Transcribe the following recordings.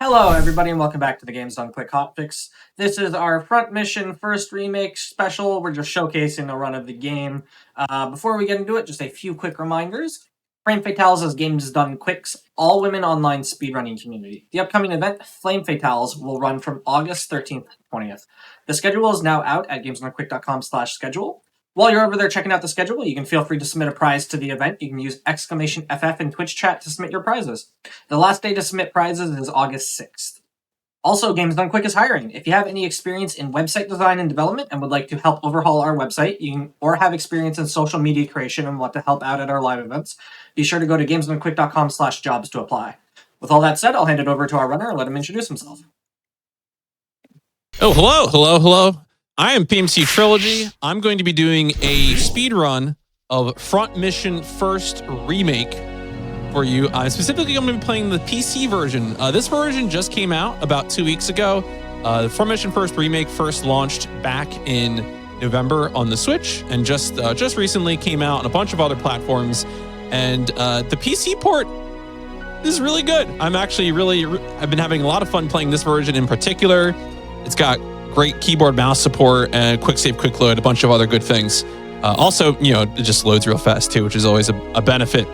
Hello, everybody, and welcome back to the GDQ Hotfix. This is our front mission first remake special. We're just showcasing the run of the game. Before we get into it, just a few quick reminders. Flame Fatales is Games Done Quick's all-women online speedrunning community. The upcoming event, Flame Fatales, will run from August 13th to 20th. The schedule is now out at gamesdonequick.com/schedule. While you're over there checking out the schedule, you can feel free to submit a prize to the event. You can use !FF in Twitch chat to submit your prizes. The last day to submit prizes is August 6th. Also, Games Done Quick is hiring. If you have any experience in website design and development and would like to help overhaul our website, or have experience in social media creation and want to help out at our live events, be sure to go to gamesdonequick.com/jobs to apply. With all that said, I'll hand it over to our runner and let him introduce himself. Oh, hello. I am PMC Trilogy. I'm going to be doing a speed run of Front Mission First Remake for you. Specifically, I'm going to be playing the PC version. This version just came out about 2 weeks ago. The Front Mission First Remake first launched back in November on the Switch, and just recently came out on a bunch of other platforms. And the PC port is really good. I've been having a lot of fun playing this version in particular. It's got great keyboard mouse support and quick save, quick load, a bunch of other good things. Also, it just loads real fast too, which is always a benefit.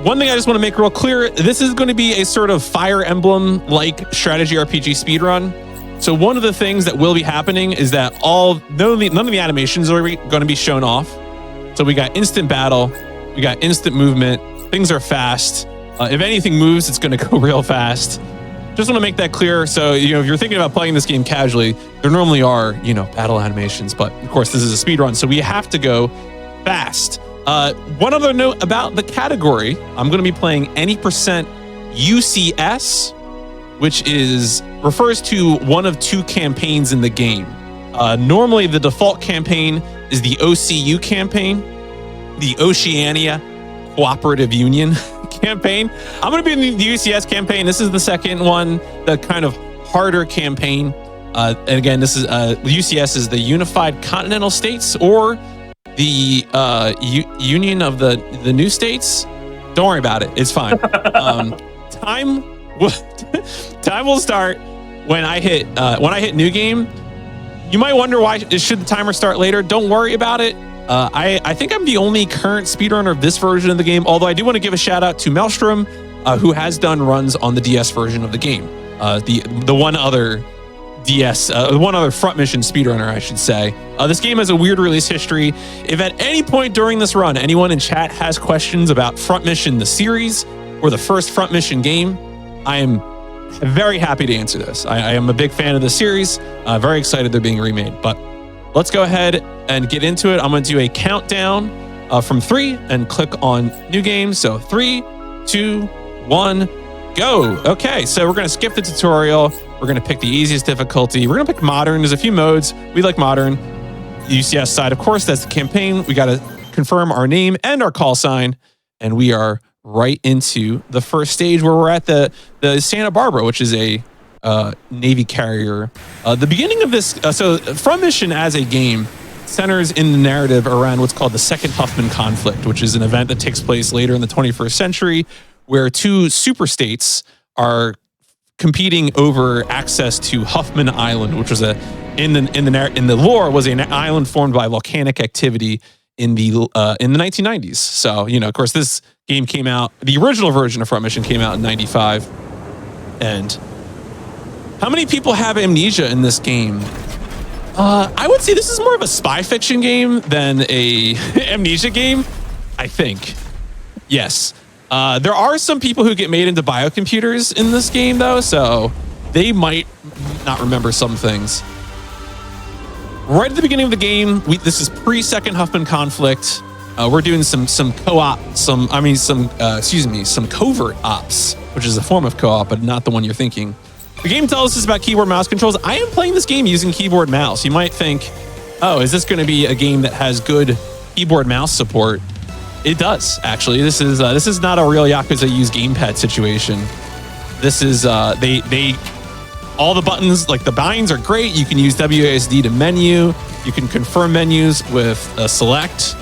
One thing I just want to make real clear, this is going to be a sort of Fire Emblem-like strategy RPG speedrun. So one of the things that will be happening is that none of the animations are going to be shown off. So we got instant battle, we got instant movement, things are fast. If anything moves, it's going to go real fast. Just want to make that clear. So, if you're thinking about playing this game casually, there normally are, battle animations, but of course this is a speed run, so we have to go fast. One other note about the category, I'm going to be playing any percent UCS, which refers to one of two campaigns in the game. Normally the default campaign is the OCU campaign, the Oceania Cooperative Union campaign. I'm going to be in the UCS campaign. This is the second one, the kind of harder campaign. And again, this is UCS is the Unified Continental States, or the Union of the New States. Don't worry about it. It's fine. Time will start when I hit new game. You might wonder why should the timer start later. Don't worry about it. I think I'm the only current speedrunner of this version of the game, although I do want to give a shout out to Maelstrom, who has done runs on the DS version of the game. The one other front mission speedrunner, I should say. This game has a weird release history. If at any point during this run, anyone in chat has questions about Front Mission, the series, or the first Front Mission game, I am very happy to answer this. I am a big fan of the series. Very excited they're being remade, but let's go ahead and get into it. I'm going to do a countdown from 3 and click on new game. So 3, 2, 1, go. Okay, so we're going to skip the tutorial. We're going to pick the easiest difficulty. We're going to pick modern. There's a few modes. We like modern. UCS side, of course, that's the campaign. We got to confirm our name and our call sign. And we are right into the first stage, where we're at the Santa Barbara, which is a Navy carrier. The beginning of this, so Front Mission as a game centers in the narrative around what's called the Second Huffman Conflict, which is an event that takes place later in the 21st century, where two super-states are competing over access to Huffman Island, which was in the lore was an island formed by volcanic activity in the 1990s. So, of course, this game came out, the original version of Front Mission came out in 95. And how many people have amnesia in this game? I would say this is more of a spy fiction game than a amnesia game, I think. Yes. There are some people who get made into biocomputers in this game, though, so they might not remember some things. Right at the beginning of the game, this is pre-Second Huffman Conflict. We're doing some co-op, some covert ops, which is a form of co-op, but not the one you're thinking. The game tells us about keyboard mouse controls. I am playing this game using keyboard mouse. You might think, oh, is this going to be a game that has good keyboard mouse support? It does, actually. This is not a real Yakuza use gamepad situation. This is all the buttons, like the binds, are great. You can use WASD to menu. You can confirm menus with a select.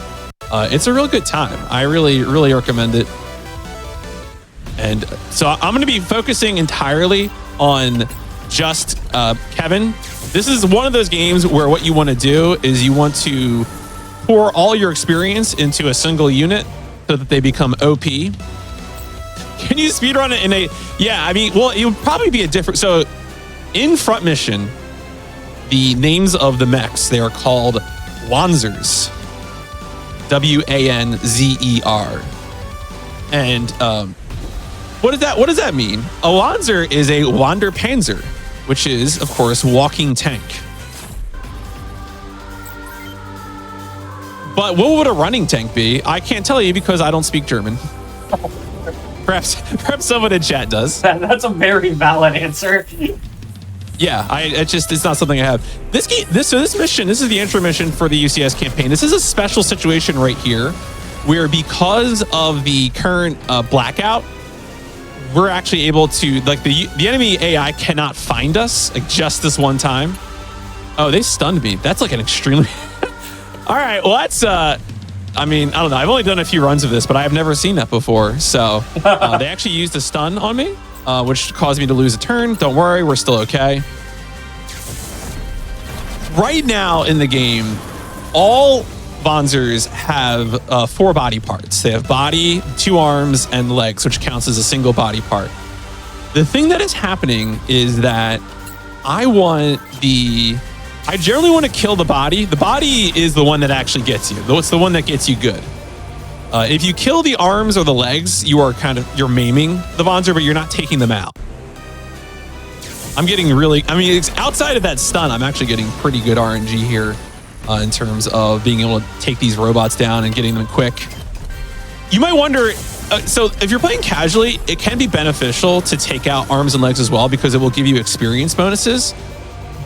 It's a real good time. I really recommend it. And so I'm going to be focusing entirely on just Kevin. This is one of those games where what you want to do is you want to pour all your experience into a single unit so that they become OP. Can you speedrun it in a... Yeah, I mean, well, it would probably be a different... So in Front Mission, the names of the mechs, they are called Wanzers. W-A-N-Z-E-R. And what does that mean? A Wanzer is a Wanderpanzer, which is, of course, walking tank. But what would a running tank be? I can't tell you because I don't speak German. Perhaps someone in chat does. That's a very valid answer. Yeah, it's not something I have. This mission, this is the intro mission for the UCS campaign. This is a special situation right here, where because of the current blackout, we're actually able to, like, the enemy AI cannot find us, like, just this one time. Oh, they stunned me. That's like an extremely... All right, well, that's... I mean, I don't know. I've only done a few runs of this, but I've never seen that before. So they actually used a stun on me, which caused me to lose a turn. Don't worry, we're still okay. Right now in the game, all Wanzers have 4 body parts. They have body, 2 arms, and legs, which counts as a single body part. The thing that is happening is that I generally want to kill the body. The body is the one that actually gets you. It's the one that gets you good. If you kill the arms or the legs, you're maiming the Wanzer, but you're not taking them out. I'm getting really, I mean, it's outside of that stun, I'm actually getting pretty good RNG here in terms of being able to take these robots down and getting them quick. You might wonder, so if you're playing casually, it can be beneficial to take out arms and legs as well because it will give you experience bonuses.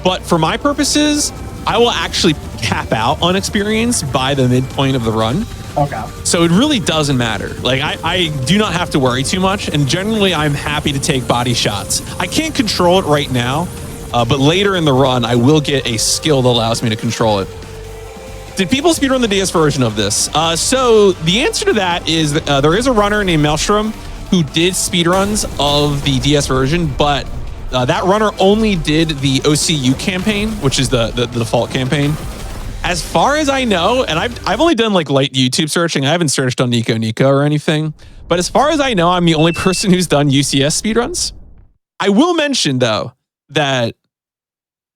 But for my purposes, I will actually cap out on experience by the midpoint of the run. Okay. So it really doesn't matter. Like I do not have to worry too much. And generally I'm happy to take body shots. I can't control it right now, but later in the run, I will get a skill that allows me to control it. Did people speedrun the DS version of this? So the answer to that is there is a runner named Maelstrom who did speedruns of the DS version, but that runner only did the OCU campaign, which is the default campaign. As far as I know, and I've only done like light YouTube searching. I haven't searched on Nico or anything. But as far as I know, I'm the only person who's done UCS speedruns. I will mention, though, that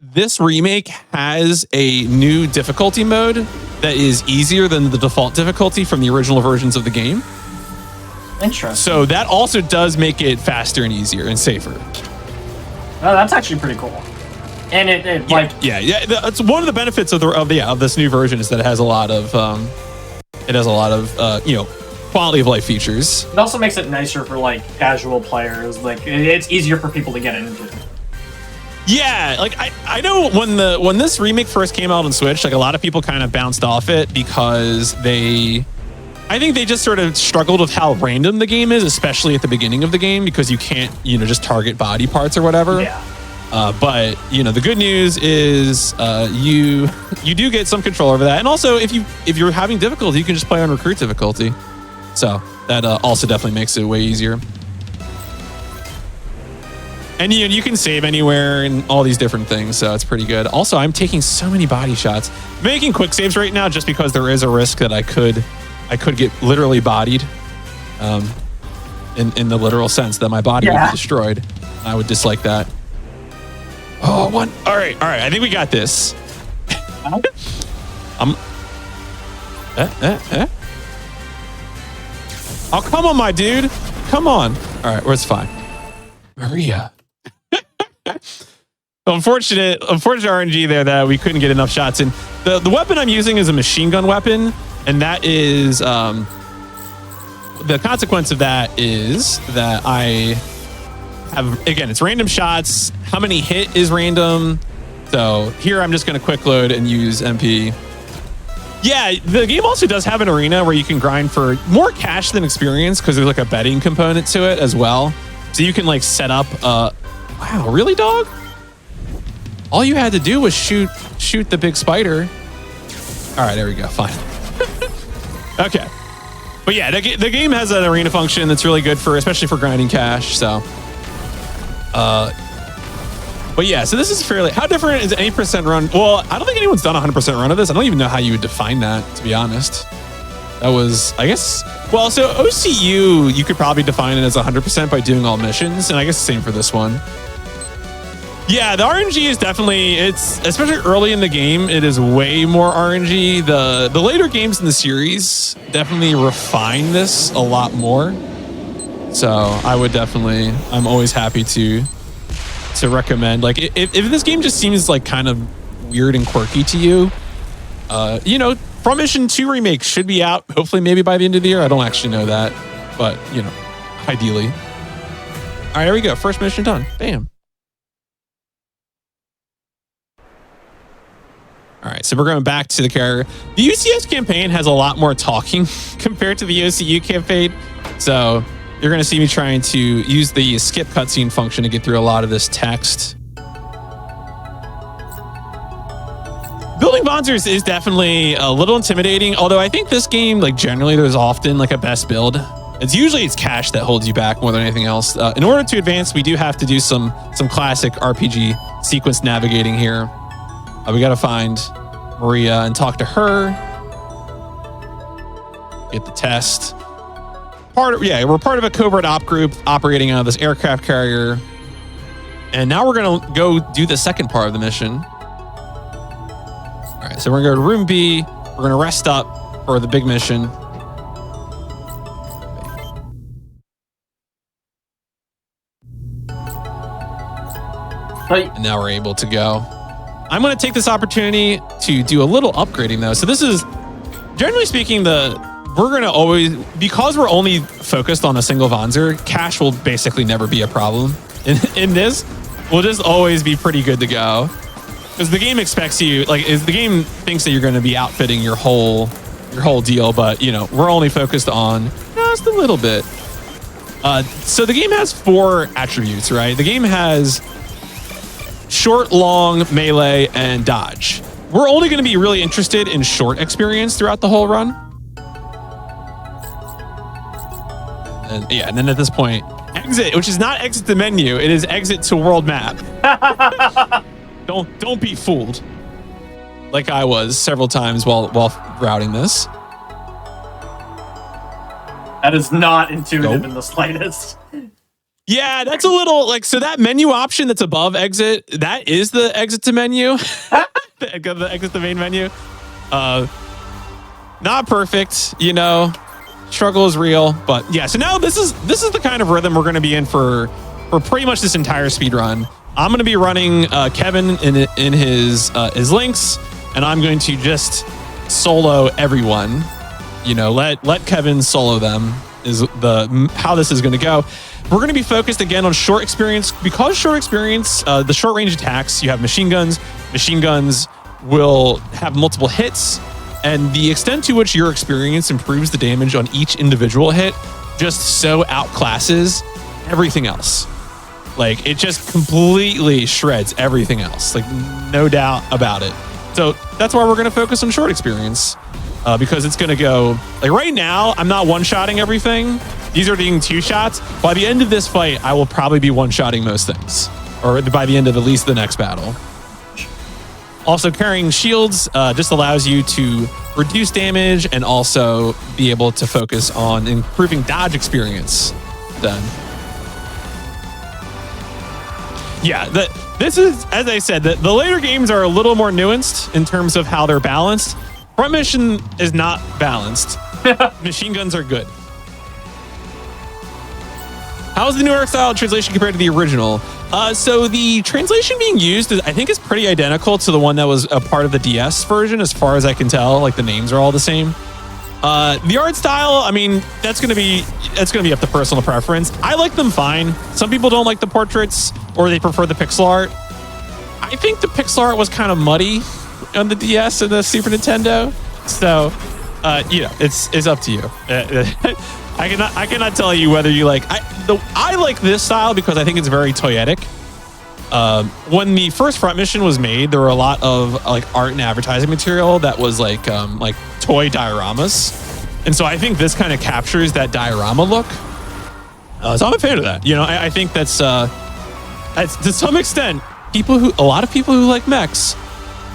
this remake has a new difficulty mode that is easier than the default difficulty from the original versions of the game. Interesting. So that also does make it faster and easier and safer. Oh, that's actually pretty cool. And it's one of the benefits of this new version is that it has a lot of quality of life features. It also makes it nicer for like casual players. Like it's easier for people to get into. Yeah, like I know when this remake first came out on Switch, like a lot of people kind of bounced off it because I think they just sort of struggled with how random the game is, especially at the beginning of the game, because you can't, just target body parts or whatever. Yeah. But the good news is you do get some control over that, and also if you're having difficulty, you can just play on recruit difficulty. So that also definitely makes it way easier. And you can save anywhere and all these different things, so it's pretty good. Also, I'm taking so many body shots, I'm making quick saves right now just because there is a risk that I could get literally bodied, in the literal sense that my body would be destroyed. I would dislike that. Oh, one. All right. I think we got this. Oh, come on, my dude. Come on. All right, it's fine. Maria. Unfortunate RNG there that we couldn't get enough shots in. The weapon I'm using is a machine gun weapon, and that is the consequence of that is that I have, again, it's random shots. How many hit is random. So here I'm just going to quick load and use MP. Yeah, the game also does have an arena where you can grind for more cash than experience because there's like a betting component to it as well. So you can like set up, wow, really, dog? All you had to do was shoot the big spider. All right, there we go, fine. Okay. But yeah, the game has an arena function that's really good for, especially for grinding cash. So, but yeah, so this is fairly, how different is any percent run? Well, I don't think anyone's done a 100% run of this. I don't even know how you would define that, to be honest. That was, I guess, well, so OCU, you could probably define it as 100% by doing all missions. And I guess the same for this one. Yeah, the RNG is definitely, it's, especially early in the game, it is way more RNG. The later games in the series definitely refine this a lot more. So I would definitely, I'm always happy to recommend, like, if this game just seems like kind of weird and quirky to you, you know, Front Mission 2 Remake should be out, hopefully maybe by the end of the year. I don't actually know that, but, you know, ideally. All right, here we go. First mission done. Bam. All right, so we're going back to the carrier. The UCS campaign has a lot more talking compared to the OCU campaign. So you're going to see me trying to use the skip cutscene function to get through a lot of this text. Building Bonzers is definitely a little intimidating, although I think this game, like generally, there's often like a best build. It's usually cash that holds you back more than anything else. In order to advance, we do have to do some classic RPG sequence navigating here. We got to find Maria and talk to her. Get the test. We're part of a covert op group operating out of this aircraft carrier. And now we're going to go do the second part of the mission. All right, so we're going to go to room B. We're going to rest up for the big mission. And now we're able to go. I'm going to take this opportunity to do a little upgrading though. So this is, generally speaking, we're going to always, because we're only focused on a single Vonzer, cash will basically never be a problem. In this, we'll just always be pretty good to go. Because the game expects you, like, the game thinks that you're going to be outfitting your whole deal, but you know, we're only focused on just a little bit. So the game has 4 attributes, right? The game has short, long, melee, and dodge. We're only going to be really interested in short experience throughout the whole run. And yeah, and then at this point, exit, which is not exit the menu, it is exit to world map. Don't be fooled, like I was several times while routing this. That is not intuitive in the slightest. Yeah, that's a little like, so that menu option that's above exit, that is the exit to menu. the exit to main menu. Not perfect, you know. Struggle is real, but yeah. So now this is the kind of rhythm we're going to be in for pretty much this entire speed run. I'm going to be running Kevin in his links, and I'm going to just solo everyone. You know, let Kevin solo them is how this is going to go. We're going to be focused again on short experience, because short experience, the short range attacks, you have machine guns. Machine guns will have multiple hits, and the extent to which your experience improves the damage on each individual hit just so outclasses everything else. Like, it just completely shreds everything else. Like, no doubt about it. So that's why we're going to focus on short experience, because it's going to go, like right now, I'm not one-shotting everything. These are being 2 shots. By the end of this fight, I will probably be one-shotting most things, or by the end of at least the next battle. Also, carrying shields just allows you to reduce damage and also be able to focus on improving dodge experience then. Yeah, this is, as I said, the later games are a little more nuanced in terms of how they're balanced. Front Mission is not balanced. Machine guns are good. How's the new art style translation compared to the original? So the translation being used, I think, is pretty identical to the one that was a part of the DS version, as far as I can tell. Like, the names are all the same. The art style, I mean, that's gonna be up to personal preference. I like them fine. Some people don't like the portraits, or they prefer the pixel art. I think the pixel art was kind of muddy on the DS and the Super Nintendo. So, you know, it's up to you. I cannot tell you whether you like. I like this style because I think it's very toyetic. When the first Front Mission was made, there were a lot of like art and advertising material that was like toy dioramas, And so I think this kind of captures that diorama look. So I'm a fan of that. You know, I think that's to some extent, a lot of people who like mechs,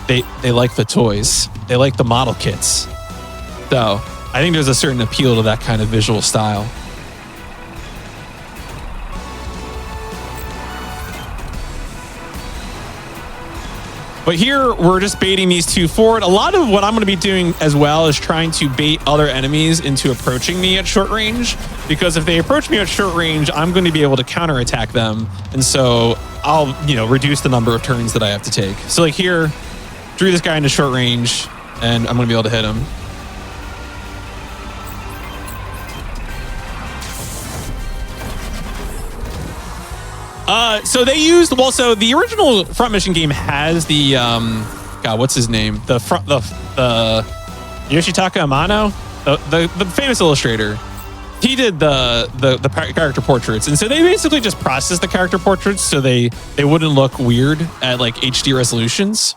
they like the toys. They like the model kits. So I think there's a certain appeal to that kind of visual style. But here, we're just baiting these two forward. A lot of what I'm going to be doing as well is trying to bait other enemies into approaching me at short range. Because if they approach me at short range, I'm going to be able to counterattack them. And so I'll, reduce the number of turns that I have to take. So like here, drew this guy into short range, and I'm going to be able to hit him. So they used, so the original Front Mission game has the, God, what's his name? The Yoshitaka Amano, the famous illustrator. He did the character portraits. And so they basically just processed the character portraits so they wouldn't look weird at like HD resolutions.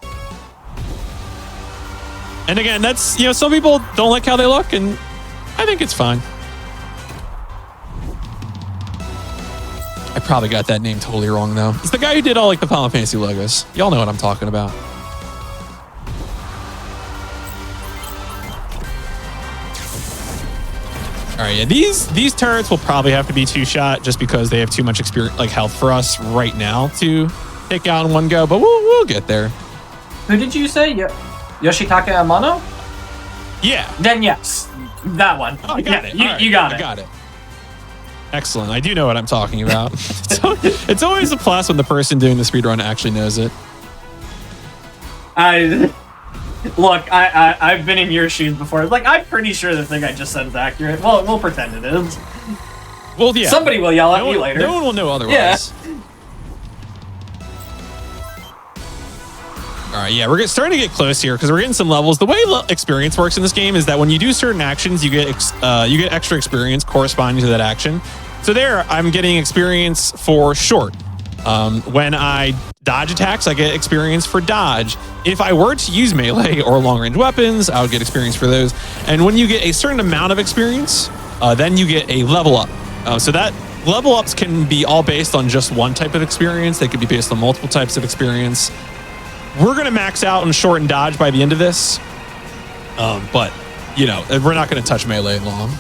And again, that's, some people don't like how they look, and I think it's fine. I probably got that name totally wrong, though. It's the guy who did all like the Final Fantasy logos. Y'all know what I'm talking about. All right, yeah, these turrets will probably have to be two-shot just because they have too much experience, like health for us right now to take out in one go. But we'll get there. Who did you say? Yoshitaka Amano? Yeah. Then yes, that one. Oh, I got it. You got it. I got it. Excellent. I do know what I'm talking about. It's always a plus when the person doing the speedrun actually knows it. Look, I've been in your shoes before. Like, I'm pretty sure the thing I just said is accurate. Well, we'll pretend it is. Well, yeah. Somebody will yell at me later. No one will know otherwise. Yeah. All right, yeah, we're starting to get close here because we're getting some levels. The way experience works in this game is that when you do certain actions, you get extra experience corresponding to that action. So there, I'm getting experience for short. When I dodge attacks, I get experience for dodge. If I were to use melee or long-range weapons, I would get experience for those. And when you get a certain amount of experience, then you get a level up. So that level ups can be all based on just one type of experience. They could be based on multiple types of experience. We're going to max out on short and dodge by the end of this. But, we're not going to touch melee long.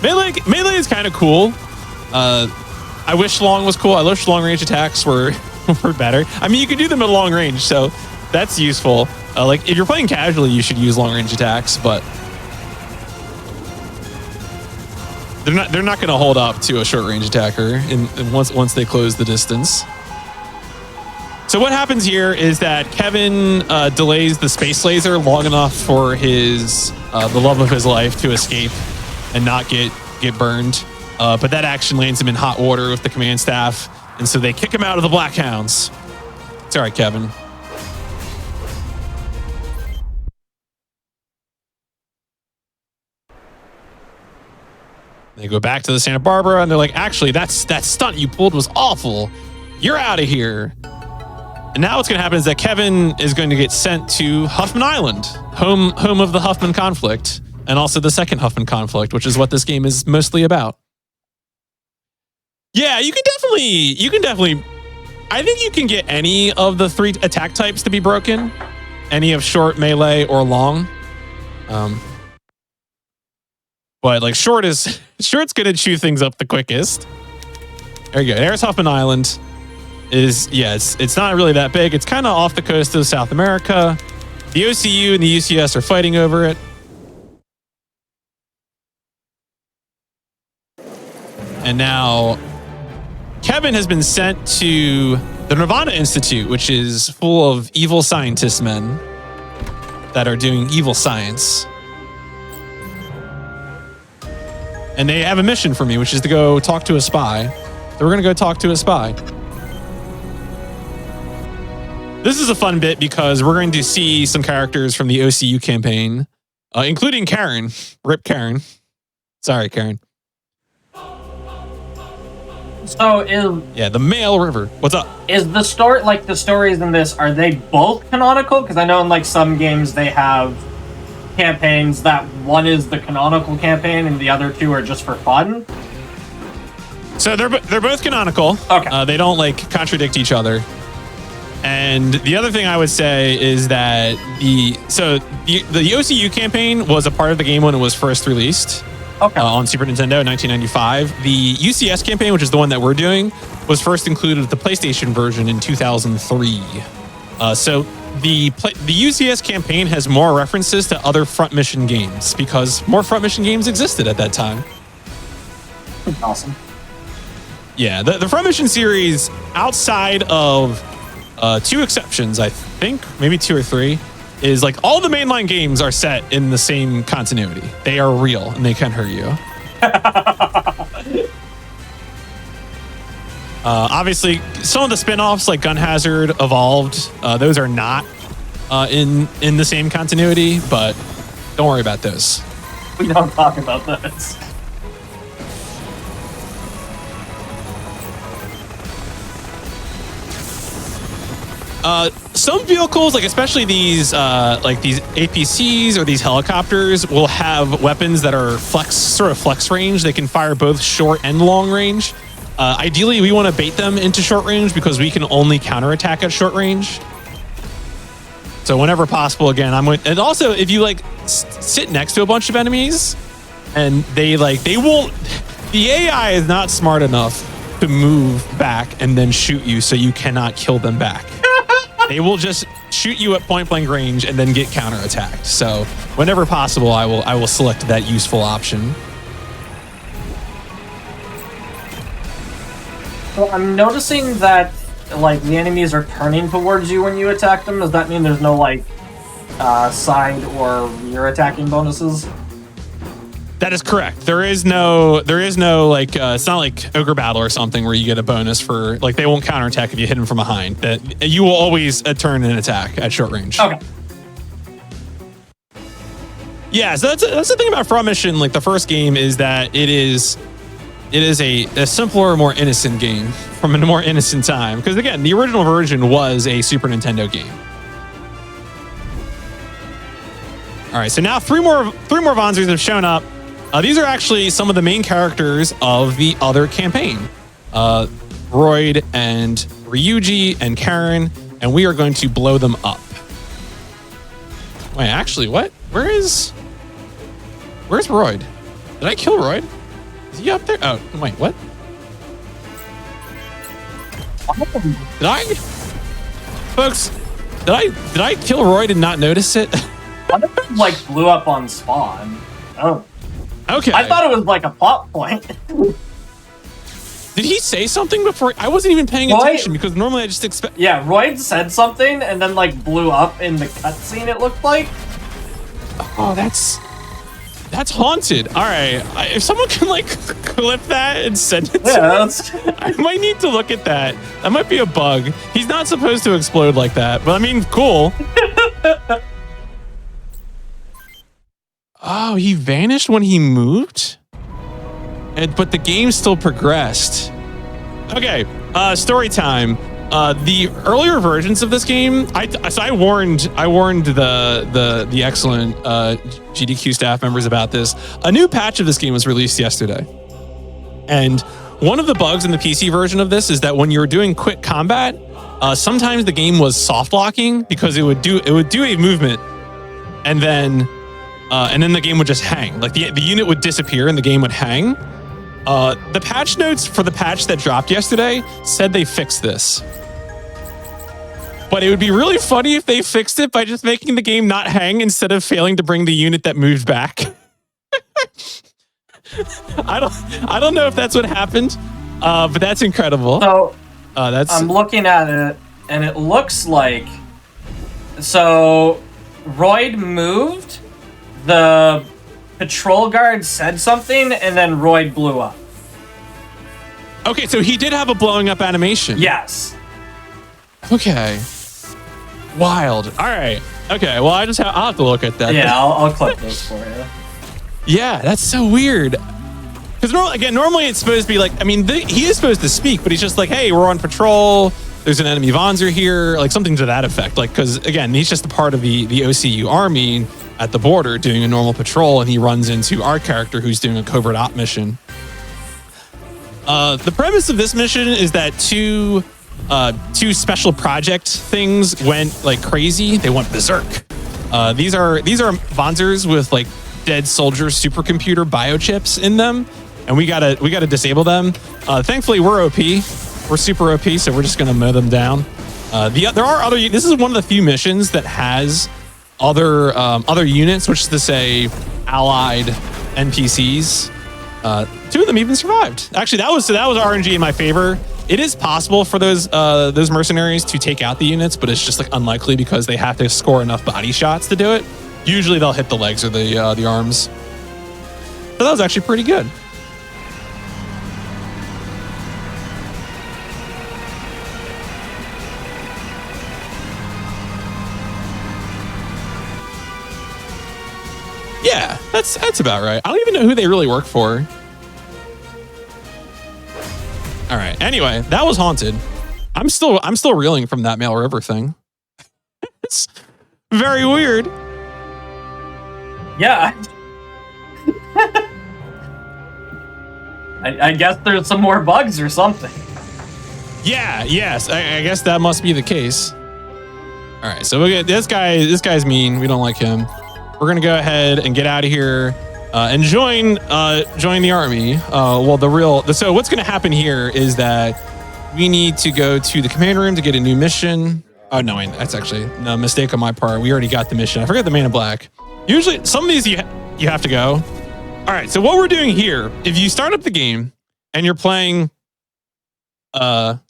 Melee is kind of cool. I wish long was cool. I wish long range attacks were better. I mean, you can do them at long range, so that's useful. Like if you're playing casually, you should use long range attacks, but they're not going to hold up to a short range attacker once they close the distance. So what happens here is that Kevin delays the space laser long enough for the love of his life to escape and not get burned. But that action lands him in hot water with the command staff, and so they kick him out of the Black Hounds. It's all right, Kevin. They go back to the Santa Barbara, and they're like, actually, that stunt you pulled was awful. You're out of here. And now what's going to happen is that Kevin is going to get sent to Huffman Island, home of the Huffman conflict, and also the second Huffman conflict, which is what this game is mostly about. Yeah, you can definitely, I think you can get any of the 3 attack types to be broken. Any of short, melee, or long. But like short's going to chew things up the quickest. There you go. There's Huffman Island. It's not really that big. It's kind of off the coast of South America. The OCU and the UCS are fighting over it. And now Kevin has been sent to the Nirvana Institute, which is full of evil scientist men that are doing evil science. And they have a mission for me, which is to go talk to a spy. So we're going to go talk to a spy. This is a fun bit because we're going to see some characters from the OCU campaign, including Karen. Rip Karen. Sorry, Karen. So the Mail River. What's up? Is the story, like the stories in this, are they both canonical? Because I know in like some games they have campaigns that one is the canonical campaign and the other two are just for fun? So they're both canonical. Okay. They don't like contradict each other. And the other thing I would say is that the OCU campaign was a part of the game when it was first released. Okay. On Super Nintendo in 1995. The UCS campaign, which is the one that we're doing, was first included with the PlayStation version in 2003. So the UCS campaign has more references to other Front Mission games because more Front Mission games existed at that time. Awesome. Yeah, the Front Mission series, outside of two exceptions, I think, maybe two or three, is like all the mainline games are set in the same continuity. They are real and they can hurt you. Obviously, some of the spin-offs like Gun Hazard, Evolved, those are not in the same continuity, but don't worry about those. We don't talk about those. Some vehicles, like especially these APCs or these helicopters, will have weapons that are flex range. They can fire both short and long range. Ideally, we want to bait them into short range because we can only counterattack at short range. So whenever possible, again, and also if you like sit next to a bunch of enemies and they won't, the AI is not smart enough to move back and then shoot you so you cannot kill them back. They will just shoot you at point blank range and then get counterattacked. So whenever possible, I will select that useful option. So I'm noticing that like the enemies are turning towards you when you attack them. Does that mean there's no like side or rear attacking bonuses? That is correct. There is no like it's not like Ogre Battle or something where you get a bonus for like they won't counterattack if you hit them from behind. That you will always turn and attack at short range. Okay. Yeah, so that's the thing about Front Mission. Like the first game is that it is a simpler, more innocent game from a more innocent time. Because again, the original version was a Super Nintendo game. All right, so now three more Vonzers have shown up. These are actually some of the main characters of the other campaign. Royd and Ryuji and Karen, and we are going to blow them up. Wait, actually, what? Where's Royd? Did I kill Royd? Is he up there? Oh, wait, what? Did I? Folks, did I kill Royd and not notice it? I think it like blew up on spawn. Oh. Okay. I thought it was like a plot point. Did he say something before? I wasn't even paying attention because normally I just expect. Yeah, Royd said something and then like blew up in the cutscene. It looked like. Oh, that's haunted. All right, if someone can like clip that and send it to me, I might need to look at that. That might be a bug. He's not supposed to explode like that, but I mean, cool. Oh, he vanished when he moved? But the game still progressed. Okay, story time. The earlier versions of this game, I warned the excellent GDQ staff members about this. A new patch of this game was released yesterday. And one of the bugs in the PC version of this is that when you were doing quick combat, sometimes the game was soft locking because it would do a movement and then the game would just hang. Like the unit would disappear and the game would hang. The patch notes for the patch that dropped yesterday said they fixed this. But it would be really funny if they fixed it by just making the game not hang instead of failing to bring the unit that moved back. I don't know if that's what happened, but that's incredible. So I'm looking at it and it looks like so Royd moved. The patrol guard said something, and then Royd blew up. Okay, so he did have a blowing up animation. Yes. Okay. Wild. All right. Okay. Well, I'll have to look at that. Yeah, I'll clip those for you. Yeah, that's so weird. Because normally it's supposed to be like, I mean, he is supposed to speak, but he's just like, hey, we're on patrol. there's an enemy Vonzer here, like something to that effect. Like, because again, he's just a part of the OCU army at the border doing a normal patrol, and he runs into our character who's doing a covert op mission. The premise of this mission is that two special project things went like crazy. They went berserk. These are Vonzers with like dead soldier supercomputer biochips in them, and we gotta disable them. Thankfully, we're OP. We're super OP, so we're just gonna mow them down. There are other. This is one of the few missions that has other units, which is to say, allied NPCs. Two of them even survived. Actually, that was RNG in my favor. It is possible for those mercenaries to take out the units, but it's just like unlikely because they have to score enough body shots to do it. Usually they'll hit the legs or the arms. So that was actually pretty good. Yeah, that's about right. I don't even know who they really work for. All right. Anyway, that was haunted. I'm still reeling from that Mail River thing. It's very weird. Yeah. I guess there's some more bugs or something. Yeah. Yes. I guess that must be the case. All right. So we get this guy. This guy's mean. We don't like him. We're gonna go ahead and get out of here and join the army. So what's gonna happen here is that we need to go to the command room to get a new mission. Oh no, that's actually no mistake on my part. We already got the mission. I forgot the Man in Black. Usually, some of these you have to go. All right. So what we're doing here, if you start up the game and you're playing the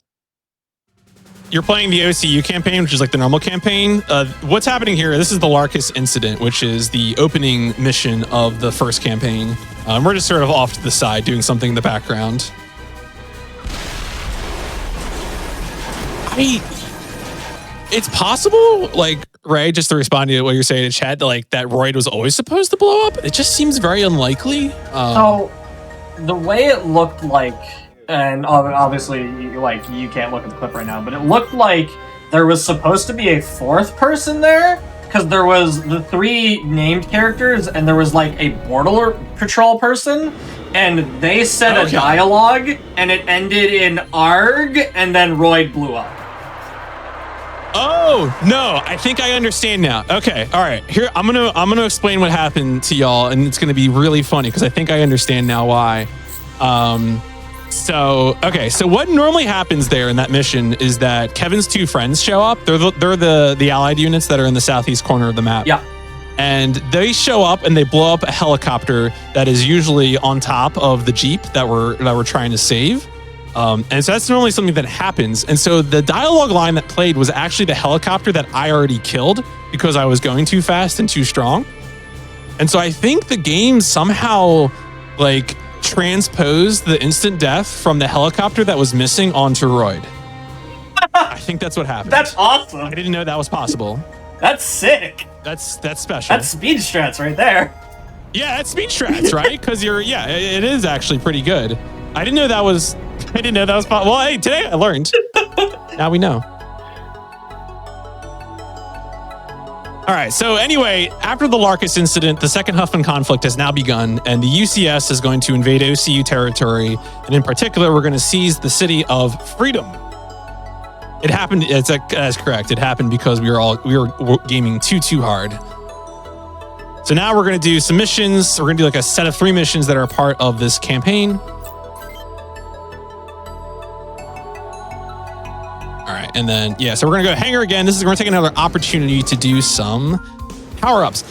OCU campaign, which is like the normal campaign. What's happening here, this is the Larkus incident, which is the opening mission of the first campaign. We're just sort of off to the side doing something in the background. It's possible, like, Ray, just to respond to what you're saying in chat, that Royd was always supposed to blow up. It just seems very unlikely. So the way it looked like, and obviously, you can't look at the clip right now, but it looked like there was supposed to be a fourth person there, because there was the three named characters, and there was like a border patrol person, and they said a dialogue, and it ended in ARG, and then Royd blew up. Oh no! I think I understand now. Okay, all right. Here, I'm gonna explain what happened to y'all, and it's gonna be really funny because I think I understand now why. So what normally happens there in that mission is that Kevin's two friends show up. They're the allied units that are in the southeast corner of the map. Yeah. And they show up and they blow up a helicopter that is usually on top of the Jeep that we're trying to save. And so that's normally something that happens. And so the dialogue line that played was actually the helicopter that I already killed because I was going too fast and too strong. And so I think the game somehow transposed the instant death from the helicopter that was missing onto Royd. I think that's what happened. That's awesome. I didn't know that was possible. That's sick. That's special. That's speed strats right there. Yeah, that's speed strats, right? Because it is actually pretty good. I didn't know that was possible. Well, hey, today I learned. Now we know. All right, so anyway, after the Larkus incident, the second Huffman conflict has now begun, and the UCS is going to invade OCU territory, and in particular, we're going to seize the city of Freedom. It happened, that's correct, it happened because we were gaming too hard. So now we're going to do some missions. We're going to do a set of 3 missions that are a part of this campaign. All right, and then, so we're going to go Hangar again. We're going to take another opportunity to do some power-ups.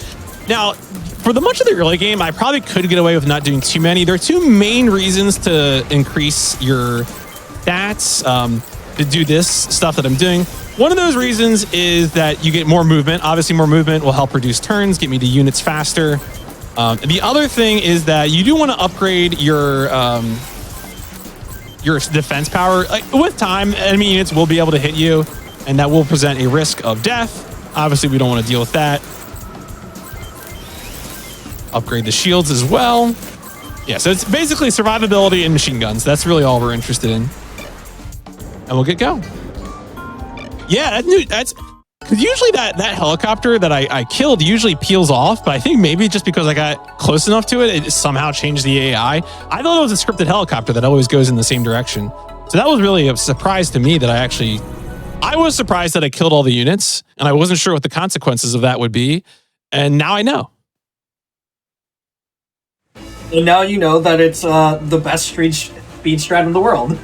Now, for the much of the early game, I probably could get away with not doing too many. There are 2 main reasons to increase your stats, to do this stuff that I'm doing. One of those reasons is that you get more movement. Obviously, more movement will help reduce turns, get me to units faster. The other thing is that you do want to upgrade your defense power. With time, enemy units will be able to hit you, and that will present a risk of death. Obviously, we don't want to deal with that. Upgrade the shields as well. Yeah, so it's basically survivability and machine guns. That's really all we're interested in. And we'll get going. Yeah, that's because usually that helicopter that I killed usually peels off, but I think maybe just because I got close enough to it, it somehow changed the AI. I thought it was a scripted helicopter that always goes in the same direction. So that was really a surprise to me that I was surprised that I killed all the units, and I wasn't sure what the consequences of that would be. And now I know. And now you know that it's the best speed strat in the world.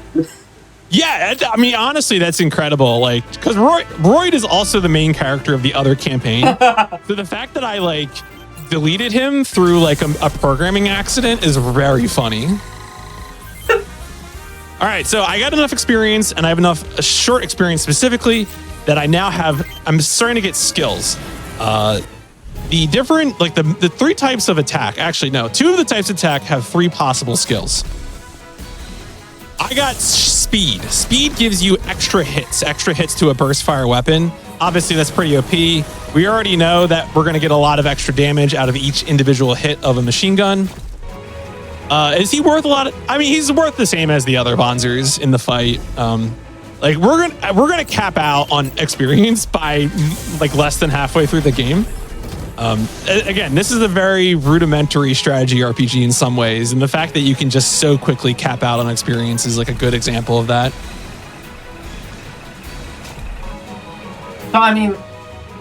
Yeah, I mean, honestly, that's incredible. Like, because Royd is also the main character of the other campaign. So the fact that I deleted him through a programming accident is very funny. All right, so I got enough experience, and I have enough short experience specifically that I'm starting to get skills. The different, the 3 types of attack, actually, no, 2 of the types of attack have 3 possible skills. I got speed. Speed gives you extra hits to a burst fire weapon. Obviously, that's pretty OP. We already know that we're going to get a lot of extra damage out of each individual hit of a machine gun. Is he worth a lot of? I mean, he's worth the same as the other Bonzers in the fight. We're gonna cap out on experience by less than halfway through the game. Again, this is a very rudimentary strategy RPG in some ways, and the fact that you can just so quickly cap out on experience is a good example of that. So I mean,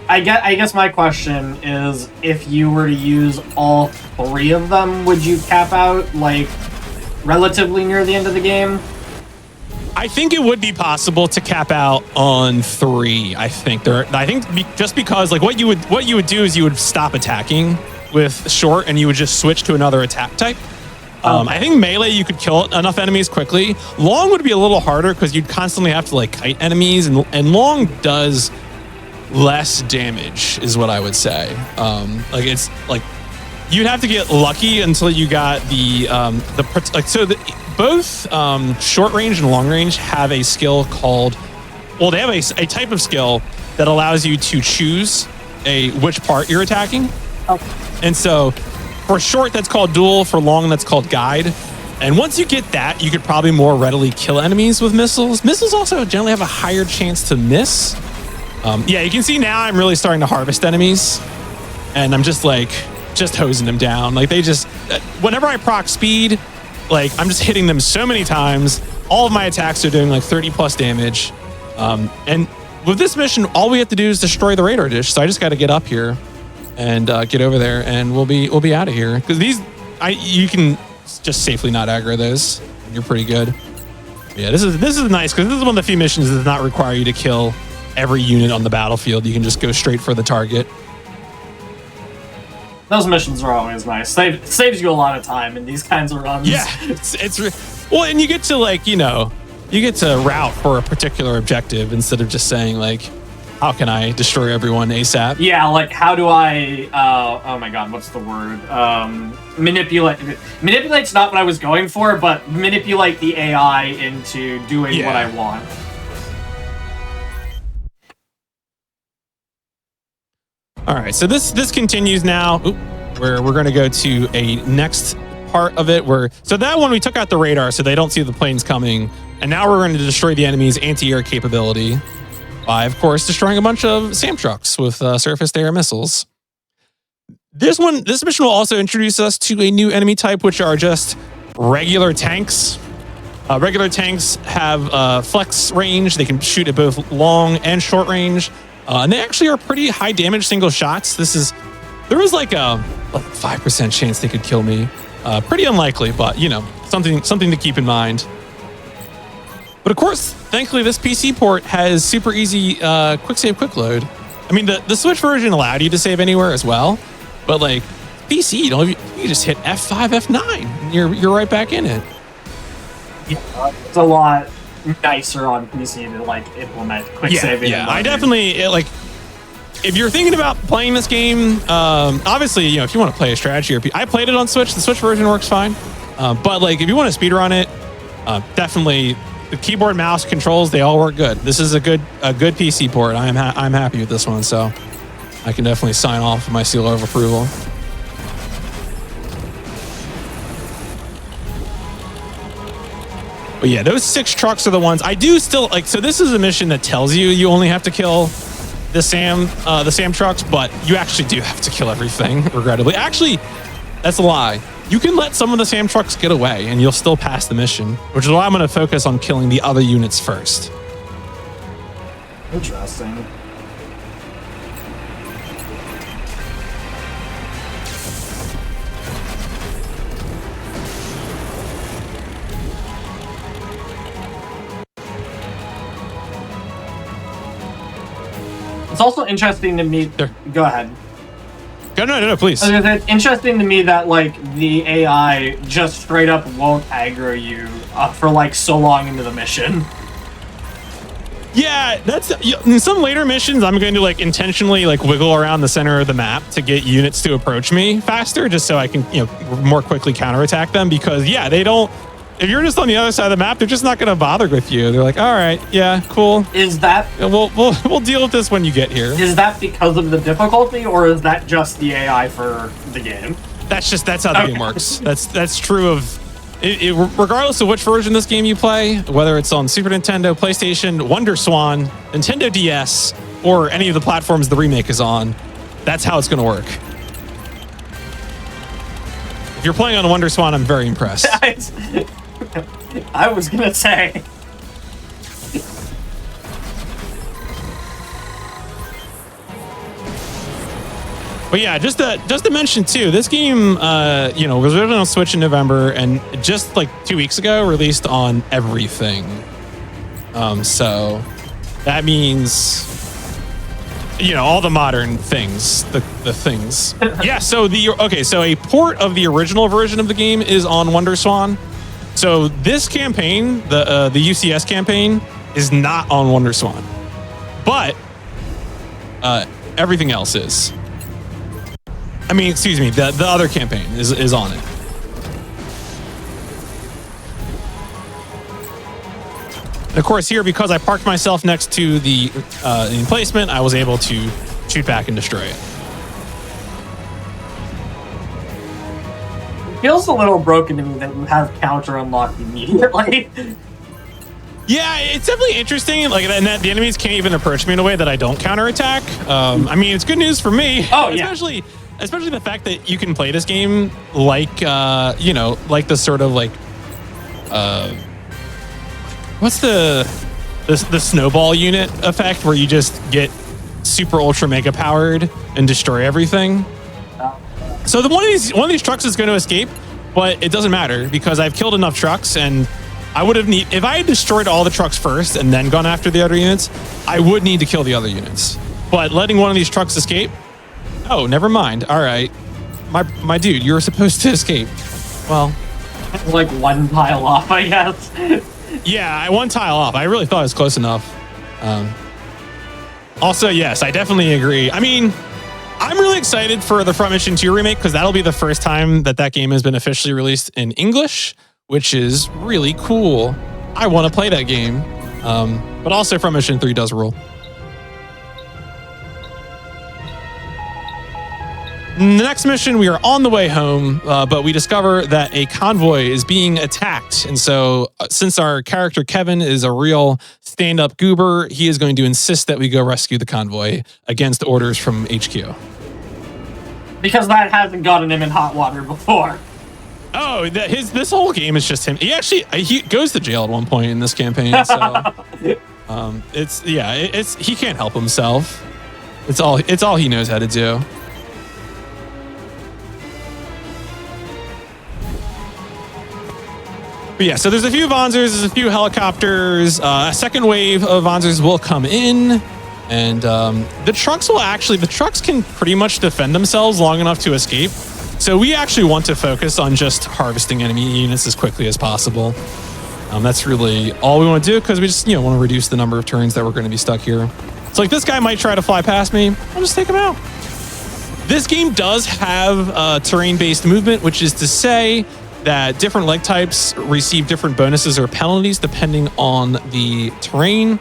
I guess my question is, if you were to use all 3 of them, would you cap out relatively near the end of the game? I think it would be possible to cap out on 3. I think just because what you would do is you would stop attacking with short and you would just switch to another attack type. I think melee you could kill enough enemies quickly. Long would be a little harder because you'd constantly have to kite enemies, and long does less damage is what I would say. It's you'd have to get lucky until you got both short range and long range have a skill called, they have a type of skill that allows you to choose which part you're attacking. Okay. And so for short, that's called duel. For long, that's called guide. And once you get that, you could probably more readily kill enemies with missiles. Missiles also generally have a higher chance to miss. Yeah, you can see now I'm really starting to harvest enemies, and I'm just hosing them down. Whenever I proc speed, I'm just hitting them so many times. All of my attacks are doing 30 plus damage. And with this mission, all we have to do is destroy the radar dish. So I just got to get up here and get over there, and we'll be out of here. Because you can just safely not aggro those. You're pretty good. Yeah, this is nice because this is one of the few missions that does not require you to kill every unit on the battlefield. You can just go straight for the target. Those missions are always nice. Saves you a lot of time in these kinds of runs. Yeah, well, and you get to you get to route for a particular objective instead of just saying how can I destroy everyone ASAP? Yeah, how do I? Oh my God, what's the word? Manipulate. Manipulate's not what I was going for, but manipulate the AI into doing what I want. All right, so this continues now, where we're going to go to a next part of it. So that one we took out the radar so they don't see the planes coming, and now we're going to destroy the enemy's anti-air capability by, of course, destroying a bunch of SAM trucks with surface-to-air missiles. This mission will also introduce us to a new enemy type, which are just regular tanks. Regular tanks have flex range. They can shoot at both long and short range. And they actually are pretty high damage single shots. There was a 5% chance they could kill me. Pretty unlikely, but something to keep in mind. But of course, thankfully, this PC port has super easy quick save, quick load. I mean, the Switch version allowed you to save anywhere as well, but PC, you just hit F5, F9, and you're right back in it. Yeah, it's a lot nicer on PC to implement quick saving. Yeah, I definitely if you're thinking about playing this game, obviously, if you want to play a strategy RPG, I played it on Switch. The Switch version works fine. But if you want to speedrun it, definitely the keyboard, mouse, controls, they all work good. This is a good PC port. I'm happy with this one, so I can definitely sign off my seal of approval. But yeah, those 6 trucks are the ones I do still like. So this is a mission that tells you only have to kill the SAM trucks, but you actually do have to kill everything, regrettably. Actually, that's a lie. You can let some of the SAM trucks get away and you'll still pass the mission, which is why I'm going to focus on killing the other units first. Interesting. It's also interesting to me. Sure. Go ahead. No, please. It's interesting to me that like the AI just straight up won't aggro you for like so long into the mission. Yeah, that's in some later missions. I'm going to like intentionally like wiggle around the center of the map to get units to approach me faster, just so I can more quickly counterattack them. Because yeah, they don't. If you're just on the other side of the map, they're just not going to bother with you. They're like, all right, yeah, cool. Is that we'll deal with this when you get here? Is that because of the difficulty, or is that just the AI for the game? That's how the game works. That's true of regardless of which version of this game you play, whether it's on Super Nintendo, PlayStation, WonderSwan, Nintendo DS, or any of the platforms the remake is on. That's how it's going to work. If you're playing on WonderSwan, I'm very impressed. I was gonna say. But yeah, just to mention too, this game, was originally on Switch in November, and just like 2 weeks ago released on everything. So that means, all the modern things, the things. Yeah. So so a port of the original version of the game is on WonderSwan. So this campaign, the UCS campaign, is not on WonderSwan, but everything else is. I mean, excuse me, the other campaign is on it. And of course, here, because I parked myself next to the emplacement, I was able to shoot back and destroy it. Feels a little broken to me that you have counter unlocked immediately. Yeah, it's definitely interesting. Like, and that the enemies can't even approach me in a way that I don't counterattack. I mean, it's good news for me. Oh, yeah. Especially the fact that you can play this game like, like the sort of like, what's the snowball unit effect where you just get super ultra mega powered and destroy everything. So one of these trucks is going to escape, but it doesn't matter because I've killed enough trucks, and I would have if I had destroyed all the trucks first and then gone after the other units, I would need to kill the other units. But letting one of these trucks escape, oh, never mind. All right, my dude, you were supposed to escape. Well, like one pile off, I guess. Yeah, one tile off. I really thought it was close enough. Also, yes, I definitely agree. I mean, I'm really excited for the Front Mission 2 remake because that'll be the first time that game has been officially released in English, which is really cool. I want to play that game. But also Front Mission 3 does rule. In the next mission, we are on the way home, but we discover that a convoy is being attacked. And so since our character Kevin is a real stand-up goober, he is going to insist that we go rescue the convoy against orders from HQ. Because that hasn't gotten him in hot water before. Oh, this whole game is just him. He goes to jail at one point in this campaign. So he can't help himself. It's all he knows how to do. But yeah, so there's a few Vanzers, there's a few helicopters. A second wave of Vanzers will come in, and the trucks can pretty much defend themselves long enough to escape. So we actually want to focus on just harvesting enemy units as quickly as possible. That's really all we want to do because we just want to reduce the number of turns that we're going to be stuck here. So like this guy might try to fly past me. I'll just take him out. This game does have terrain-based movement, which is to say that different leg types receive different bonuses or penalties depending on the terrain.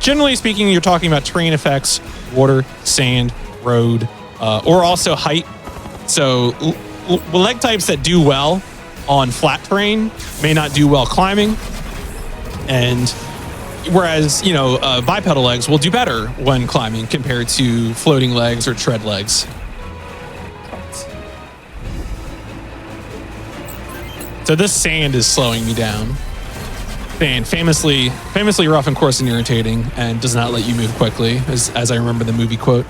Generally speaking, you're talking about terrain effects, water, sand, road, or also height. So leg types that do well on flat terrain may not do well climbing. And whereas, you know, bipedal legs will do better when climbing compared to floating legs or tread legs. So this sand is slowing me down. Sand, famously rough and coarse and irritating, and does not let you move quickly, as I remember the movie quote.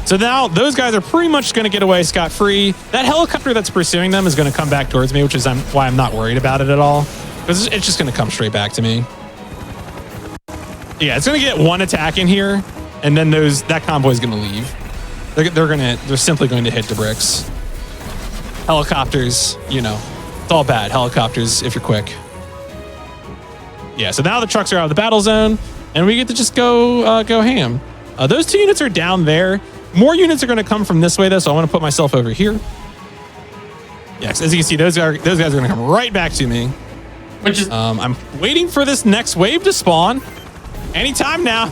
So now those guys are pretty much going to get away scot-free. That helicopter that's pursuing them is going to come back towards me, which is why I'm not worried about it at all. Because it's just going to come straight back to me. Yeah, it's going to get one attack in here, and then that convoy is going to leave. They're simply going to hit the bricks. Helicopters, you know, it's all bad. Helicopters, if you're quick. Yeah, so now the trucks are out of the battle zone, and we get to just go ham. Those two units are down there. More units are going to come from this way, though, so I want to put myself over here. Yeah, as you can see, those guys are going to come right back to me. Which is I'm waiting for this next wave to spawn. Anytime now.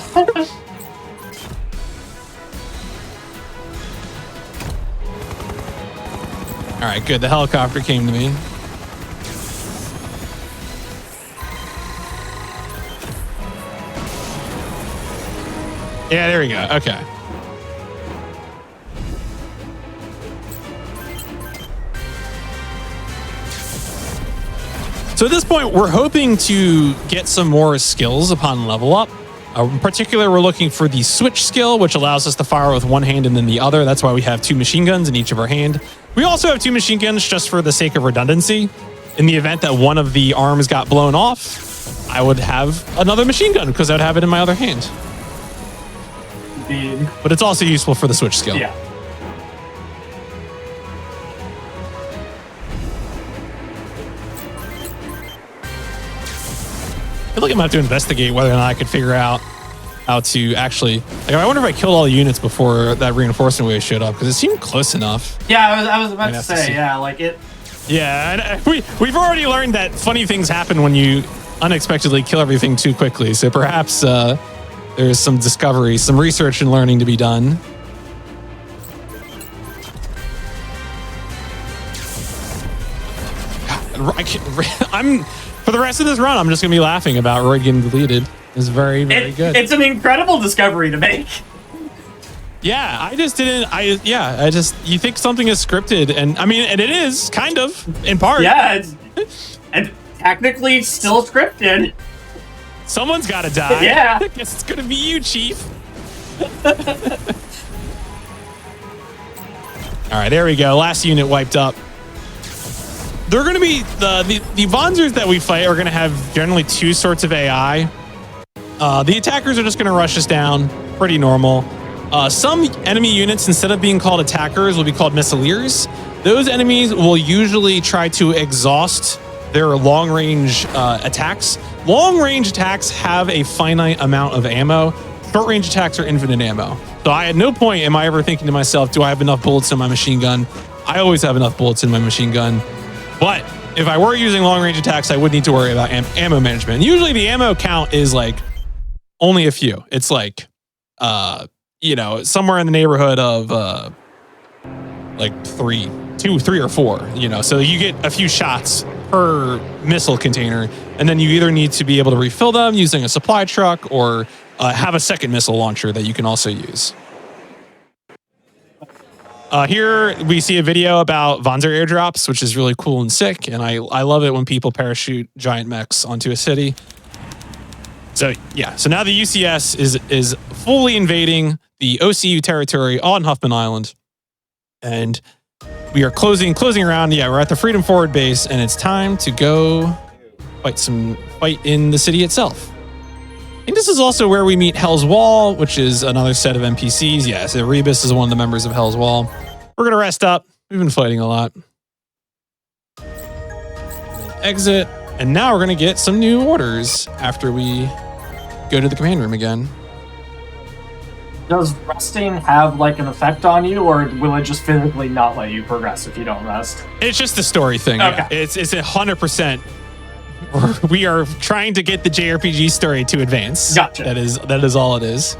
All right, good. The helicopter came to me. Yeah, there we go. Okay. So at this point, we're hoping to get some more skills upon level up. In particular, we're looking for the switch skill, which allows us to fire with one hand and then the other. That's why we have 2 machine guns in each of our hand. We also have 2 machine guns just for the sake of redundancy. In the event that one of the arms got blown off, I would have another machine gun because I would have it in my other hand. Indeed. But it's also useful for the switch skill. Yeah. I feel like I'm going to have to investigate whether or not I could figure out how to actually... Like, I wonder if I killed all the units before that reinforcement wave showed up, because it seemed close enough. Yeah, I was about to say, yeah, like it... Yeah, and we've already learned that funny things happen when you unexpectedly kill everything too quickly, so perhaps there's some discovery, some research and learning to be done. For the rest of this run, I'm just going to be laughing about Royd getting deleted. It's very, very good. It's an incredible discovery to make. Yeah, I just didn't. You think something is scripted, and I mean, and it is kind of in part. Yeah, and technically still scripted. Someone's got to die. Yeah. I guess it's going to be you, Chief. All right, there we go. Last unit wiped up. They're going to be the Vonzers that we fight are going to have generally 2 sorts of AI. The attackers are just going to rush us down, pretty normal. Some enemy units, instead of being called attackers, will be called missileers. Those enemies will usually try to exhaust their long-range attacks. Long-range attacks have a finite amount of ammo. Short-range attacks are infinite ammo. So at no point am I ever thinking to myself, do I have enough bullets in my machine gun? I always have enough bullets in my machine gun. But if I were using long-range attacks, I would need to worry about ammo management. Usually the ammo count is like only a few. It's like, you know, somewhere in the neighborhood of like 3 or 4, you know, so you get a few shots per missile container, and then you either need to be able to refill them using a supply truck or have a second missile launcher that you can also use. Here we see a video about Vonzer airdrops, which is really cool and sick, and I love it when people parachute giant mechs onto a city. So yeah, so now the UCS is fully invading the OCU territory on Huffman Island, and we are closing around. Yeah, we're at the Freedom Forward base, and it's time to go fight in the city itself. I think this is also where we meet Hell's Wall, which is another set of NPCs. Yeah, so Rebus is one of the members of Hell's Wall. We're gonna rest up. We've been fighting a lot. Exit, and now we're gonna get some new orders after we go to the command room again. Does resting have like an effect on you, or will it just physically not let you progress if you don't rest? It's just a story thing. Okay. Yeah. It's 100%. We are trying to get the JRPG story to advance. Gotcha. That is all it is.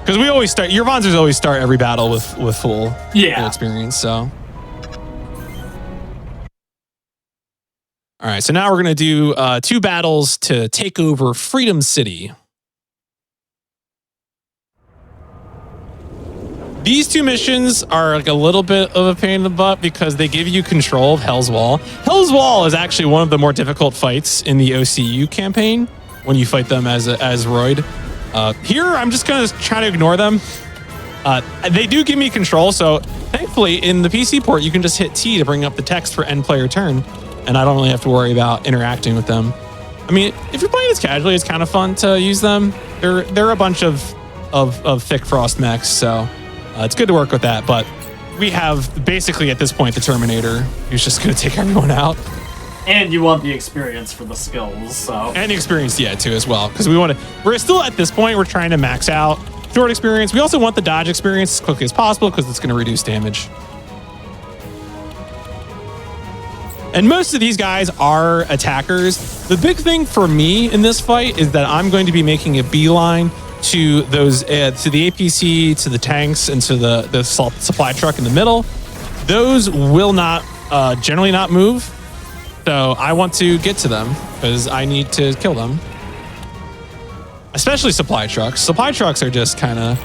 Because we always start. Your Vonzers always start every battle with full experience. So All right, so now we're going to do 2 battles to take over Freedom City. These 2 missions are like a little bit of a pain in the butt because they give you control of Hell's Wall. Hell's Wall is actually one of the more difficult fights in the OCU campaign when you fight them as Royd. Here, I'm just going to try to ignore them. They do give me control, so thankfully in the PC port, you can just hit T to bring up the text for end player turn, and I don't really have to worry about interacting with them. I mean, if you're playing this casually, it's kind of fun to use them. They're a bunch of thick frost mechs, so it's good to work with that. But we have basically at this point the Terminator, who's just going to take everyone out. And you want the experience for the skills, so. And the experience, yeah, too, as well. Because we're still at this point, we're trying to max out short experience. We also want the dodge experience as quickly as possible because it's going to reduce damage. And most of these guys are attackers. The big thing for me in this fight is that I'm going to be making a beeline to those, to the APC, to the tanks, and to the supply truck in the middle. Those will not, generally not move. So I want to get to them because I need to kill them. Especially supply trucks. Supply trucks are just kind of,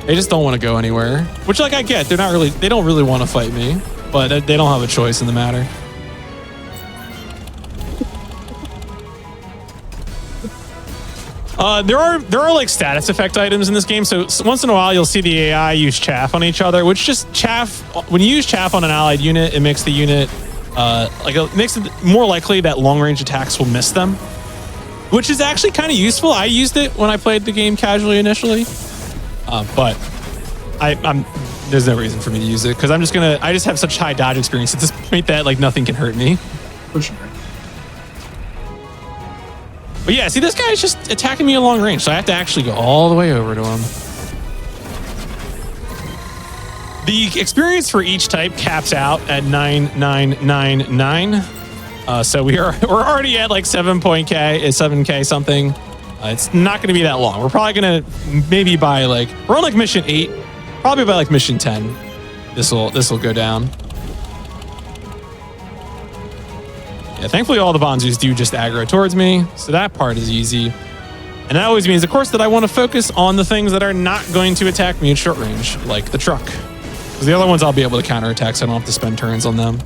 they just don't want to go anywhere. Which, like, I get, they don't really want to fight me, but they don't have a choice in the matter. There are like status effect items in this game. So once in a while, you'll see the AI use chaff on each other, which just chaff, when you use chaff on an allied unit, it makes the unit, it makes it more likely that long range attacks will miss them, which is actually kind of useful. I used it when I played the game casually initially, but there's no reason for me to use it because I just have such high dodge experience at this point that like nothing can hurt me. For sure. But yeah, see, this guy's just attacking me at long range, so I have to actually go all the way over to him. The experience for each type caps out at 9999. So we're already at like 7K something. It's not going to be that long. We're probably going to maybe by like, we're on like mission 8, probably by like mission 10. This will go down. Yeah, thankfully all the Bonzus do just aggro towards me, so that part is easy. And that always means, of course, that I want to focus on the things that are not going to attack me at short range, like the truck. Because the other ones I'll be able to counterattack, so I don't have to spend turns on them.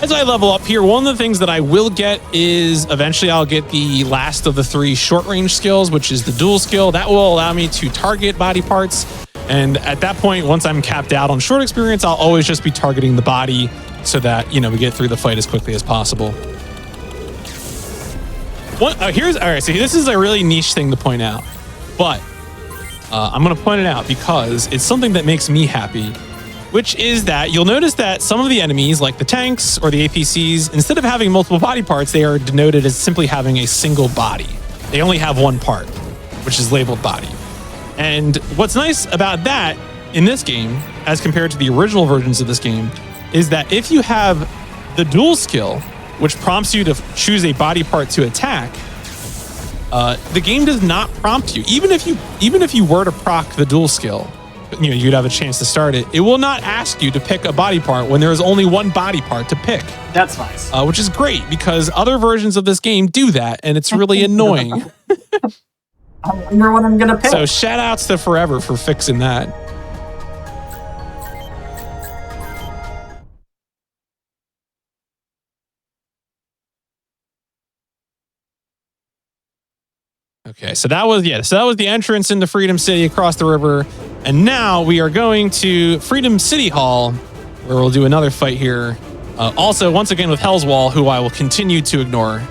As I level up here, one of the things that I will get is eventually I'll get the last of the 3 short range skills, which is the dual skill. That will allow me to target body parts. And at that point, once I'm capped out on short experience, I'll always just be targeting the body so that, you know, we get through the fight as quickly as possible. All right, so this is a really niche thing to point out, but I'm going to point it out because it's something that makes me happy, which is that you'll notice that some of the enemies, like the tanks or the APCs, instead of having multiple body parts, they are denoted as simply having a single body. They only have one part, which is labeled body. And what's nice about that in this game, as compared to the original versions of this game, is that if you have the dual skill, which prompts you to choose a body part to attack, the game does not prompt you. Even if you were to proc the dual skill, you know, you'd have a chance to start it. It will not ask you to pick a body part when there is only one body part to pick. That's nice. Which is great because other versions of this game do that, and it's really annoying. I wonder what I'm gonna pick. So shout outs to Forever for fixing that. Okay, so that was the entrance into Freedom City across the river. And now we are going to Freedom City Hall, where we'll do another fight here. Also, once again with Hell's Wall, who I will continue to ignore.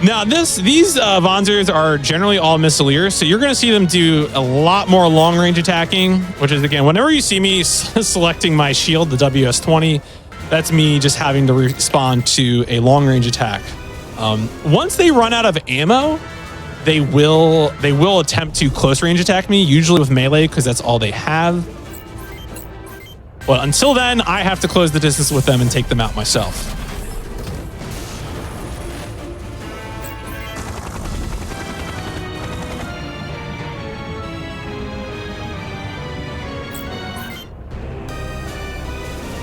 Now, these Vonzers are generally all missileers, so you're going to see them do a lot more long-range attacking, which is, again, whenever you see me selecting my shield, the WS-20, that's me just having to respond to a long-range attack. Once they run out of ammo, they will attempt to close-range attack me, usually with melee, because that's all they have. But until then, I have to close the distance with them and take them out myself.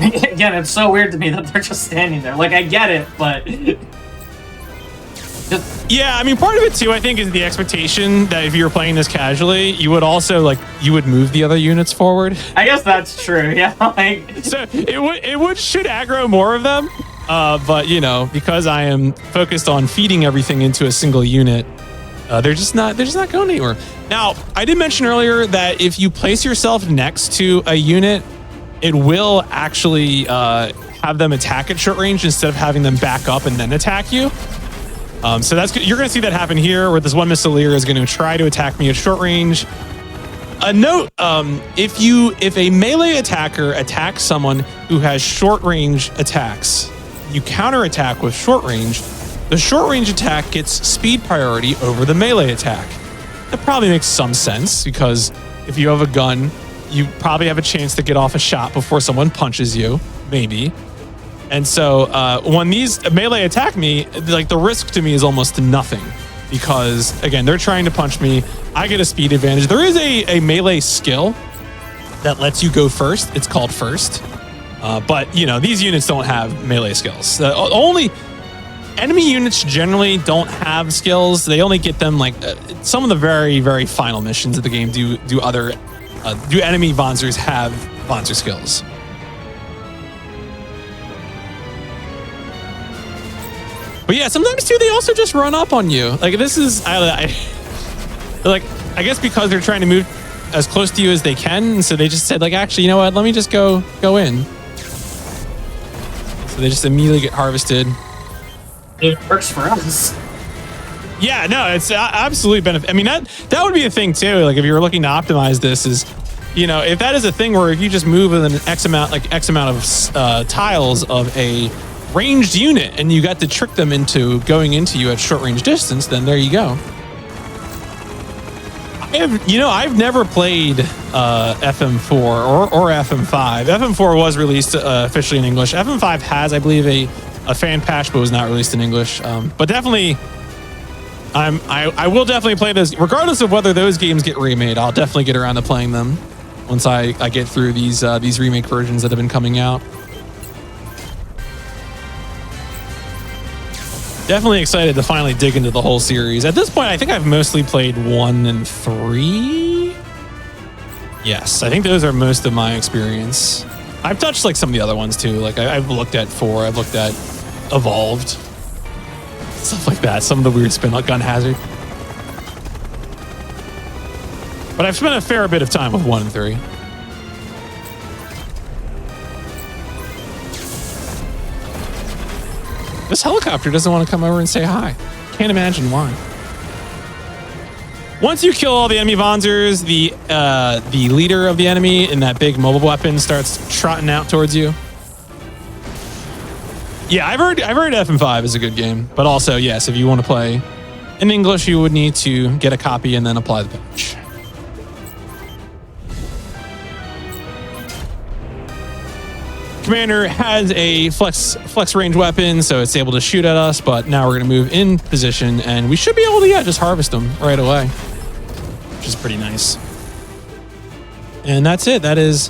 Again, it's so weird to me that they're just standing there. Like, I get it, but... Yeah, I mean, part of it too, I think, is the expectation that if you were playing this casually, you would also, like, you would move the other units forward. I guess that's true, yeah. Like... So it should aggro more of them, but, you know, because I am focused on feeding everything into a single unit, they're just not going anywhere. Now, I did mention earlier that if you place yourself next to a unit, it will actually have them attack at short range instead of having them back up and then attack you. So that's good. You're going to see that happen here, where this one missileer is going to try to attack me at short range. A note: if a melee attacker attacks someone who has short range attacks, you counterattack with short range. The short range attack gets speed priority over the melee attack. That probably makes some sense, because if you have a gun, you probably have a chance to get off a shot before someone punches you, maybe. And so when these melee attack me, like, the risk to me is almost nothing, because, again, they're trying to punch me. I get a speed advantage. There is a melee skill that lets you go first. It's called first. But, you know, these units don't have melee skills. Only enemy units generally don't have skills. They only get them, like, some of the very, very final missions of the game do enemy Panzers have Panzer skills. But yeah, sometimes too, they also just run up on you. Like, this is, I guess because they're trying to move as close to you as they can, so they just said, like, actually, you know what? Let me just go in. So they just immediately get harvested. It works for us. Yeah, no, it's absolutely benefit. I mean, that would be a thing too. Like, if you were looking to optimize this, is, you know, if that is a thing where if you just move within X amount of tiles of a ranged unit and you got to trick them into going into you at short range distance, then there you go. I've never played FM4 or FM5. FM4 was released officially in English. FM5 has, I believe, a fan patch, but was not released in English. But definitely, I will definitely play those, regardless of whether those games get remade. I'll definitely get around to playing them once I get through these remake versions that have been coming out. Definitely excited to finally dig into the whole series. At this point, I think I've mostly played 1 and 3. Yes, I think those are most of my experience. I've touched, like, some of the other ones too. Like, I've looked at 4, I've looked at Evolved, stuff like that. Some of the weird spin, like Gun Hazard. But I've spent a fair bit of time with 1 and 3. This helicopter doesn't want to come over and say hi. Can't imagine why. Once you kill all the enemy Panzers, the leader of the enemy in that big mobile weapon starts trotting out towards you. Yeah, I've heard FM5 is a good game, but also, yes, if you want to play in English, you would need to get a copy and then apply the patch. Commander has a flex range weapon, so it's able to shoot at us, but now we're going to move in position, and we should be able to, yeah, just harvest them right away, which is pretty nice. And that's it. That is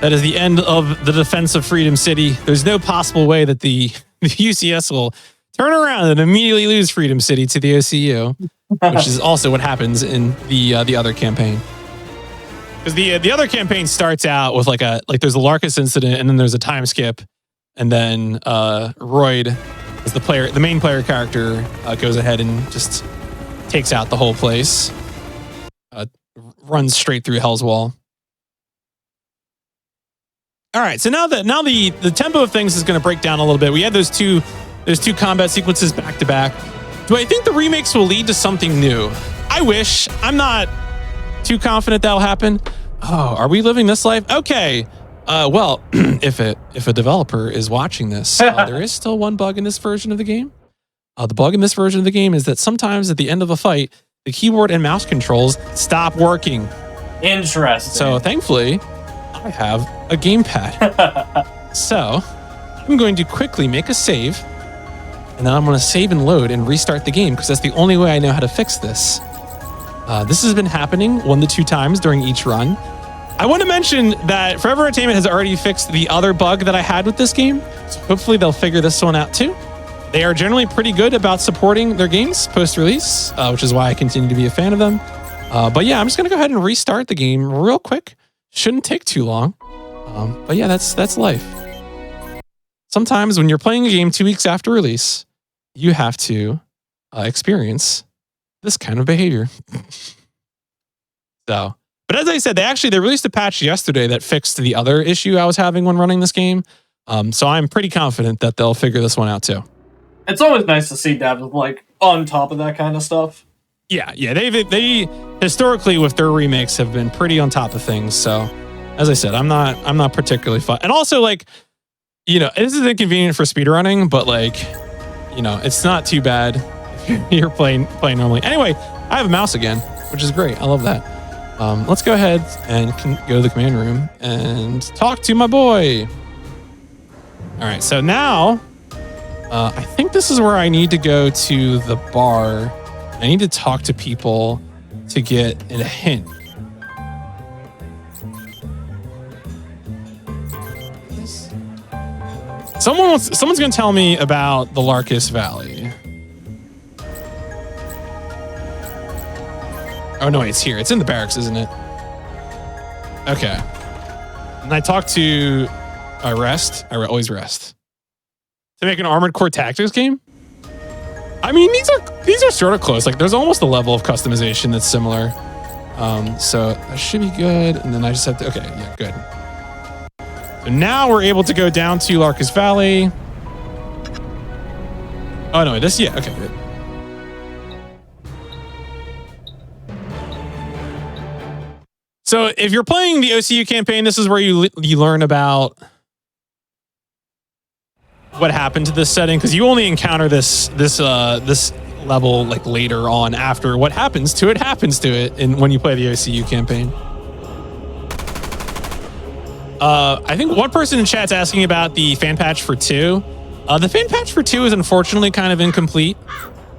the end of the defense of Freedom City. There's no possible way that the UCS will turn around and immediately lose Freedom City to the OCU, which is also what happens in the other campaign. Because the other campaign starts out with like there's a Larkus incident, and then there's a time skip, and then Royd, as the main player character, goes ahead and just takes out the whole place, runs straight through Hell's Wall. All right, so now the tempo of things is going to break down a little bit. We had those two combat sequences back to back. Do I think the remakes will lead to something new? I wish. I'm not too confident that'll happen. Oh, are we living this life? Okay. Well, if a developer is watching this, there is still one bug in this version of the game. The bug in this version of the game is that sometimes at the end of a fight, the keyboard and mouse controls stop working. Interesting. So thankfully, I have a gamepad. So I'm going to quickly make a save, and then I'm going to save and load and restart the game because that's the only way I know how to fix this. This has been happening 1 to 2 times during each run. I want to mention that Forever Entertainment has already fixed the other bug that I had with this game. So hopefully they'll figure this one out too. They are generally pretty good about supporting their games post-release, which is why I continue to be a fan of them. But yeah, I'm just going to go ahead and restart the game real quick. Shouldn't take too long. But yeah, that's life. Sometimes when you're playing a game 2 weeks after release, you have to experience this kind of behavior. So, but as I said, they released a patch yesterday that fixed the other issue I was having when running this game. So I'm pretty confident that they'll figure this one out too. It's always nice to see devs like on top of that kind of stuff. Yeah. They historically with their remakes have been pretty on top of things. So, as I said, I'm not particularly fun. And also, like, you know, this is inconvenient for speedrunning, but like, you know, it's not too bad if you're playing normally. Anyway, I have a mouse again, which is great. I love that. Let's go ahead and go to the command room and talk to my boy. All right, so now I think this is where I need to go to the bar. I need to talk to people to get a hint. Someone's going to tell me about the Larkus Valley. Oh no, it's here. It's in the barracks, isn't it? Okay. And I talked to rest. I always rest. To make an Armored Core Tactics game? I mean, these are sort of close. Like, there's almost a level of customization that's similar. So that should be good. And then I just have to, okay, yeah, good. So now we're able to go down to Larkus Valley. Oh no, yeah, okay, good. So if you're playing the OCU campaign, this is where you learn about what happened to this setting, because you only encounter this level like later on after what happens to it when you play the OCU campaign. I think one person in chat's asking about the fan patch for 2. The fan patch for 2 is unfortunately kind of incomplete.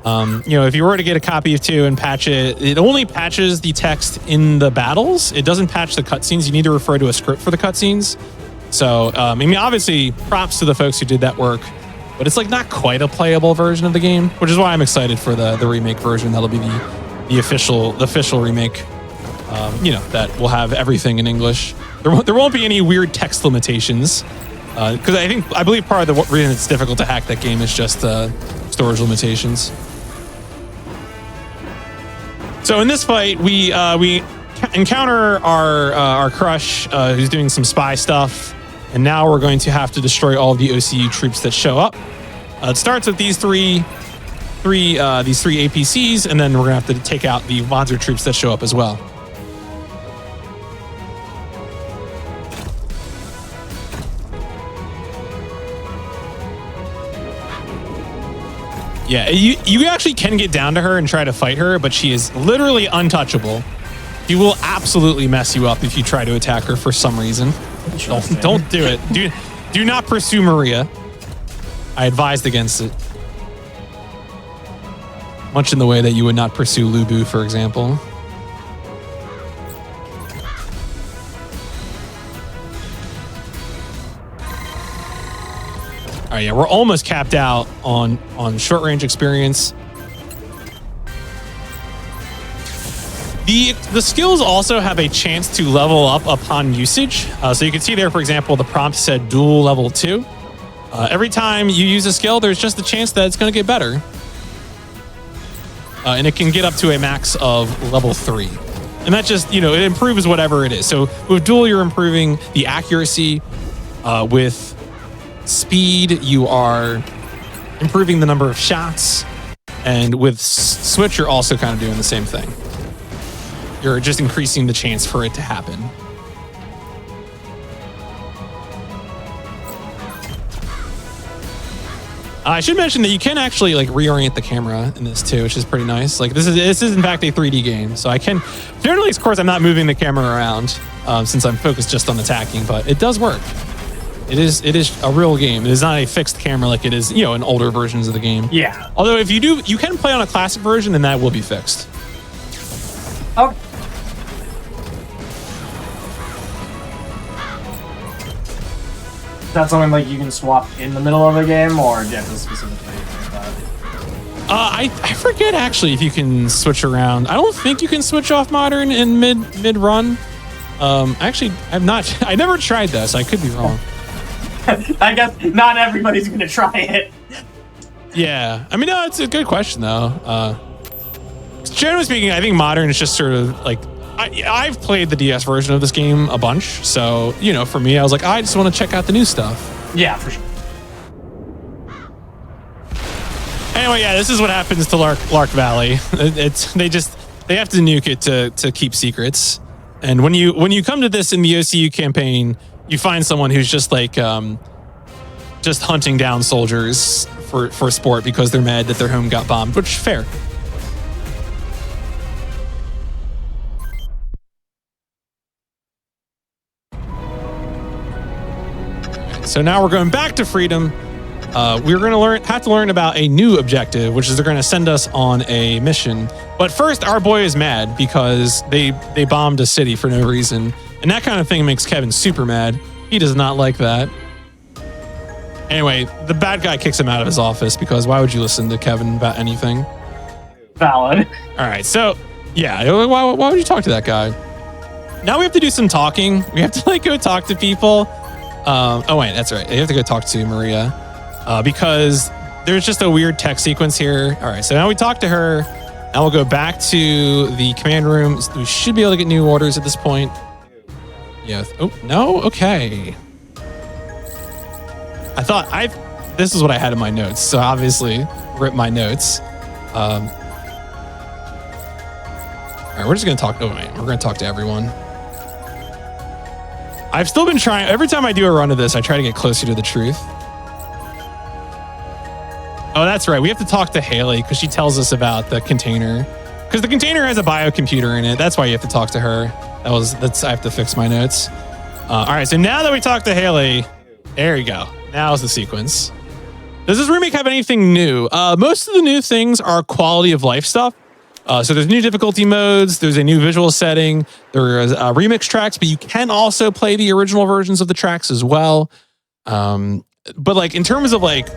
You know, if you were to get a copy of 2 and patch it, it only patches the text in the battles. It doesn't patch the cutscenes. You need to refer to a script for the cutscenes. So, I mean, obviously, props to the folks who did that work, but it's like not quite a playable version of the game, which is why I'm excited for the remake version. That'll be the official remake. You know, that will have everything in English. There won't be any weird text limitations, because I believe part of the reason it's difficult to hack that game is just storage limitations. So in this fight, we encounter our crush, who's doing some spy stuff, and now we're going to have to destroy all of the OCU troops that show up. It starts with these three APCs, and then we're gonna have to take out the Wanzer troops that show up as well. Yeah, you actually can get down to her and try to fight her, but she is literally untouchable. She will absolutely mess you up if you try to attack her for some reason. Don't do it. Do not pursue Maria. I advised against it. Much in the way that you would not pursue Lubu, for example. All right, yeah, we're almost capped out on short range experience. The skills also have a chance to level up upon usage. So you can see there, for example, the prompt said dual level 2. Every time you use a skill, there's just a chance that it's going to get better. And it can get up to a max of level 3. And that just, you know, it improves whatever it is. So with dual, you're improving the accuracy. With speed, you are improving the number of shots. And with switch, you're also kind of doing the same thing. You're just increasing the chance for it to happen. I should mention that you can actually like reorient the camera in this too, which is pretty nice. Like this is in fact a 3D game, so I can generally, of course, I'm not moving the camera around since I'm focused just on attacking, but it does work. It is a real game. It is not a fixed camera like it is, in older versions of the game. Yeah. Although if you do, you can play on a classic version, and that will be fixed. Oh. Is that something like you can swap in the middle of the game, or do you have to specifically do that? I forget actually if you can switch around. I don't think you can switch off modern in mid run. Actually, I never tried that, so I could be wrong. I guess not everybody's gonna try it. Yeah, I mean, no, it's a good question though. Generally speaking, I think modern is just sort of like I've played the DS version of this game a bunch, so for me, I was like, I just want to check out the new stuff. Yeah, for sure. Anyway, yeah, this is what happens to Lark Valley. They have to nuke it to keep secrets. And when you come to this in the OCU campaign, you find someone who's just like just hunting down soldiers for sport because they're mad that their home got bombed, which is fair. So now we're going back to Freedom. We're going to have to learn about a new objective, which is they're going to send us on a mission. But first, our boy is mad because they bombed a city for no reason. And that kind of thing makes Kevin super mad. He does not like that. Anyway, the bad guy kicks him out of his office because why would you listen to Kevin about anything? Valid. All right, so yeah, why would you talk to that guy? Now we have to do some talking. We have to go talk to people. Oh wait, that's right. You have to go talk to Maria because there's just a weird text sequence here. All right, so now we talk to her. Now we'll go back to the command room. We should be able to get new orders at this point. Yeah. Oh no. Okay. This is what I had in my notes. So obviously, rip my notes. All right, we're just gonna talk. Oh wait, we're gonna talk to everyone. I've still been trying. Every time I do a run of this, I try to get closer to the truth. Oh, that's right. We have to talk to Haley because she tells us about the container. Because the container has a biocomputer in it. That's why you have to talk to her. I have to fix my notes. All right, so now that we talked to Haley, there you go. Now's the sequence. Does this remake have anything new? Most of the new things are quality of life stuff. So there's new difficulty modes. There's a new visual setting. There's remix tracks, but you can also play the original versions of the tracks as well. But like in terms of like,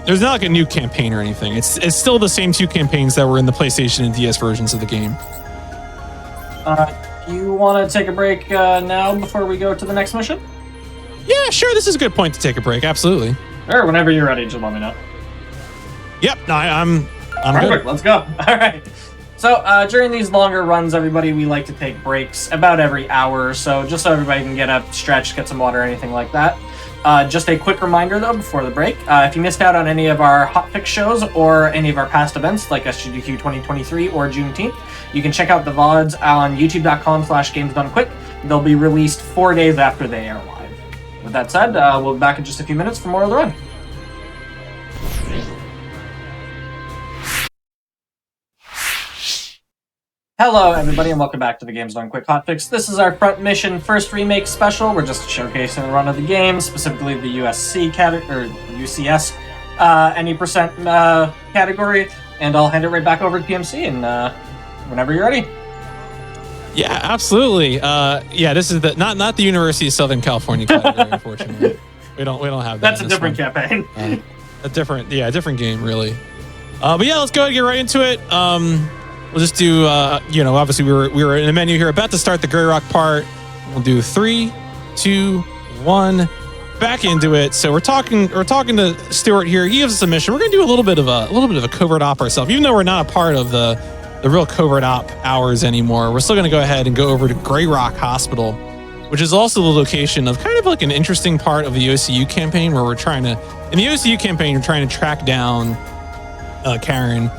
there's not like a new campaign or anything. It's still the same two campaigns that were in the PlayStation and DS versions of the game. Do you want to take a break now before we go to the next mission? Yeah, sure. This is a good point to take a break. Absolutely. Or whenever you're ready, just let me know. Yep. No, I'm Perfect. good. Let's go. All right. So during these longer runs, everybody, we like to take breaks about every hour or so, just so everybody can get up, stretch, get some water, anything like that. Just a quick reminder, though, before the break, if you missed out on any of our Hotfix shows or any of our past events, like GDQ 2023 or Juneteenth, you can check out the VODs on youtube.com/gamesdonequick. They'll be released 4 days after they air live. With that said, we'll be back in just a few minutes for more of the run. Hello, everybody, and welcome back to the Games Done Quick Hotfix. This is our Front Mission First Remake special. We're just showcasing a run of the game, specifically the USC category, or UCS, any percent category, and I'll hand it right back over to PMC, and whenever you're ready. Yeah, absolutely. Yeah, this is not the University of Southern California category, unfortunately. We don't have that. That's a different campaign. A different game, really. But yeah, let's go ahead and get right into it. We'll just do, obviously we were in the menu here, about to start the Grey Rock part. We'll do 3, 2, 1, back into it. So we're talking to Stuart here. He gives us a mission. We're gonna do a little bit of a covert op ourselves, even though we're not a part of the real covert op hours anymore. We're still gonna go ahead and go over to Grey Rock Hospital, which is also the location of kind of like an interesting part of the OCU campaign, where in the OCU campaign, you're trying to track down Karen.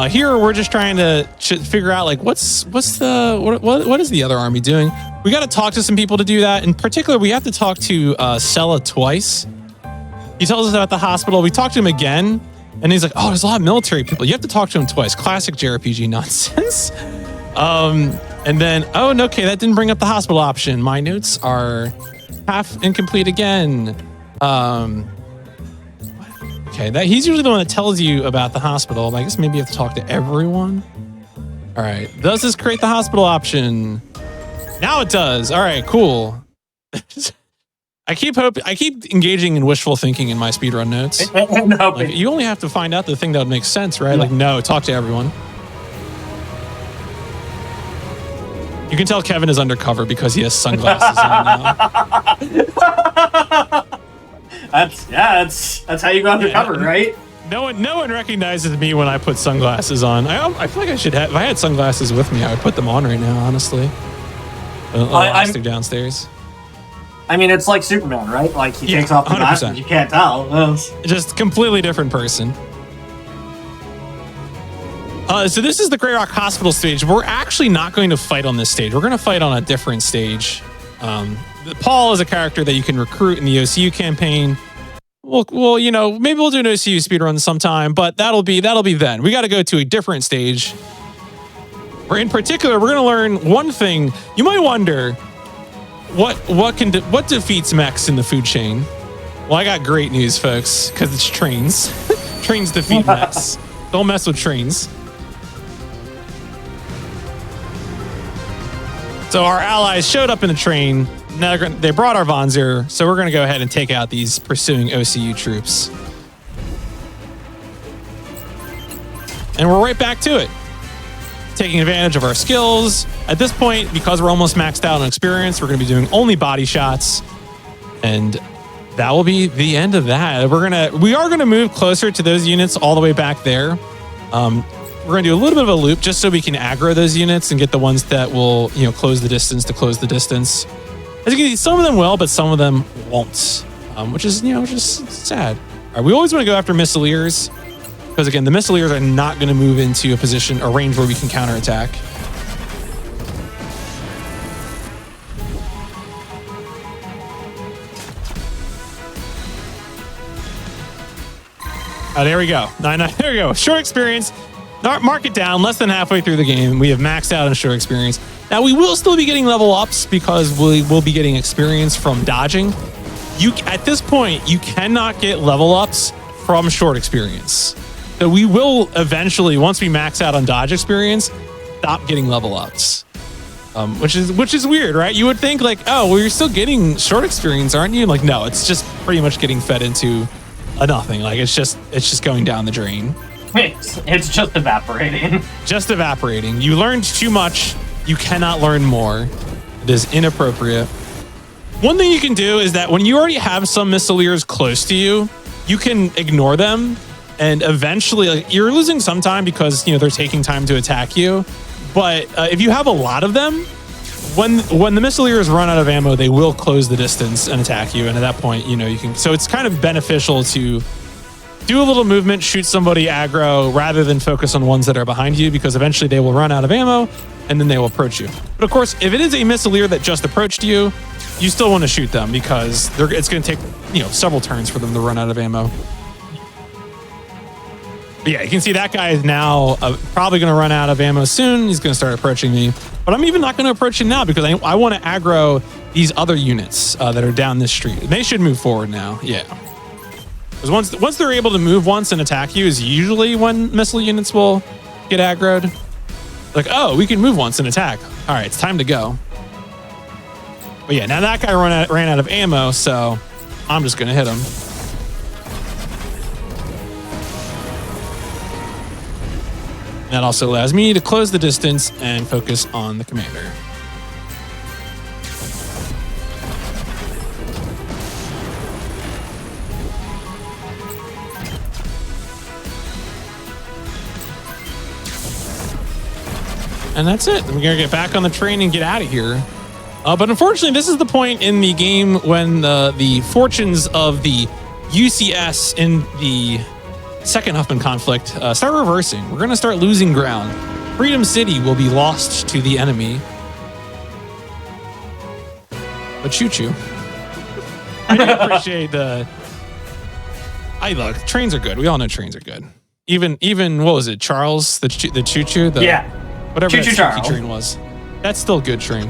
Here we're just trying to figure out like what is the other army doing. We got to talk to some people to do that. In particular, we have to talk to Sella twice. He tells us about the hospital. We talked to him again, and he's like, "Oh, there's a lot of military people. You have to talk to him twice." Classic JRPG nonsense. And then, oh, no, okay, that didn't bring up the hospital option. My notes are half incomplete again. Okay, he's usually the one that tells you about the hospital. I guess maybe you have to talk to everyone. All right, does this create the hospital option? Now it does. All right, cool. I keep engaging in wishful thinking in my speedrun notes. Like, you only have to find out the thing that would make sense, right? Like, no, talk to everyone. You can tell Kevin is undercover because he has sunglasses on now. That's how you go undercover, right? No one recognizes me when I put sunglasses on. I feel like I should have. If I had sunglasses with me, I would put them on right now. Honestly, elastic downstairs. I mean, it's like Superman, right? Like he takes off the glasses, you can't tell. Just completely different person. So this is the Grey Rock Hospital stage. We're actually not going to fight on this stage. We're going to fight on a different stage. Paul is a character that you can recruit in the OCU campaign. Well, you know, maybe we'll do an OCU speedrun sometime, but that'll be then. We got to go to a different stage. Where in particular, we're going to learn one thing. You might wonder, what defeats mechs in the food chain? Well, I got great news, folks, because it's trains. Trains defeat mechs. Don't mess with trains. So our allies showed up in the train. Now they brought our Vanzer, so we're going to go ahead and take out these pursuing OCU troops. And we're right back to it. Taking advantage of our skills. At this point, because we're almost maxed out on experience, we're going to be doing only body shots. And that will be the end of that. We are going to move closer to those units all the way back there. We're going to do a little bit of a loop just so we can aggro those units and get the ones that will, close the distance to close the distance. As you can see, some of them will, but some of them won't, which is sad. All right, we always want to go after missileers because, again, the missileers are not going to move into a range where we can counterattack. Oh, there we go. There we go. Short experience. Mark it down. Less than halfway through the game, we have maxed out on short experience. Now, we will still be getting level ups because we will be getting experience from dodging. At this point, you cannot get level ups from short experience. So we will eventually, once we max out on dodge experience, stop getting level ups. Which is weird, right? You would think like, oh, well, you're still getting short experience, aren't you? Like, no, it's just pretty much getting fed into a nothing. Like it's just going down the drain. It's just evaporating. Just evaporating. You learned too much. You cannot learn more. It is inappropriate. One thing you can do is that when you already have some missileers close to you, you can ignore them. And eventually, you're losing some time because, they're taking time to attack you. But if you have a lot of them, when the missileers run out of ammo, they will close the distance and attack you. And at that point, you can. So it's kind of beneficial to do a little movement, shoot somebody aggro, rather than focus on ones that are behind you, because eventually they will run out of ammo and then they will approach you. But of course, if it is a missileer that just approached you, you still want to shoot them because it's going to take several turns for them to run out of ammo. But yeah, you can see that guy is now probably going to run out of ammo soon. He's going to start approaching me. But I'm even not going to approach him now because I want to aggro these other units that are down this street. They should move forward now. Yeah. Because once they're able to move once and attack you is usually when missile units will get aggroed. Like, oh, we can move once and attack. All right, it's time to go. But yeah, now that guy ran out of ammo, so I'm just going to hit him. That also allows me to close the distance and focus on the commander. And that's it. We're going to get back on the train and get out of here. But unfortunately, this is the point in the game when the fortunes of the UCS in the second Huffman conflict start reversing. We're going to start losing ground. Freedom City will be lost to the enemy. But choo-choo. I do appreciate Look, trains are good. We all know trains are good. Even what was it? Charles, the choo-choo? Yeah. Whatever Choo-choo that Charles. train was. That's still a good train.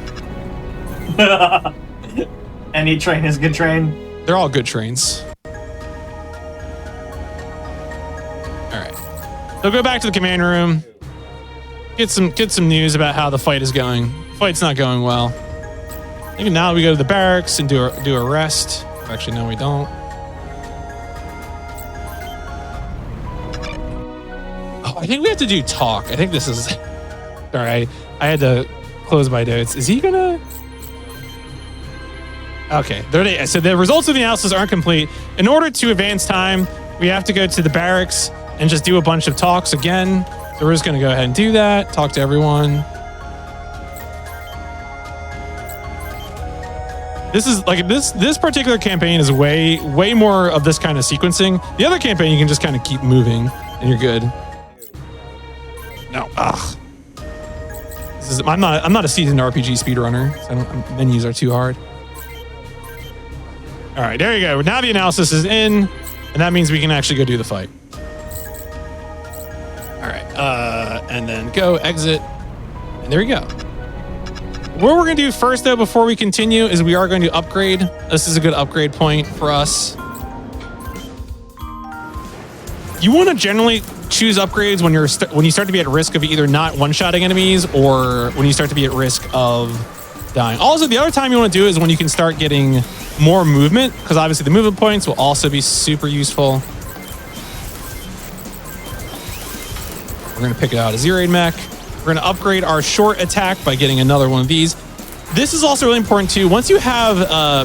Any train is a good train. They're all good trains. All right. So go back to the command room. Get some news about how the fight is going. Fight's not going well. Maybe now we go to the barracks and do a rest. Actually, no, we don't. Oh, I think we have to do talk. I think this is... Sorry, I had to close my notes. Is he gonna... Okay, there they are. So the results of the analysis aren't complete. In order to advance time, we have to go to the barracks and just do a bunch of talks again. So we're just gonna go ahead and do that. Talk to everyone. This is like this particular campaign is way more of this kind of sequencing. The other campaign you can just kind of keep moving and you're good. No, I'm not a seasoned RPG speedrunner. So menus are too hard. All right, there you go. Now the analysis is in, and that means we can actually go do the fight. All right, and then go exit, and there you go. What we're going to do first, though, before we continue, is we are going to upgrade. This is a good upgrade point for us. You want to generally choose upgrades when you start to be at risk of either not one-shotting enemies or when you start to be at risk of dying. Also, the other time you want to do it is when you can start getting more movement, because obviously the movement points will also be super useful. We're going to pick it out a zero-aid mech. We're going to upgrade our short attack by getting another one of these. This is also really important too. Once you have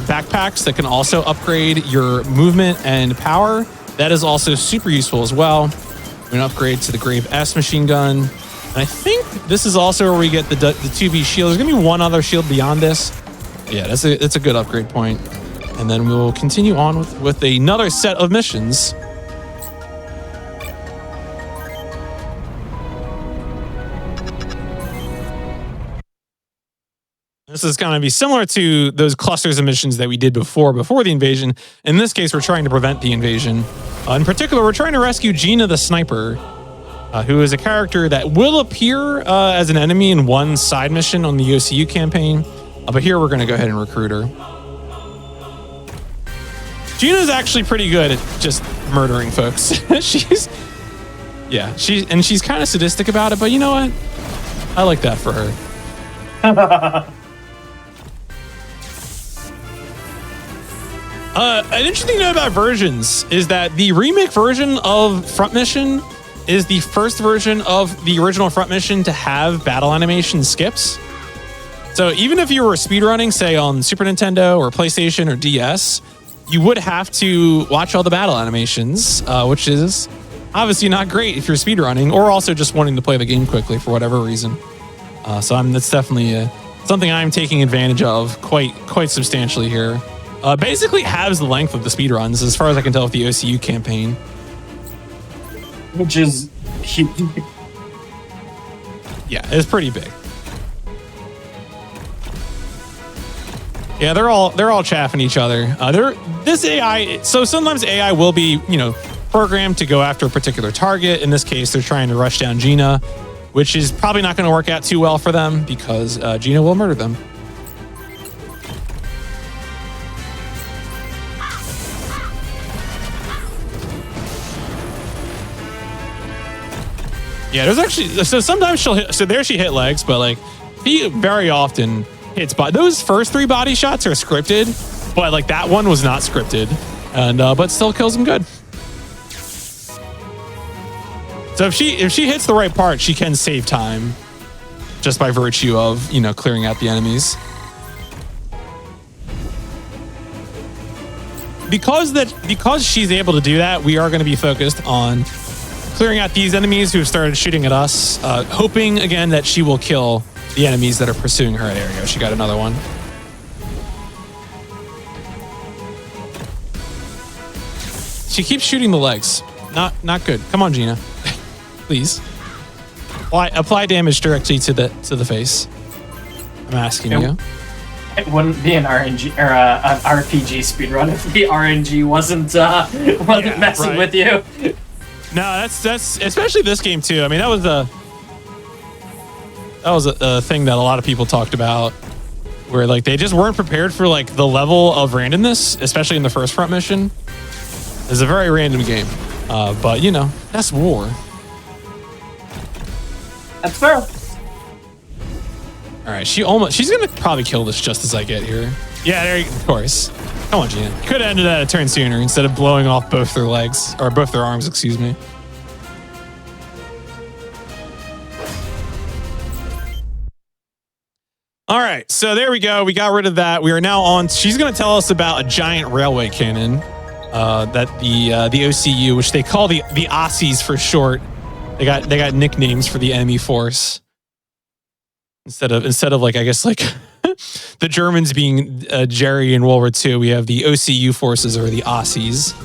backpacks that can also upgrade your movement and power, that is also super useful as well. We're going to upgrade to the Grave S machine gun. And I think this is also where we get the 2B shield. There's going to be one other shield beyond this. Yeah, that's a good upgrade point. And then we'll continue on with another set of missions. This is going to be similar to those clusters of missions that we did before the invasion. In this case, we're trying to prevent the invasion. In particular, we're trying to rescue Gina the Sniper, who is a character that will appear as an enemy in one side mission on the OCU campaign. But here we're going to go ahead and recruit her. Gina's actually pretty good at just murdering folks. she's kind of sadistic about it, but you know what? I like that for her. An interesting note about versions is that the remake version of Front Mission is the first version of the original Front Mission to have battle animation skips. So even if you were speedrunning, say on Super Nintendo or PlayStation or DS, you would have to watch all the battle animations, which is obviously not great if you're speedrunning or also just wanting to play the game quickly for whatever reason. So that's definitely something I'm taking advantage of quite substantially here. Basically halves the length of the speedruns, as far as I can tell, with the OCU campaign. Which is huge. Yeah, it's pretty big. Yeah, they're all chaffing each other. This AI, so sometimes AI will be, programmed to go after a particular target. In this case, they're trying to rush down Gina, which is probably not going to work out too well for them because Gina will murder them. Yeah, there's actually, so sometimes she'll hit, so there she hit legs, but like he very often hits body. Those first 3 body shots are scripted, but like that one was not scripted, and but still kills him good. So if she hits the right part, she can save time just by virtue of, clearing out the enemies. Because she's able to do that, we are going to be focused on clearing out these enemies who have started shooting at us, hoping again that she will kill the enemies that are pursuing her. There we go. She got another one. She keeps shooting the legs. Not good. Come on, Gina. Please. Apply damage directly to the face. I'm asking you. It wouldn't be an RNG or an RPG speedrun if the RNG wasn't messing with you. No, that's especially this game too. I mean, that was a thing that a lot of people talked about, where like they just weren't prepared for like the level of randomness, especially in the first front mission. It's a very random game, but you know, that's war. That's fair. All right, she's gonna probably kill this just as I get here. Yeah, there you go, of course. Come on, Gian. Could have ended that a turn sooner instead of blowing off both their legs, or both their arms, excuse me. All right, so there we go. We got rid of that. We are now on. She's going to tell us about a giant railway cannon that the OCU, which they call the Aussies for short. They got nicknames for the enemy force instead of like, I guess like the Germans being Jerry in World War II. We have the OCU forces, or the Aussies.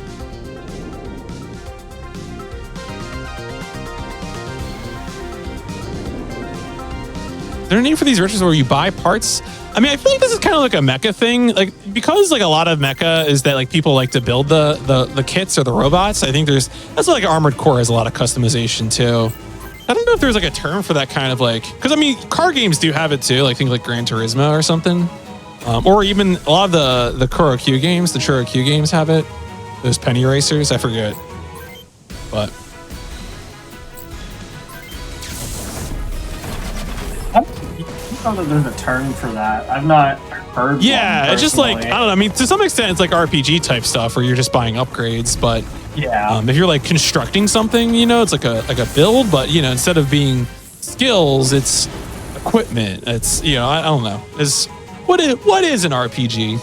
Is there a name for these riches where you buy parts? I mean, I feel like this is kind of like a mecha thing, like because like a lot of mecha is that like people like to build the kits or the robots. I think that's like Armored Core has a lot of customization too. I don't know if there's like a term for that kind of like, because I mean, car games do have it too, like things like Gran Turismo or something, or even a lot of the Kuro Q games, the Churo Q games have it. Those penny racers, I forget, but. I don't know that there's a term for that. I've not heard. Yeah, it's just like, I don't know. I mean, to some extent, it's like RPG type stuff where you're just buying upgrades. But yeah, if you're like constructing something, you know, it's like a build. But you know, instead of being skills, it's equipment. It's, you know, I don't know. What is an RPG?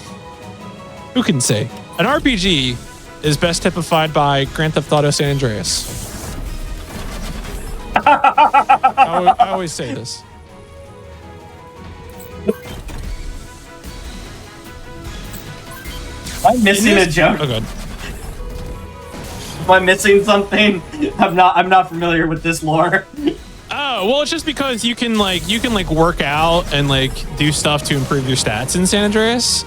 Who can say? An RPG is best typified by Grand Theft Auto San Andreas. I always say this. Am I missing a joke? Oh, good. Am I missing something? I'm not familiar with this lore. Oh, well, it's just because you can work out and like do stuff to improve your stats in San Andreas.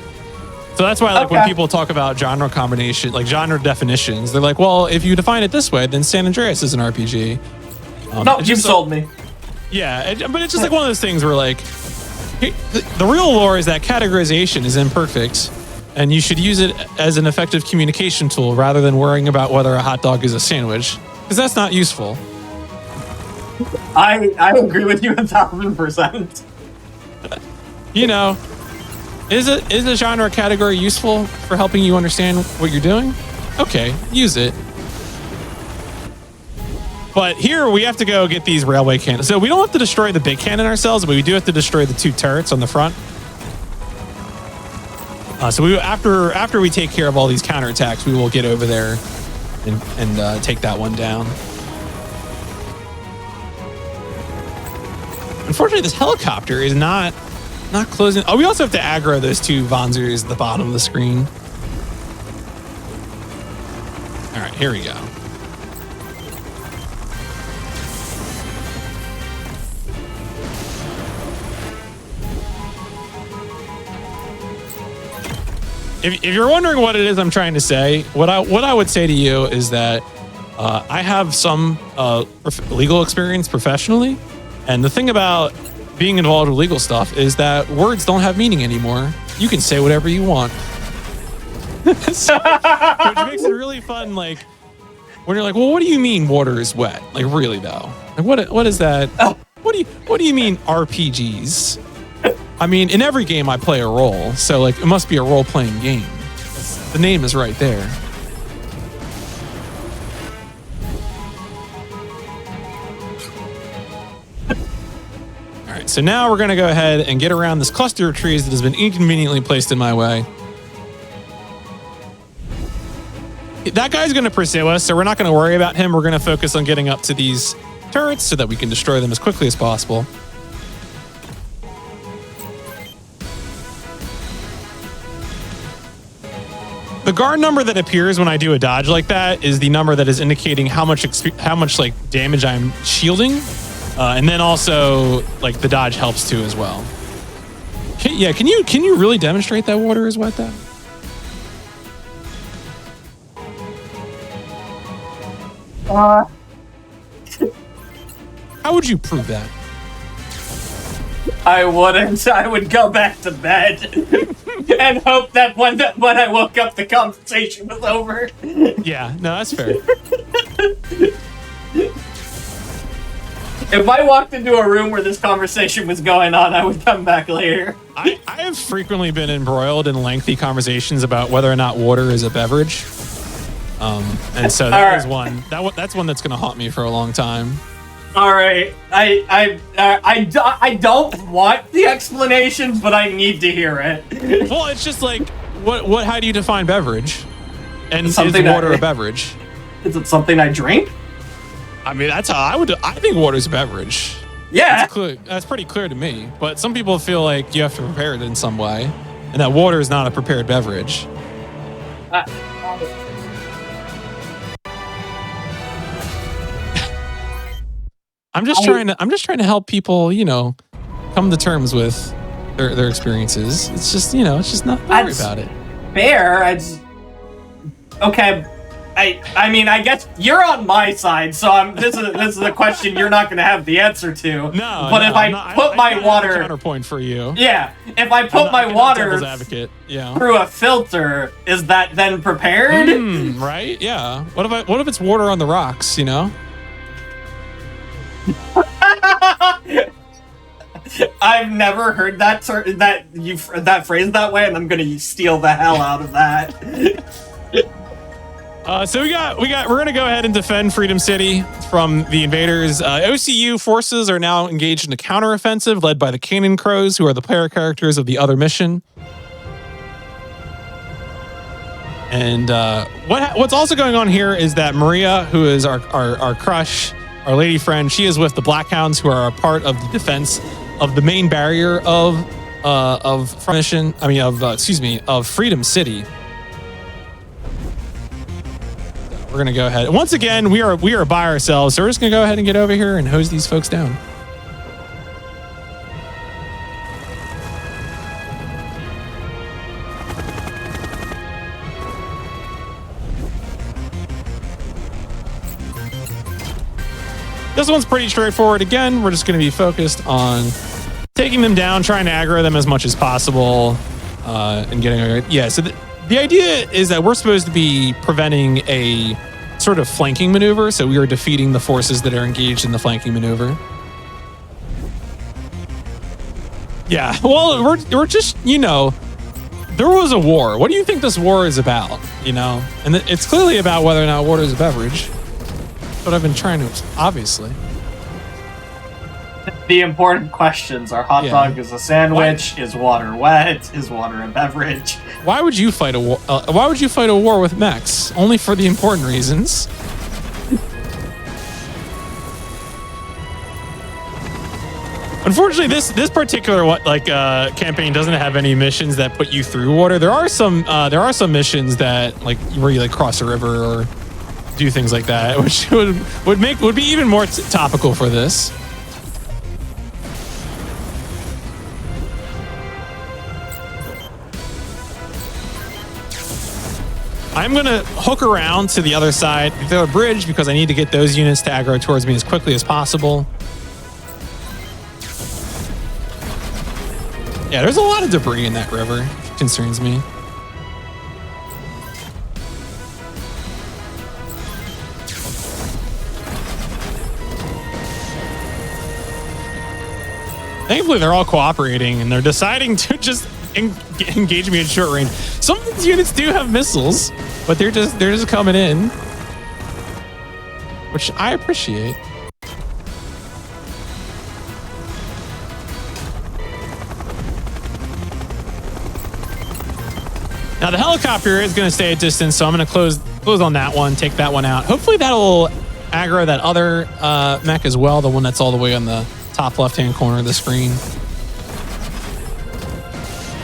So that's why like when people talk about genre combination, like genre definitions, they're like, well, if you define it this way, then San Andreas is an RPG. No, you sold me. Yeah, but it's just like one of those things where like the real lore is that categorization is imperfect, and you should use it as an effective communication tool rather than worrying about whether a hot dog is a sandwich, because that's not useful. I agree with you 1,000%. You know, is a genre category useful for helping you understand what you're doing? Okay, use it. But here we have to go get these railway cannons. So we don't have to destroy the big cannon ourselves, but we do have to destroy the 2 turrets on the front. So we after we take care of all these counterattacks, we will get over there and take that one down. Unfortunately, this helicopter is not closing. Oh, we also have to aggro those 2 Wanzers at the bottom of the screen. All right, here we go. If you're wondering what it is I'm trying to say, what I would say to you is that I have some legal experience professionally, and the thing about being involved with legal stuff is that words don't have meaning anymore. You can say whatever you want, so, which makes it really fun. Like when you're like, well, what do you mean water is wet? Like really though, like what is that? What do you mean RPGs? I mean, in every game I play a role, so like it must be a role-playing game. The name is right there. All right, so now we're gonna go ahead and get around this cluster of trees that has been inconveniently placed in my way. That guy's gonna pursue us, so we're not gonna worry about him. We're gonna focus on getting up to these turrets so that we can destroy them as quickly as possible. The guard number that appears when I do a dodge like that is the number that is indicating how much like damage I'm shielding, and then also like the dodge helps too as well. Yeah, can you really demonstrate that water is wet then? How would you prove that? I wouldn't. I would go back to bed and hope that when I woke up, the conversation was over. Yeah, no, that's fair. If I walked into a room where this conversation was going on, I would come back later. I have frequently been embroiled in lengthy conversations about whether or not water is a beverage. And so that is one. That's one that's going to haunt me for a long time. All right, I don't want the explanation, but I need to hear it. Well, it's just like, what? How do you define beverage? And is Something water a beverage? Is it something I drink? I mean, that's how I would. I think water is a beverage. Yeah. That's pretty clear to me. But some people feel like you have to prepare it in some way, and that water is not a prepared beverage. I'm just trying to help people, come to terms with their experiences. It's just, it's just not worry about it. Fair. Okay. I mean, I guess you're on my side, so this is a question you're not going to have the answer to. No, but if I put my water counterpoint for you. Yeah, if I put my water advocate, through a filter, is that then prepared? Right? Yeah. What if it's water on the rocks? I've never heard that phrase that way, and I'm gonna steal the hell out of that. So we're gonna go ahead and defend Freedom City from the invaders. OCU forces are now engaged in a counteroffensive led by the Cannon Crows, who are the player characters of the other mission. And what's also going on here is that Maria, who is our crush, our lady friend, she is with the Blackhounds, who are a part of the defense of the main barrier of Freedom City. We're gonna go ahead. Once again, we are by ourselves, so we're just gonna go ahead and get over here and hose these folks down. This one's pretty straightforward. Again, we're just going to be focused on taking them down, trying to aggro them as much as possible, and getting... Yeah, so the idea is that we're supposed to be preventing a sort of flanking maneuver, so we are defeating the forces that are engaged in the flanking maneuver. Yeah, well, we're just, there was a war. What do you think this war is about, And it's clearly about whether or not water is a beverage. What I've been trying to, obviously. The important questions are: hot dog is a sandwich? Is water wet? Is water a beverage? Why would you fight a war? Why would you fight a war with mechs? Only for the important reasons. Unfortunately, this particular campaign doesn't have any missions that put you through water. There are some missions that where you cross a river or do things like that, which would be even more topical for this. I'm gonna hook around to the other side, throw a bridge, because I need to get those units to aggro towards me as quickly as possible. Yeah, there's a lot of debris in that river. It concerns me. Thankfully, they're all cooperating, and they're deciding to just engage me at short range. Some of these units do have missiles, but they're just coming in, which I appreciate. Now the helicopter is going to stay at distance, so I'm going to close on that one, take that one out. Hopefully that'll aggro that other mech as well, the one that's all the way on the top left-hand corner of the screen.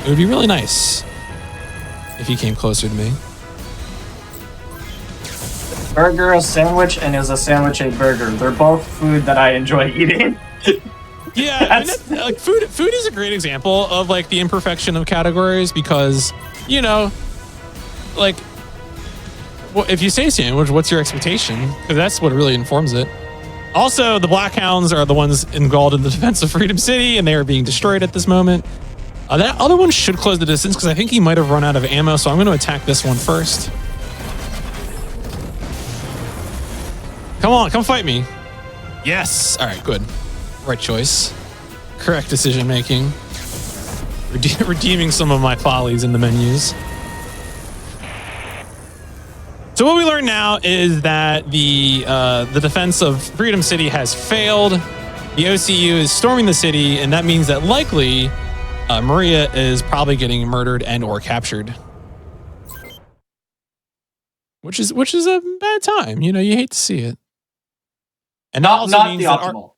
It would be really nice if he came closer to me. Burger, a sandwich, and is a sandwich a burger? They're both food that I enjoy eating. Yeah, I mean, like food is a great example of like the imperfection of categories because, you know, like, well, if you say sandwich, what's your expectation? Because that's what really informs it. Also, the Black Hounds are the ones involved in the defense of Freedom City, and they are being destroyed at this moment. That other one should close the distance because I think he might have run out of ammo, so I'm going to attack this one first. Come on, come fight me. Yes. All right, good. Right choice. Correct decision making. Redeeming some of my follies in the menus. So what we learn now is that the defense of Freedom City has failed. The OCU is storming the city, and that means that likely Maria is probably getting murdered and or captured. Which is a bad time. You know, you hate to see it. And not the optimal.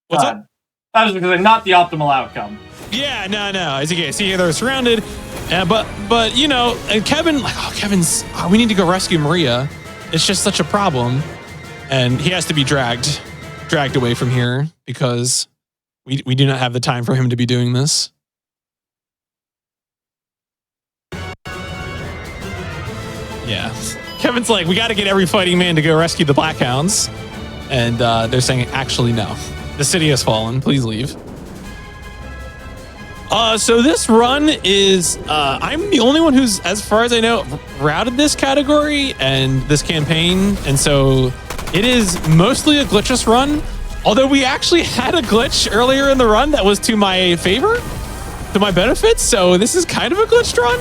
What's up? That was because not the optimal outcome. Yeah, no. As you can see, they're surrounded. But you know, and Kevin, like, we need to go rescue Maria. It's just such a problem, and he has to be dragged away from here because we do not have the time for him to be doing this. Yeah, Kevin's like, we got to get every fighting man to go rescue the Black Hounds, and they're saying, actually, no, the city has fallen. Please leave. So this run is, I'm the only one who's, as far as I know, routed this category and this campaign. And so it is mostly a glitchless run. Although we actually had a glitch earlier in the run that was to my favor, to my benefit. So this is kind of a glitched run.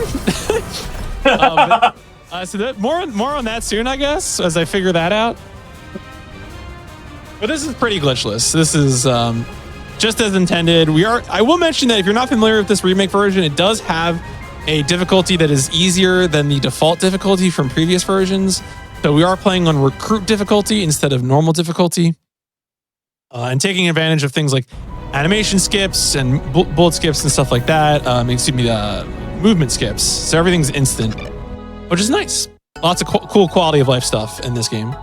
So that, more on that soon, I guess, as I figure that out. But this is pretty glitchless. This is, just as intended. I will mention that if you're not familiar with this remake version, it does have a difficulty that is easier than the default difficulty from previous versions. So we are playing on recruit difficulty instead of normal difficulty. And taking advantage of things like animation skips and bullet skips and stuff like that. Movement skips. So everything's instant, which is nice. Lots of cool quality of life stuff in this game.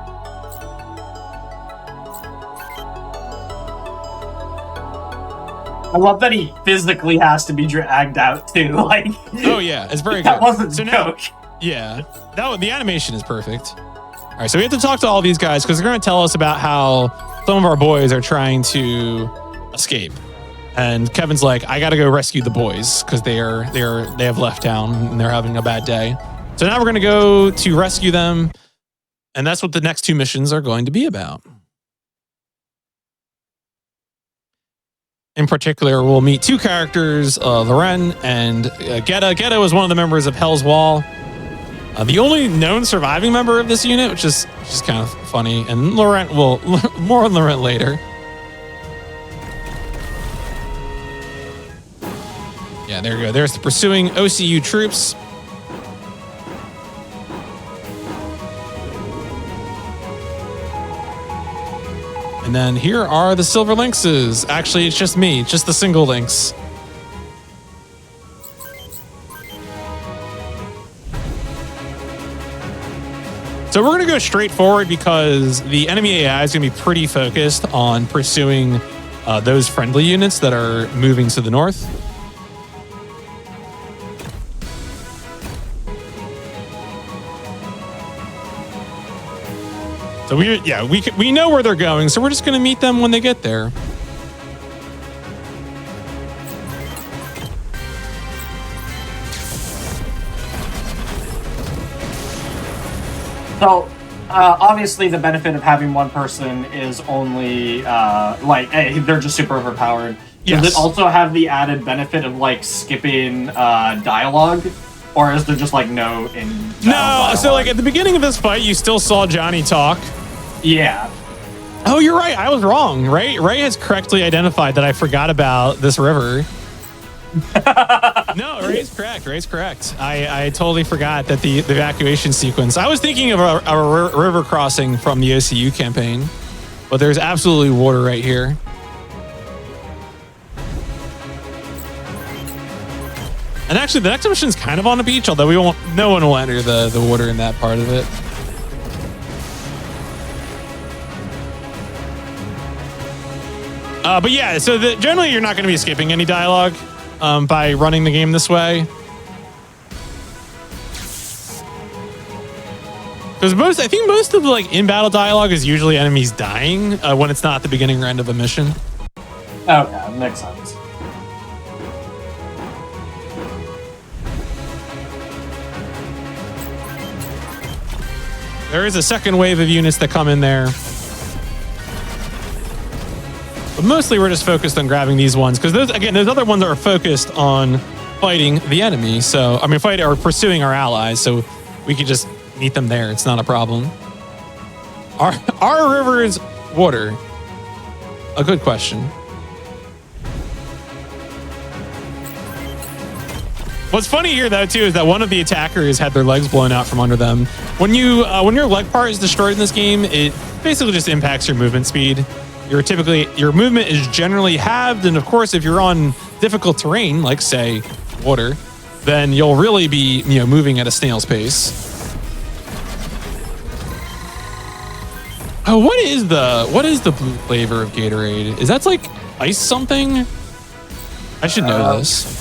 I love that he physically has to be dragged out too. Like, oh yeah, it's very good. That wasn't a joke. Yeah, the animation is perfect. All right, so we have to talk to all these guys because they're going to tell us about how some of our boys are trying to escape. And Kevin's like, I got to go rescue the boys because they have left town and they're having a bad day. So now we're going to go to rescue them, and that's what the next two missions are going to be about. In particular, we'll meet two characters, Loren and Geta. Geta was one of the members of Hell's Wall. The only known surviving member of this unit, which is kind of funny. And Laurent will, more on Laurent later. Yeah, there you go. There's the pursuing OCU troops. And then here are the silver lynxes. Actually, it's just me, just the single lynx. So we're going to go straight forward because the enemy AI is going to be pretty focused on pursuing those friendly units that are moving to the north. So we know where they're going, so we're just going to meet them when they get there. So, obviously the benefit of having one person is only, hey, they're just super overpowered. Yes. Does it also have the added benefit of, like, skipping dialogue? Or is there just, like, no dialogue? So, like, at the beginning of this fight, you still saw Johnny talk. Yeah. Oh, you're right. I was wrong. Ray has correctly identified that I forgot about this river. No, Ray's correct. I totally forgot that the evacuation sequence. I was thinking of a river crossing from the OCU campaign, but there's absolutely water right here. And actually, the next mission's kind of on a beach, although no one will enter the water in that part of it. But yeah, so generally you're not going to be skipping any dialogue by running the game this way. Because I think most of the like in-battle dialogue is usually enemies dying when it's not the beginning or end of a mission. Okay, makes sense. There is a second wave of units that come in there. But mostly we're just focused on grabbing these ones because those other ones are focused on fighting the enemy. So, I mean, fighting or pursuing our allies. So we could just meet them there. It's not a problem. Are rivers water? A good question. What's funny here, though, too, is that one of the attackers had their legs blown out from under them. When your leg part is destroyed in this game, it basically just impacts your movement speed. Your movement is generally halved, and of course, if you're on difficult terrain, like say water, then you'll really be moving at a snail's pace. Oh, what is the blue flavor of Gatorade? Is that like ice something? I should know this.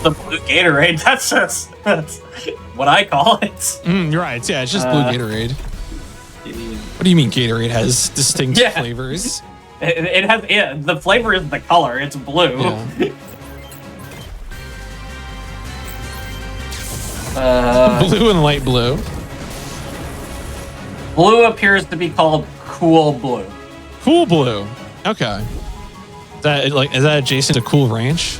The blue Gatorade. That's what I call it. You're right. Yeah, it's just blue Gatorade. What do you mean Gatorade has distinct flavors? It has. The flavor is the color. It's blue. Yeah. Blue and light blue. Blue appears to be called Cool Blue. Cool Blue. Okay. Is that adjacent to Cool Ranch?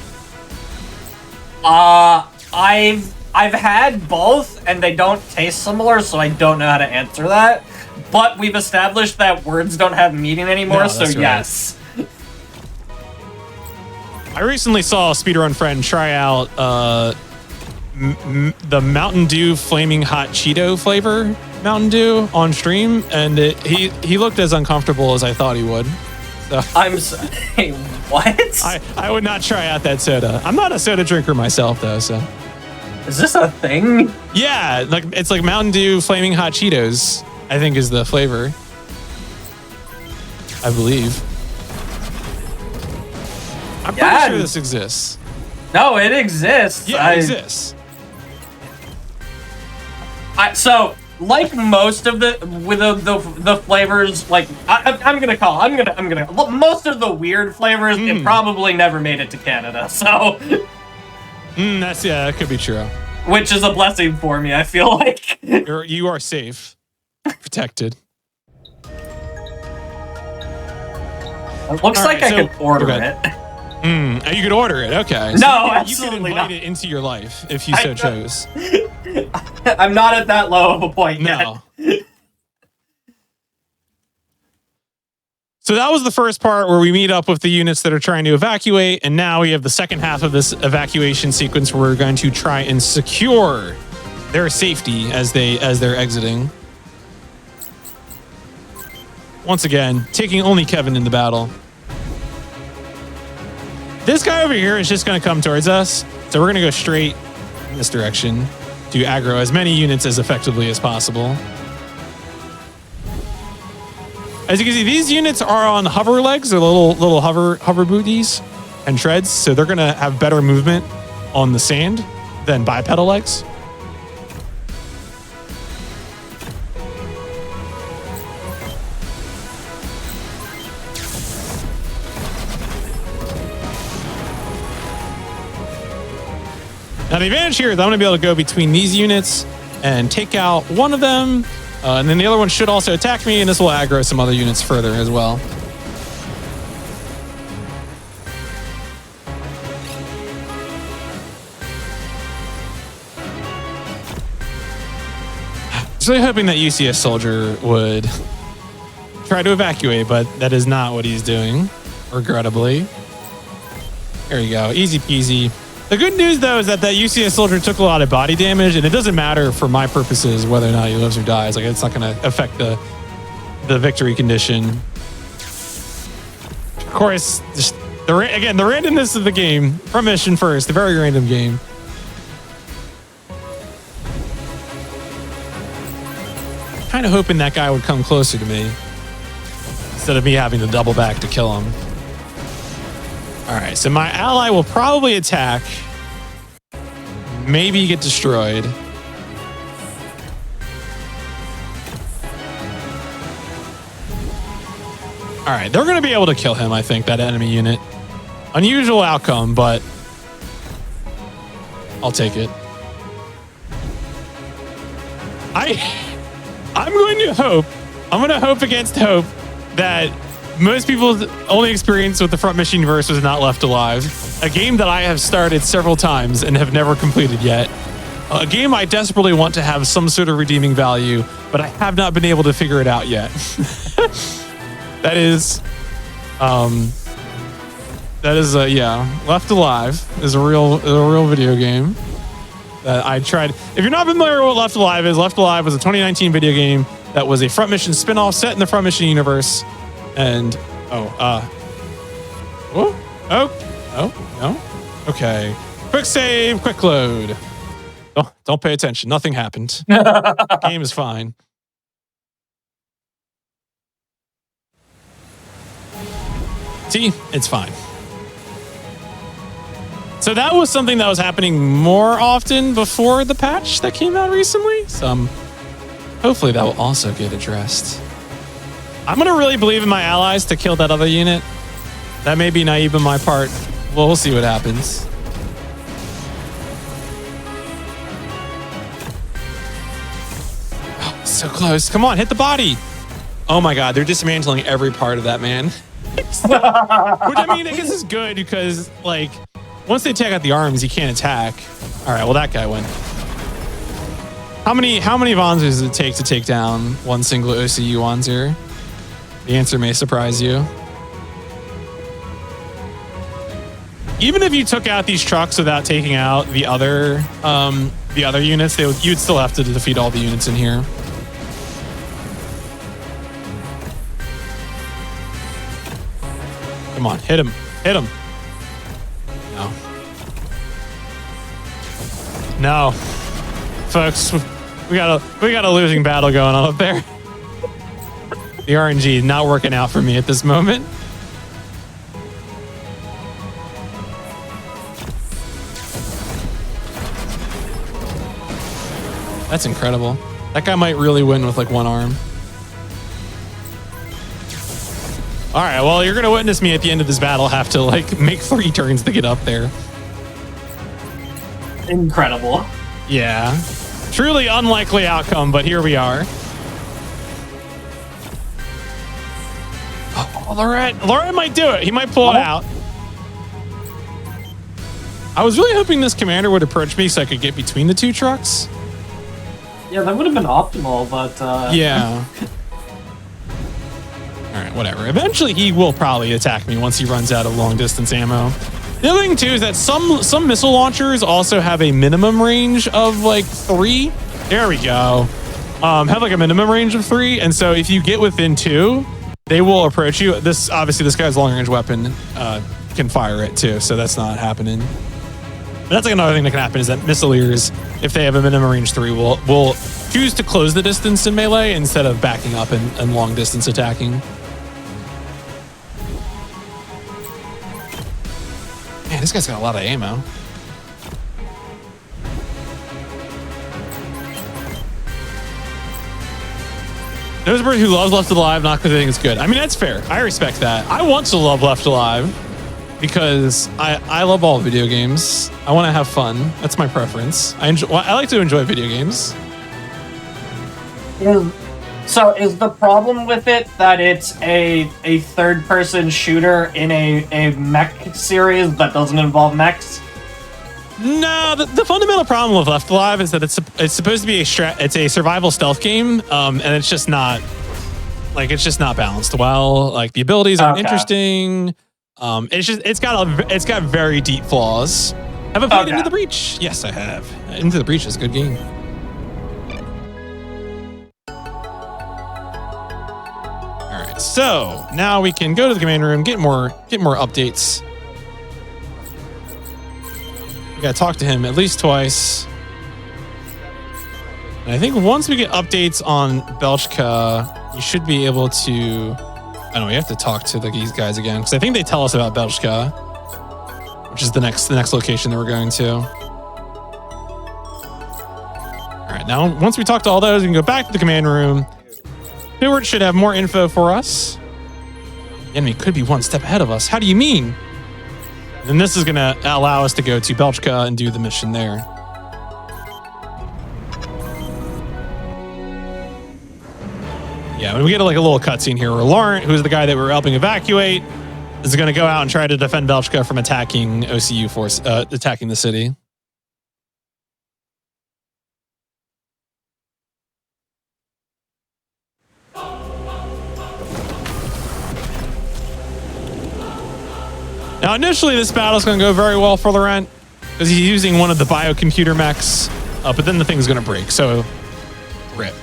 I've had both, and they don't taste similar, so I don't know how to answer that. But we've established that words don't have meaning anymore, No, so right. yes. I recently saw a speedrun friend try out the Mountain Dew Flaming Hot Cheeto flavor Mountain Dew on stream, and he looked as uncomfortable as I thought he would. So I'm sorry, what? I would not try out that soda. I'm not a soda drinker myself, though, so. Is this a thing? Yeah, it's like Mountain Dew Flaming Hot Cheetos, I think is the flavor. I believe. I'm pretty sure this exists. No, it exists. Yeah, it exists. So, like most of the flavors, like most of the weird flavors, it probably never made it to Canada. So, that could be true. Which is a blessing for me. I feel like you are safe, protected. It looks like I could order it. You could order it. Okay. So No, you absolutely could invite not. it into your life if you so chose. I'm not at that low of a point No. yet. So that was the first part where we meet up with the units that are trying to evacuate, and now we have the second half of this evacuation sequence where we're going to try and secure their safety as they're exiting. Once again, taking only Kevin in the battle. This guy over here is just going to come towards us, so we're going to go straight in this direction to aggro as many units as effectively as possible. As you can see, these units are on hover legs, or little hover booties and treads, so they're going to have better movement on the sand than bipedal legs. Now the advantage here is I'm going to be able to go between these units and take out one of them, and then the other one should also attack me, and this will aggro some other units further as well. I was really hoping that UCS soldier would try to evacuate, but that is not what he's doing, regrettably. There you go, easy peasy. The good news, though, is that UCS soldier took a lot of body damage, and it doesn't matter for my purposes whether or not he lives or dies. Like, it's not going to affect the victory condition. Of course, just the randomness of the game from mission first, a very random game. Kind of hoping that guy would come closer to me. instead of me having to double back to kill him. All right, so my ally will probably attack. Maybe get destroyed. All right, they're going to be able to kill him, I think, that enemy unit. Unusual outcome, but I'll take it. I'm going to hope against hope that most people's only experience with the Front Mission universe was not Left Alive, a game that I have started several times and have never completed yet. A game I desperately want to have some sort of redeeming value, but I have not been able to figure it out yet. That is, yeah, Left Alive is a real video game that I tried. If you're not familiar with what Left Alive is, Left Alive was a 2019 video game that was a Front Mission spin-off set in the Front Mission universe. And, no. Okay. Quick save, quick load. Oh, don't pay attention. Nothing happened. Game is fine. See, it's fine. So that was something that was happening more often before the patch that came out recently. So hopefully that will also get addressed. I'm going to really believe in my allies to kill that other unit. That may be naive on my part. We'll see what happens. Oh, so close. Come on, hit the body. Oh my God, they're dismantling every part of that man. Which I mean, I guess is good because like once they take out the arms, you can't attack. All right, well that guy went. How many Wanzers does it take to take down one single OCU Wanzer? The answer may surprise you. Even if you took out these trucks without taking out the other units, you'd still have to defeat all the units in here. Come on, hit him. Hit him. No. No. Folks, we got a losing battle going on up there. The RNG not working out for me at this moment. That's incredible. That guy might really win with like one arm. All right, well, you're going to witness me at the end of this battle have to like make 3 turns to get up there. Incredible. Yeah. Truly unlikely outcome, but here we are. Oh, Laurent might do it. He might pull it out. I was really hoping this commander would approach me so I could get between the 2 trucks. Yeah, that would have been optimal, but... Yeah. All right, whatever. Eventually, he will probably attack me once he runs out of long-distance ammo. The other thing, too, is that some missile launchers also have a minimum range of, like, 3. There we go. Have, like, a minimum range of 3, and so if you get within 2, they will approach you. Obviously, this guy's long-range weapon can fire it, too, so that's not happening. But that's like another thing that can happen is that missileers, if they have a minimum range 3, will choose to close the distance in melee instead of backing up and long distance attacking. Man, this guy's got a lot of ammo. There's a person who loves Left Alive, not because they think it's good. I mean, that's fair. I respect that. I want to love Left Alive because I love all video games. I want to have fun. That's my preference. I like to enjoy video games. So is the problem with it that it's a third-person shooter in a mech series that doesn't involve mechs? No, the fundamental problem with Left Alive is that it's supposed to be it's a survival stealth game, and it's just not balanced well. Like the abilities aren't interesting. It's got very deep flaws. Have I played Into the Breach? Yes, I have. Into the Breach is a good game. All right, so now we can go to the command room, get more updates. We gotta talk to him at least twice. And I think once we get updates on Belchka, you should be able to I know we have to talk to these guys again because I think they tell us about Belchka, which is the next location that we're going to. All right, now once we talk to all those, we can go back to the command room. Stewart should have more info for us. The enemy could be one step ahead of us. How do you mean? And this is going to allow us to go to Belchka and do the mission there. Yeah, when we get like a little cutscene here where Laurent, who's the guy that we're helping evacuate, is going to go out and try to defend Belchka from attacking OCU force, attacking the city. Now, initially, this battle is going to go very well for Laurent because he's using one of the biocomputer mechs, but then the thing's going to break. So, rip.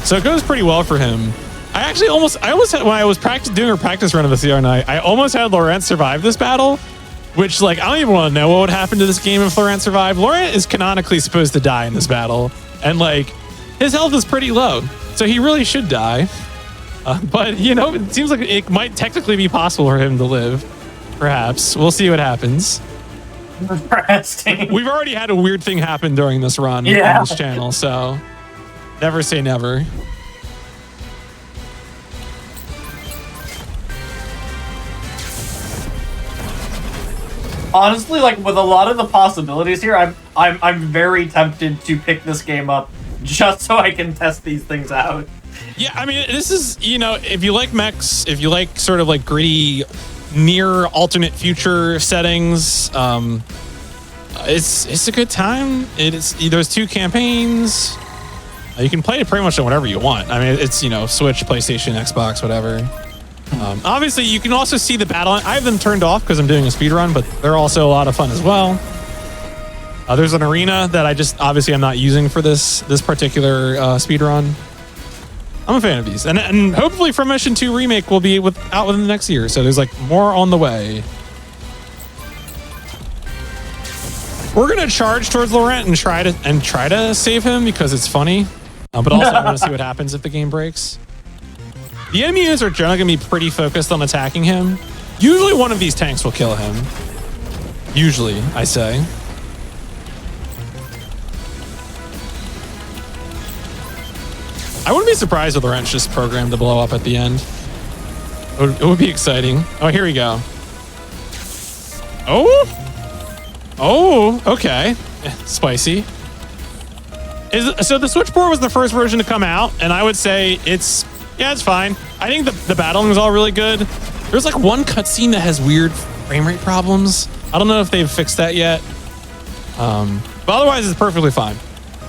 So it goes pretty well for him. I almost had, when I was doing a practice run of this the other night, I almost had Laurent survive this battle, which like, I don't even want to know what would happen to this game if Laurent survived. Laurent is canonically supposed to die in this battle. And like, his health is pretty low. So he really should die. But you know, it seems like it might technically be possible for him to live. Perhaps. We'll see what happens. We've already had a weird thing happen during this run on this channel, so never say never. Honestly, like with a lot of the possibilities here, I'm very tempted to pick this game up just so I can test these things out. Yeah, I mean, this is, you know, if you like mechs, if you like sort of like gritty, near alternate future settings, it's a good time. There's 2 campaigns. You can play it pretty much on whatever you want. I mean, it's, you know, Switch, PlayStation, Xbox, whatever. Obviously, you can also see the battle. I have them turned off because I'm doing a speedrun, but they're also a lot of fun as well. There's an arena that I'm not using for this particular speedrun. I'm a fan of these. And hopefully From Mission 2 Remake will be out within the next year. So there's like more on the way. We're going to charge towards Laurent and try to save him because it's funny. But also I want to see what happens if the game breaks. The enemy units are generally going to be pretty focused on attacking him. Usually one of these tanks will kill him. Usually, I say. I wouldn't be surprised if Laurent's just programmed to blow up at the end. It would be exciting. Oh, here we go. Oh, okay. Spicy. So the switchboard was the first version to come out, and I would say it's fine. I think the battling is all really good. There's like one cutscene that has weird frame rate problems. I don't know if they've fixed that yet. But otherwise, it's perfectly fine.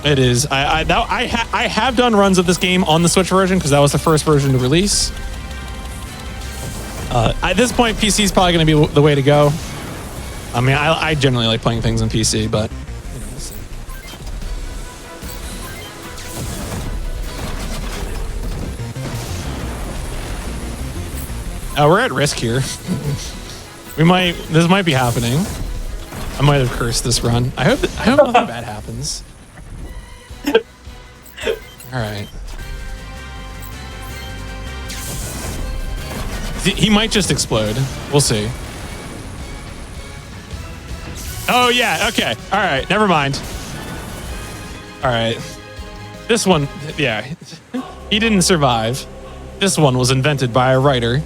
It is. I have done runs of this game on the Switch version because that was the first version to release. At this point, PC is probably going to be the way to go. I mean, I generally like playing things on PC, but you know, we'll see. We're at risk here. This might be happening. I might have cursed this run. I hope nothing bad happens. All right. He might just explode. We'll see. Oh, yeah. Okay. All right. Never mind. All right. This one, yeah. He didn't survive. This one was invented by a writer.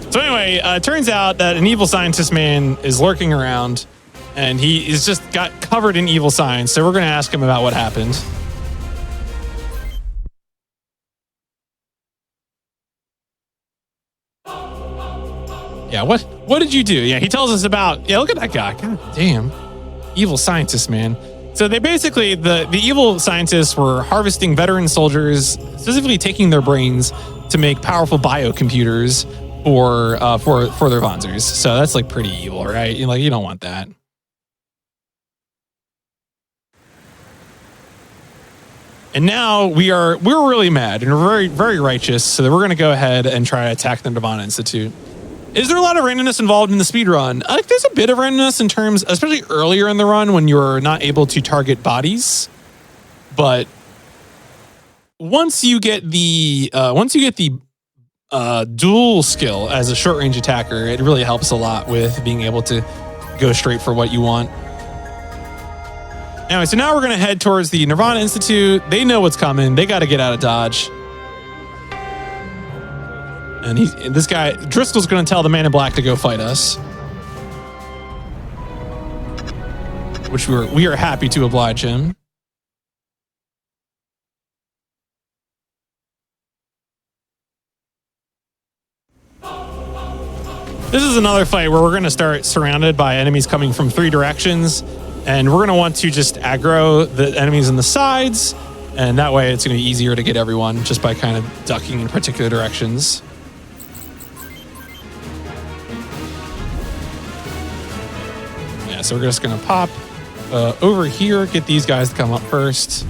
So anyway, it turns out that an evil scientist man is lurking around, and he is just got covered in evil science. So we're going to ask him about what happened. Yeah, what did you do? Yeah, he tells us about, yeah, look at that guy. God damn. Evil scientist, man. So they basically, the evil scientists were harvesting veteran soldiers, specifically taking their brains to make powerful biocomputers for their Vanzers. So that's like pretty evil, right? You don't want that. And now we're really mad and we're very, very righteous. So that we're going to go ahead and try to attack the Nirvana Institute. Is there a lot of randomness involved in the speed run? There's a bit of randomness in terms, especially earlier in the run when you're not able to target bodies. But once you get the dual skill as a short range attacker, it really helps a lot with being able to go straight for what you want. Anyway, so now we're going to head towards the Nirvana Institute. They know what's coming. They got to get out of Dodge. And this guy, Driscoll's going to tell the man in black to go fight us. Which we are happy to oblige him. This is another fight where we're going to start surrounded by enemies coming from 3 directions. And we're going to want to just aggro the enemies on the sides. And that way it's going to be easier to get everyone just by kind of ducking in particular directions. Yeah, so we're just going to pop over here, get these guys to come up first.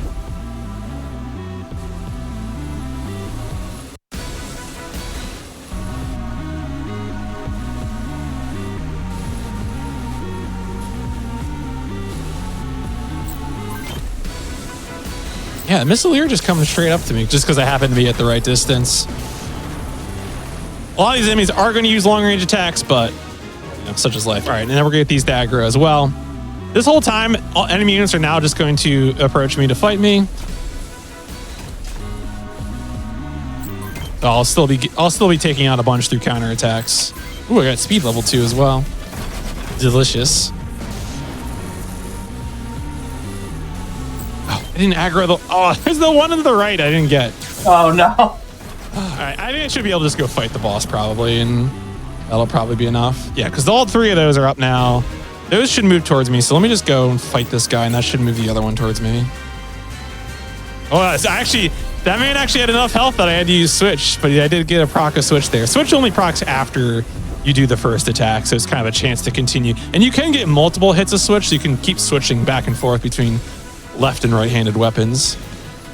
Yeah, Missileer just coming straight up to me just because I happen to be at the right distance. A lot of these enemies are going to use long-range attacks, but such is life. All right, and then we're going to get these to aggro as well. This whole time, all enemy units are now just going to approach me to fight me. So I'll still be taking out a bunch through counterattacks. Ooh, I got speed level 2 as well. Delicious. I didn't aggro the... Oh, there's the one on the right I didn't get. Oh, no. All right, I think I should be able to just go fight the boss probably, and that'll probably be enough. Yeah, because all 3 of those are up now. Those should move towards me, so let me just go and fight this guy, and that should move the other one towards me. Oh, actually, that man actually had enough health that I had to use Switch, but I did get a proc of Switch there. Switch only procs after you do the first attack, so it's kind of a chance to continue. And you can get multiple hits of Switch, so you can keep switching back and forth between left and right-handed weapons.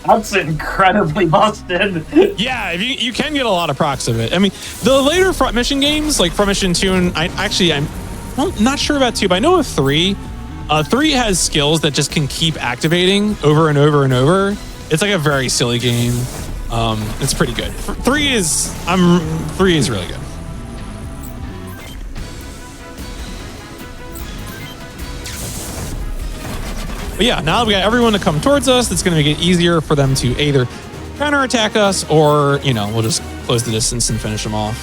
That's incredibly busted. Yeah, you can get a lot of procs of it. I mean, the later front mission games, like Front Mission 2, and I'm not sure about 2, but I know of 3. 3 has skills that just can keep activating over and over and over. It's like a very silly game. It's pretty good. 3 is really good. But yeah, now that we got everyone to come towards us, it's going to make it easier for them to either counterattack us or, we'll just close the distance and finish them off.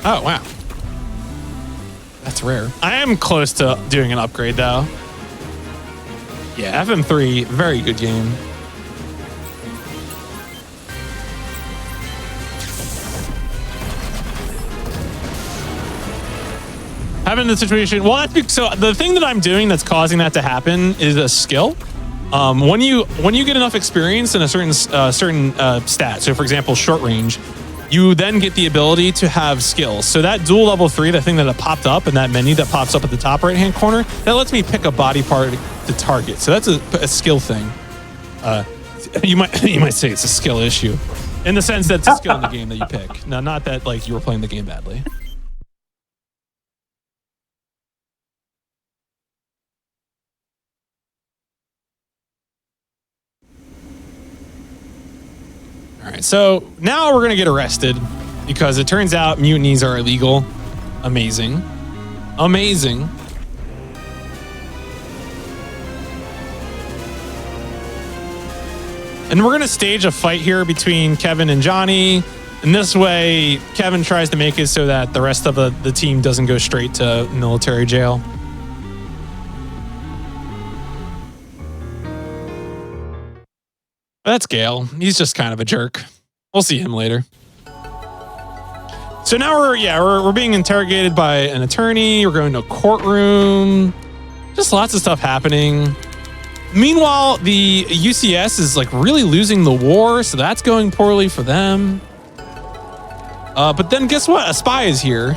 Oh, wow. That's rare. I am close to doing an upgrade, though. Yeah, FM3, very good game. Having the situation, well, so the thing that I'm doing that's causing that to happen is a skill. When you get enough experience in a certain stat, so for example, short range, you then get the ability to have skills. So that dual level 3, the thing that popped up in that menu that pops up at the top right hand corner, that lets me pick a body part to target. So that's a skill thing. You might say it's a skill issue, in the sense that it's a skill in the game that you pick. No, not that like you were playing the game badly. All right, so now we're going to get arrested because it turns out mutinies are illegal. Amazing. Amazing. And we're going to stage a fight here between Kevin and Johnny. And this way, Kevin tries to make it so that the rest of the team doesn't go straight to military jail. That's Gale. He's just kind of a jerk. We'll see him later. So now we're being interrogated by an attorney. We're going to a courtroom. Just lots of stuff happening. Meanwhile, the UCS is like really losing the war, so that's going poorly for them. But then guess what? A spy is here.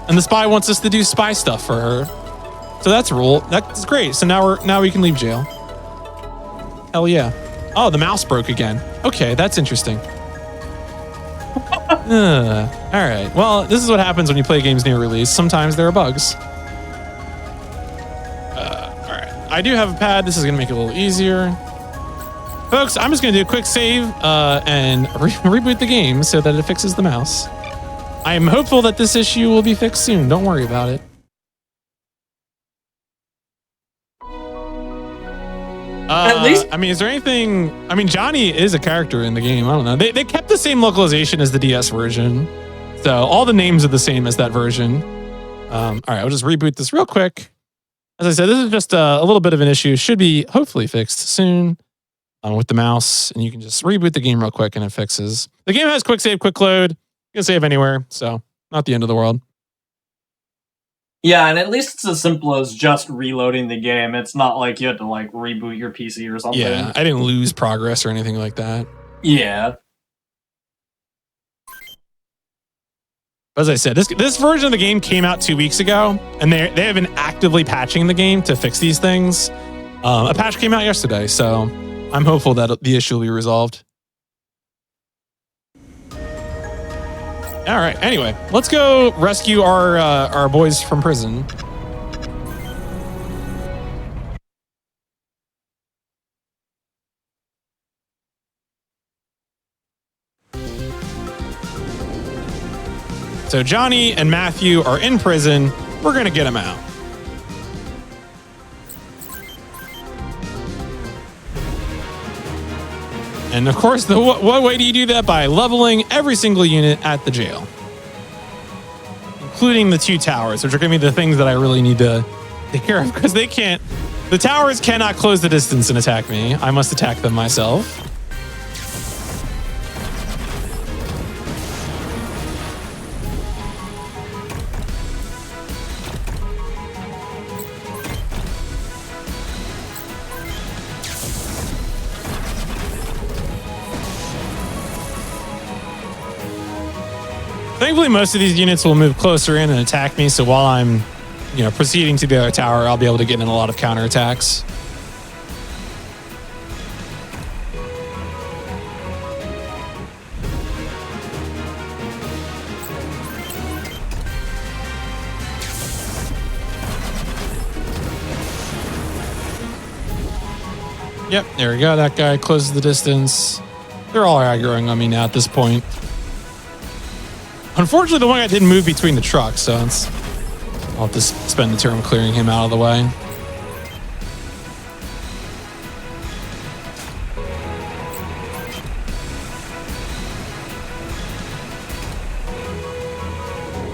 And the spy wants us to do spy stuff for her. So that's a rule. That's great. So now we can leave jail. Hell yeah. Oh, the mouse broke again. Okay, that's interesting. All right. Well, this is what happens when you play games near release. Sometimes there are bugs. All right. I do have a pad. This is going to make it a little easier. Folks, I'm just going to do a quick save and reboot the game so that it fixes the mouse. I am hopeful that this issue will be fixed soon. Don't worry about it. At least, I mean, is there anything? I mean, Johnny is a character in the game. I don't know. They kept the same localization as the DS version, so all the names are the same as that version. All right, I'll just reboot this real quick. As I said, this is just a little bit of an issue. Should be hopefully fixed soon with the mouse, and you can just reboot the game real quick and it fixes. The game has quick save, quick load. You can save anywhere, so not the end of the world. yeah, and at least it's as simple as just reloading the game. It's not like you had to like reboot your PC or something. Yeah, I didn't lose progress or anything like that. Yeah. As I said, this version of the game came out 2 weeks ago, and they have been actively patching the game to fix these things. A patch came out yesterday, so I'm hopeful that the issue will be resolved. All right. Anyway, let's go rescue our boys from prison. So Johnny and Matthew are in prison. We're gonna get them out. And of course, what way do you do that? By leveling every single unit at the jail, including the 2 towers, which are going to be the things that I really need to take care of, because they can't. The towers cannot close the distance and attack me. I must attack them myself. Thankfully, most of these units will move closer in and attack me, so while I'm, proceeding to the other tower, I'll be able to get in a lot of counterattacks. Yep, there we go. That guy closes the distance. They're all aggroing on me now at this point. Unfortunately, the one guy didn't move between the trucks, so I'll have to spend the turn clearing him out of the way.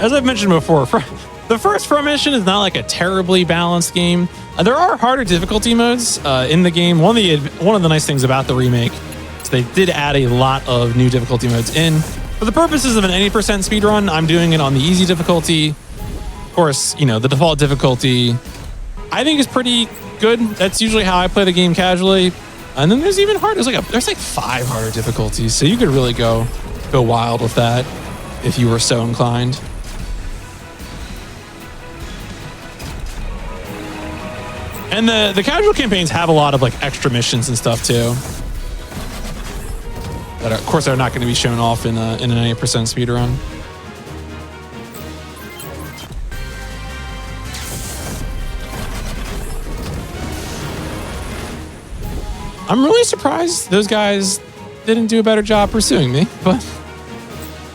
As I've mentioned before, the first front mission is not like a terribly balanced game. There are harder difficulty modes in the game. One of the nice things about the remake is they did add a lot of new difficulty modes in. For the purposes of an 80% speedrun, I'm doing it on the easy difficulty. Of course, the default difficulty I think is pretty good. That's usually how I play the game casually. And then there's even harder. There's like 5 harder difficulties, so you could really go wild with that if you were so inclined. And the casual campaigns have a lot of like extra missions and stuff too. That of course are not going to be shown off in an 80% speedrun. I'm really surprised those guys didn't do a better job pursuing me, but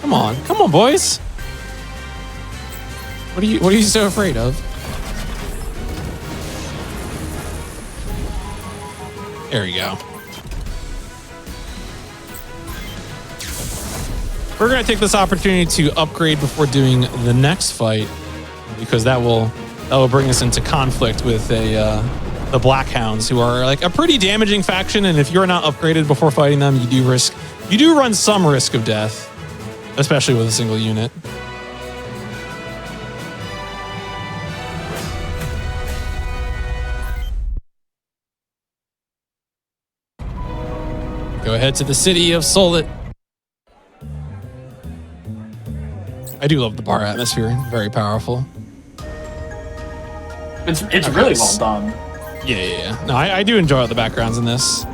come on, boys. What are you so afraid of? There you go. We're going to take this opportunity to upgrade before doing the next fight, because that will bring us into conflict with the Black Hounds, who are like a pretty damaging faction, and if you're not upgraded before fighting them, you do run some risk of death, especially with a single unit. Go ahead to the city of Solit. I do love the bar atmosphere, very powerful. It's Okay. really well done. Yeah. No, I do enjoy the backgrounds in this.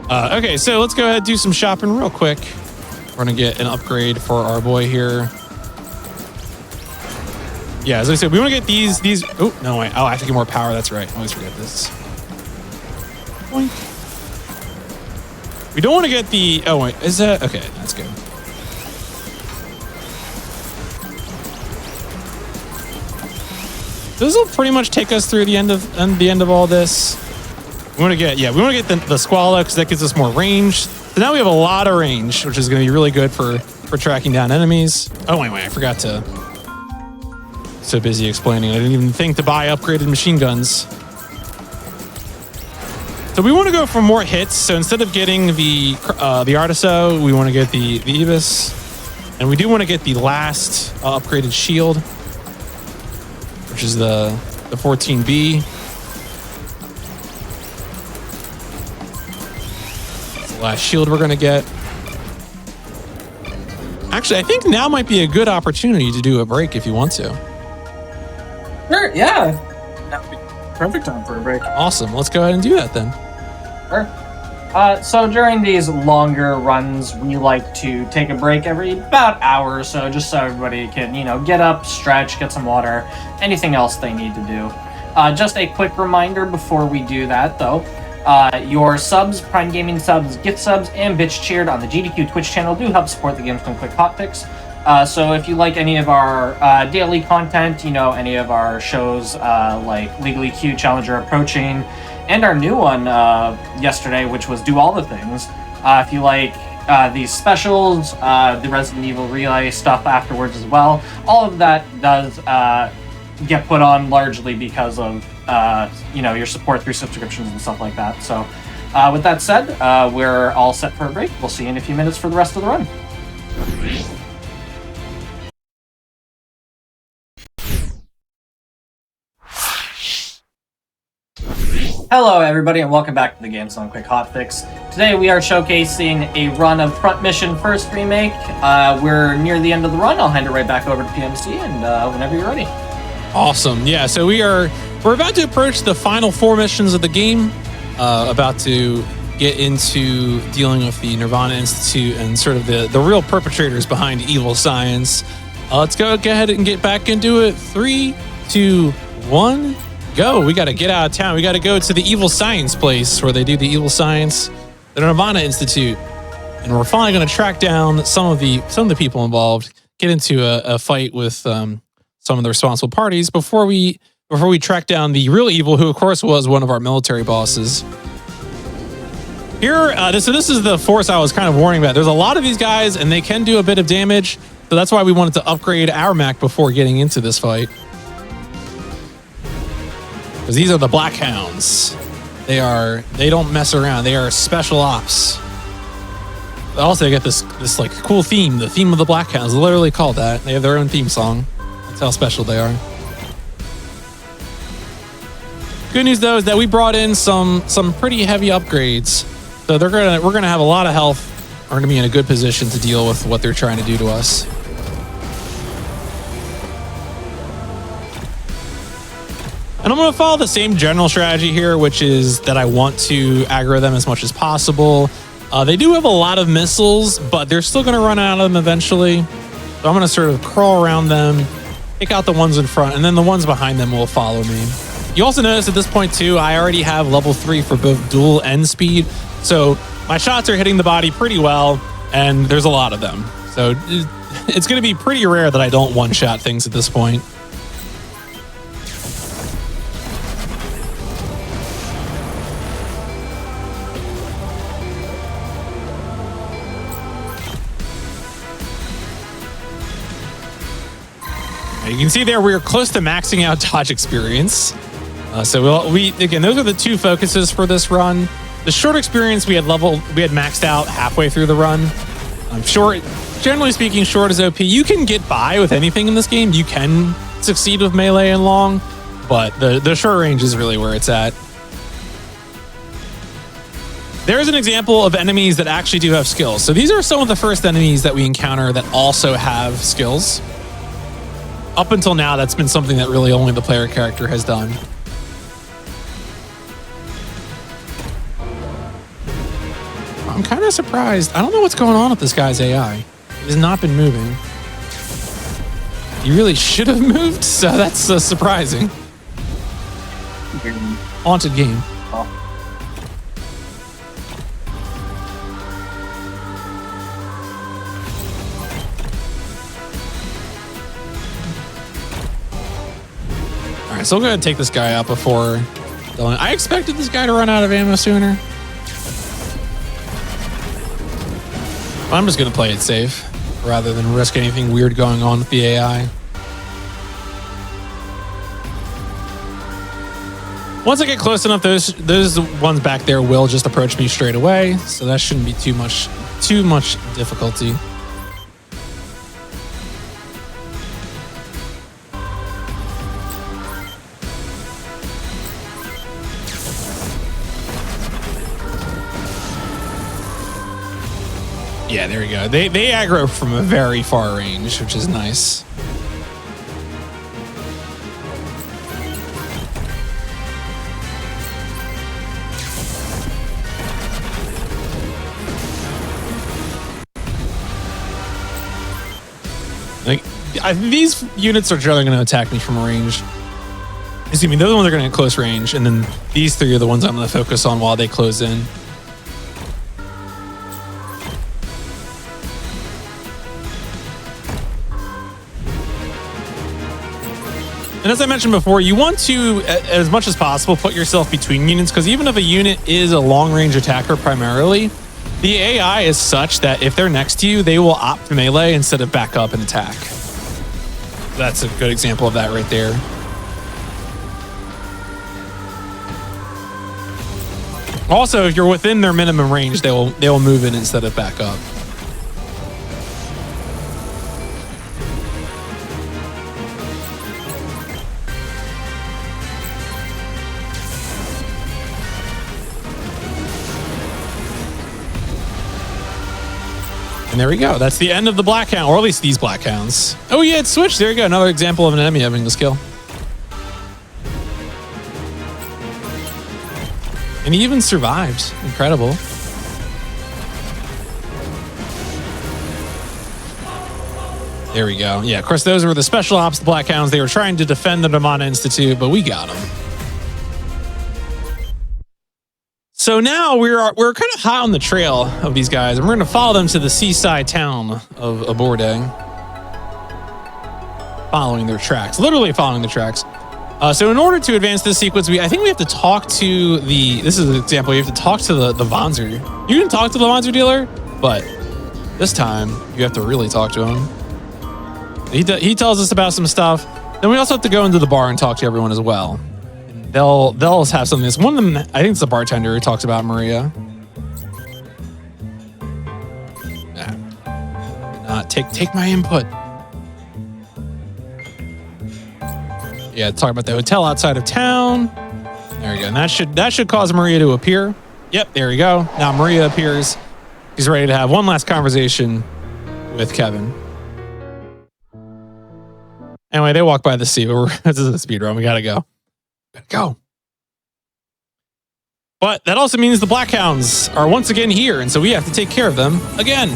Okay, so let's go ahead and do some shopping real quick. We're gonna get an upgrade for our boy here. Yeah, as I said, we want to get these. Oh no, wait. Oh, I have to get more power. That's right. I always forget this. Boink. We don't want to get the. Oh wait, is that okay? That's good. This will pretty much take us through the end of all this. We want to get the Squala because that gives us more range. So now we have a lot of range, which is going to be really good for tracking down enemies. Oh wait, I forgot to. So busy explaining, I didn't even think to buy upgraded machine guns. So we want to go for more hits. So instead of getting the Artiso, we want to get the Ibis, and we do want to get the last upgraded shield, which is the 14B. That's the last shield we're gonna get. Actually, I think now might be a good opportunity to do a break if you want to. Sure, yeah. That would be perfect time for a break. Awesome. Let's go ahead and do that then. Sure. So during these longer runs, we like to take a break every about hour or so, just so everybody can, get up, stretch, get some water, anything else they need to do. Just a quick reminder before we do that, though. Your subs, Prime Gaming subs, gift subs, and bitch cheered on the GDQ Twitch channel do help support the Gamescom Quick Hotfix. So if you like any of our daily content, any of our shows like Legally Q, Challenger Approaching, and our new one yesterday, which was Do All the Things. If you like these specials, the Resident Evil Relay stuff afterwards as well, all of that does get put on largely because of your support through subscriptions and stuff like that. So with that said, we're all set for a break. We'll see you in a few minutes for the rest of the run. Hello everybody and welcome back to the Games on Quick Hotfix. Today we are showcasing a run of Front Mission First Remake. We're near the end of the run. I'll hand it right back over to PMC and whenever you're ready. Awesome. Yeah, so we're about to approach the final 4 missions of the game. About to get into dealing with the Nirvana Institute and sort of the real perpetrators behind evil science. Let's go ahead and get back into it. 3, 2, 1. Go. We got to get out of town. We got to go to the evil science place where they do the evil science, the Nirvana Institute, and we're finally going to track down some of the people involved, get into a fight with some of the responsible parties before we track down the real evil, who of course was one of our military bosses. Here, so this is the force I was kind of warning about. There's a lot of these guys, and they can do a bit of damage, so that's why we wanted to upgrade our mech before getting into this fight. Because these are the Black Hounds. They don't mess around. They are special ops. Also, they got this like cool theme. The theme of the Black Hounds, literally called that. They have their own theme song. That's how special they are. Good news though is that we brought in some pretty heavy upgrades. So we're gonna have a lot of health. We're gonna be in a good position to deal with what they're trying to do to us. And I'm going to follow the same general strategy here, which is that I want to aggro them as much as possible. They do have a lot of missiles, but they're still going to run out of them eventually. So I'm going to sort of crawl around them, take out the ones in front, and then the ones behind them will follow me. You also notice at this point too, I already have level 3 for both duel and speed. So my shots are hitting the body pretty well, and there's a lot of them. So it's going to be pretty rare that I don't one-shot things at this point. You can see there we're close to maxing out dodge experience. So again, those are the 2 focuses for this run. The short experience we had maxed out halfway through the run. Short, generally speaking, short is OP. You can get by with anything in this game. You can succeed with melee and long, but the short range is really where it's at. There's an example of enemies that actually do have skills. So these are some of the first enemies that we encounter that also have skills. Up until now, that's been something that really only the player character has done. I'm kind of surprised. I don't know what's going on with this guy's AI. He has not been moving. He really should have moved, so that's surprising. Haunted game. Oh. All right, so we'll go ahead and take this guy out before. I expected this guy to run out of ammo sooner. I'm just going to play it safe rather than risk anything weird going on with the AI. Once I get close enough, those ones back there will just approach me straight away, so that shouldn't be too much difficulty. Yeah, there we go. They aggro from a very far range, which is nice. Like, these units are generally going to attack me from range. Excuse me, they're the ones that are going to get close range, and then these three are the ones I'm going to focus on while they close in. And as I mentioned before, you want to, as much as possible, put yourself between units, because even if a unit is a long-range attacker primarily, the AI is such that if they're next to you, they will opt for melee instead of back up and attack. That's a good example of that right there. Also, if you're within their minimum range, they will move in instead of back up. And there we go. That's the end of the Black Hound, or at least these Black Hounds. Oh yeah, it switched. There you go. Another example of an enemy having this kill. And he even survived. Incredible. There we go. Yeah, of course, those were the special ops, the Black Hounds. They were trying to defend the Damana Institute, but we got them. So now we're kind of hot on the trail of these guys, and we're going to follow them to the seaside town of Aborde. Following their tracks, literally following the tracks. So in order to advance this sequence, I think we have to talk to this is an example, you have to talk to the Vanzer. You can talk to the Vanzer dealer, but this time you have to really talk to him. He tells us about some stuff. Then we also have to go into the bar and talk to everyone as well. They'll have something. One of them, I think it's the bartender who talks about Maria. Take my input. Yeah, talk about the hotel outside of town. There we go. And that should cause Maria to appear. Yep, there we go. Now Maria appears. He's ready to have one last conversation with Kevin. Anyway, they walk by the sea, but this is a speed run. We gotta go. Go. But that also means the Black Hounds are once again here, and so we have to take care of them again.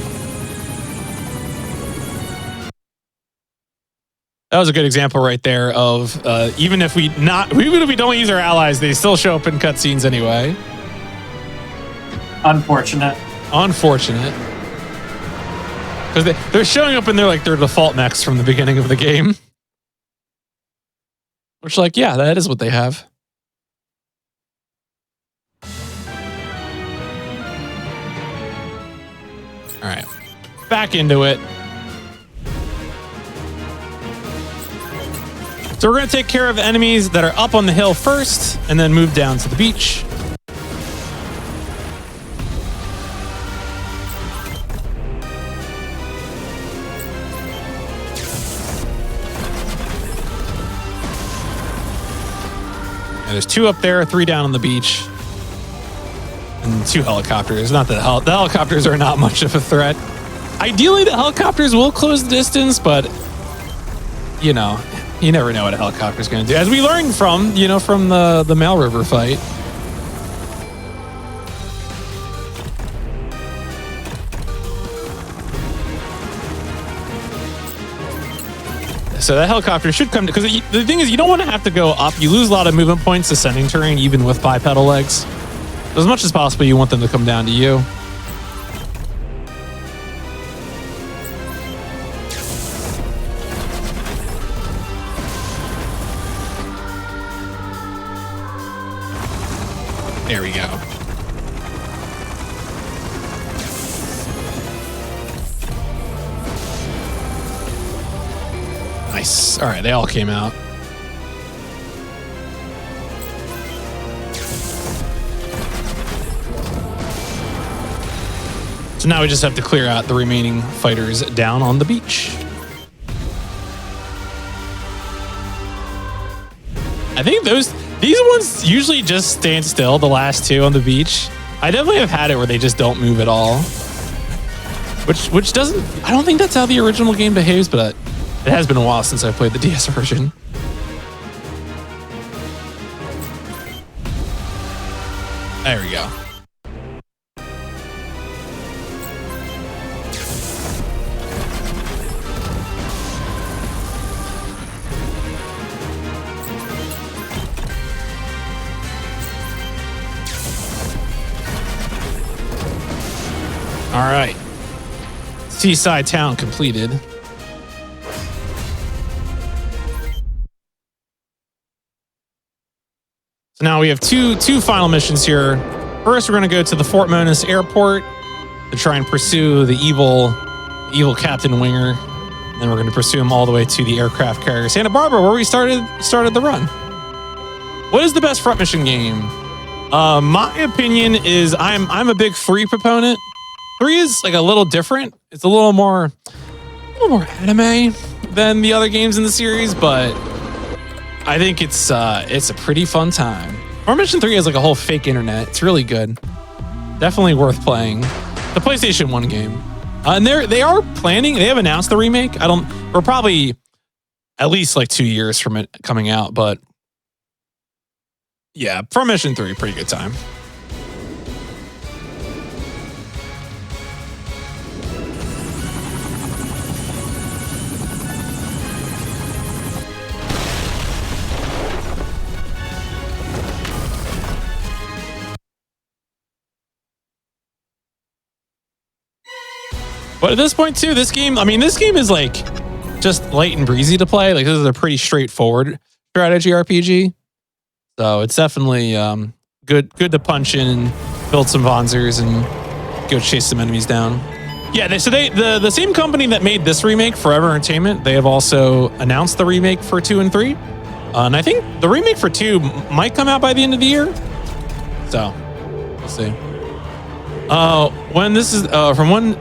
That was a good example right there of even if we don't use our allies, they still show up in cutscenes anyway. Unfortunate. Because they're showing up in their default mechs from the beginning of the game. Which, like, yeah, that is what they have. All right, back into it. So we're going to take care of enemies that are up on the hill first, and then move down to the beach. And there's 2 up there, 3 down on the beach, and 2 helicopters. Not that the helicopters are not much of a threat. Ideally, the helicopters will close the distance, but you know, you never know what a helicopter's going to do. As we learned from the Mail River fight. so that helicopter should come, because the thing is, you don't want to have to go up. You lose a lot of movement points ascending terrain, even with bipedal legs. So as much as possible, you want them to come down to you. There we go. Nice. All right, they all came out. So now we just have to clear out the remaining fighters down on the beach. I think these ones usually just stand still, the last two on the beach. I definitely have had it where they just don't move at all. Which doesn't, I don't think that's how the original game behaves, but it has been a while since I played the DS version. There we go. All right. Seaside Town completed. So now we have two final missions here. First, we're going to go to the Fort Monas Airport to try and pursue the evil Captain Winger. And then we're going to pursue him all the way to the aircraft carrier Santa Barbara, where we started the run. What is the best front mission game? My opinion is I'm a big 3 proponent. 3 is like a little different. It's a little more anime than the other games in the series, but I think it's a pretty fun time. Front Mission 3 has like a whole fake internet. It's really good. Definitely worth playing. The PlayStation 1 game. And they are planning, they have announced the remake. We're probably at least like 2 years from it coming out, but yeah, Front Mission 3, pretty good time. But at this point too, this game is like just light and breezy to play. Like, this is a pretty straightforward strategy RPG. So it's definitely good to punch in, build some Vonzers, and go chase some enemies down. Yeah, the same company that made this remake, Forever Entertainment, they have also announced the remake for 2 and 3. And I think the remake for 2 might come out by the end of the year. So, we'll see. When this is from when.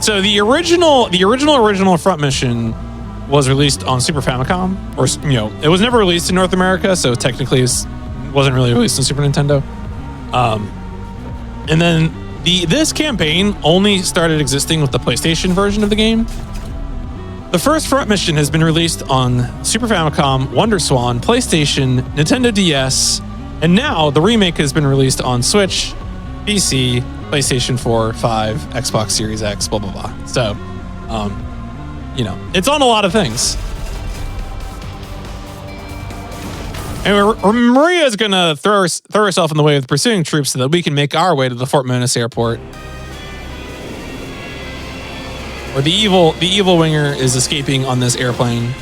So the original Front Mission was released on Super Famicom, or it was never released in North America, so technically it wasn't really released on Super Nintendo. And then this campaign only started existing with the PlayStation version of the game. The first Front Mission has been released on Super Famicom, WonderSwan, PlayStation, Nintendo DS, and now the remake has been released on Switch, PC, PlayStation 4, 5, Xbox Series X, blah, blah, blah. So, it's on a lot of things. And Maria is going to throw herself in the way of pursuing troops so that we can make our way to the Fort Monas Airport, where the evil winger is escaping on this airplane.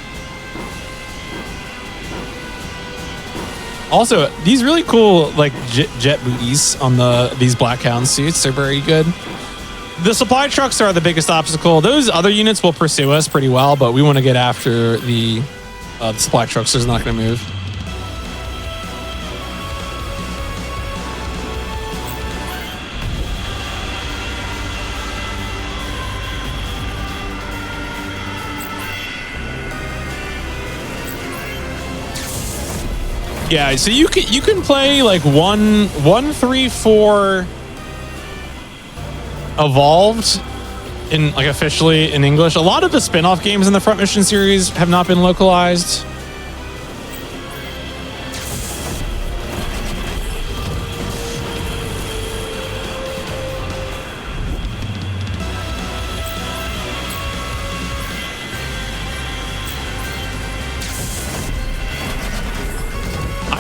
Also, these really cool like jet booties on these Black Hound suits are very good. The supply trucks are the biggest obstacle. Those other units will pursue us pretty well, but we want to get after the supply trucks, so it's not going to move. Yeah, so you can play like 1, 3, 4 Evolved in like officially in English. A lot of the spin-off games in the Front Mission series have not been localized.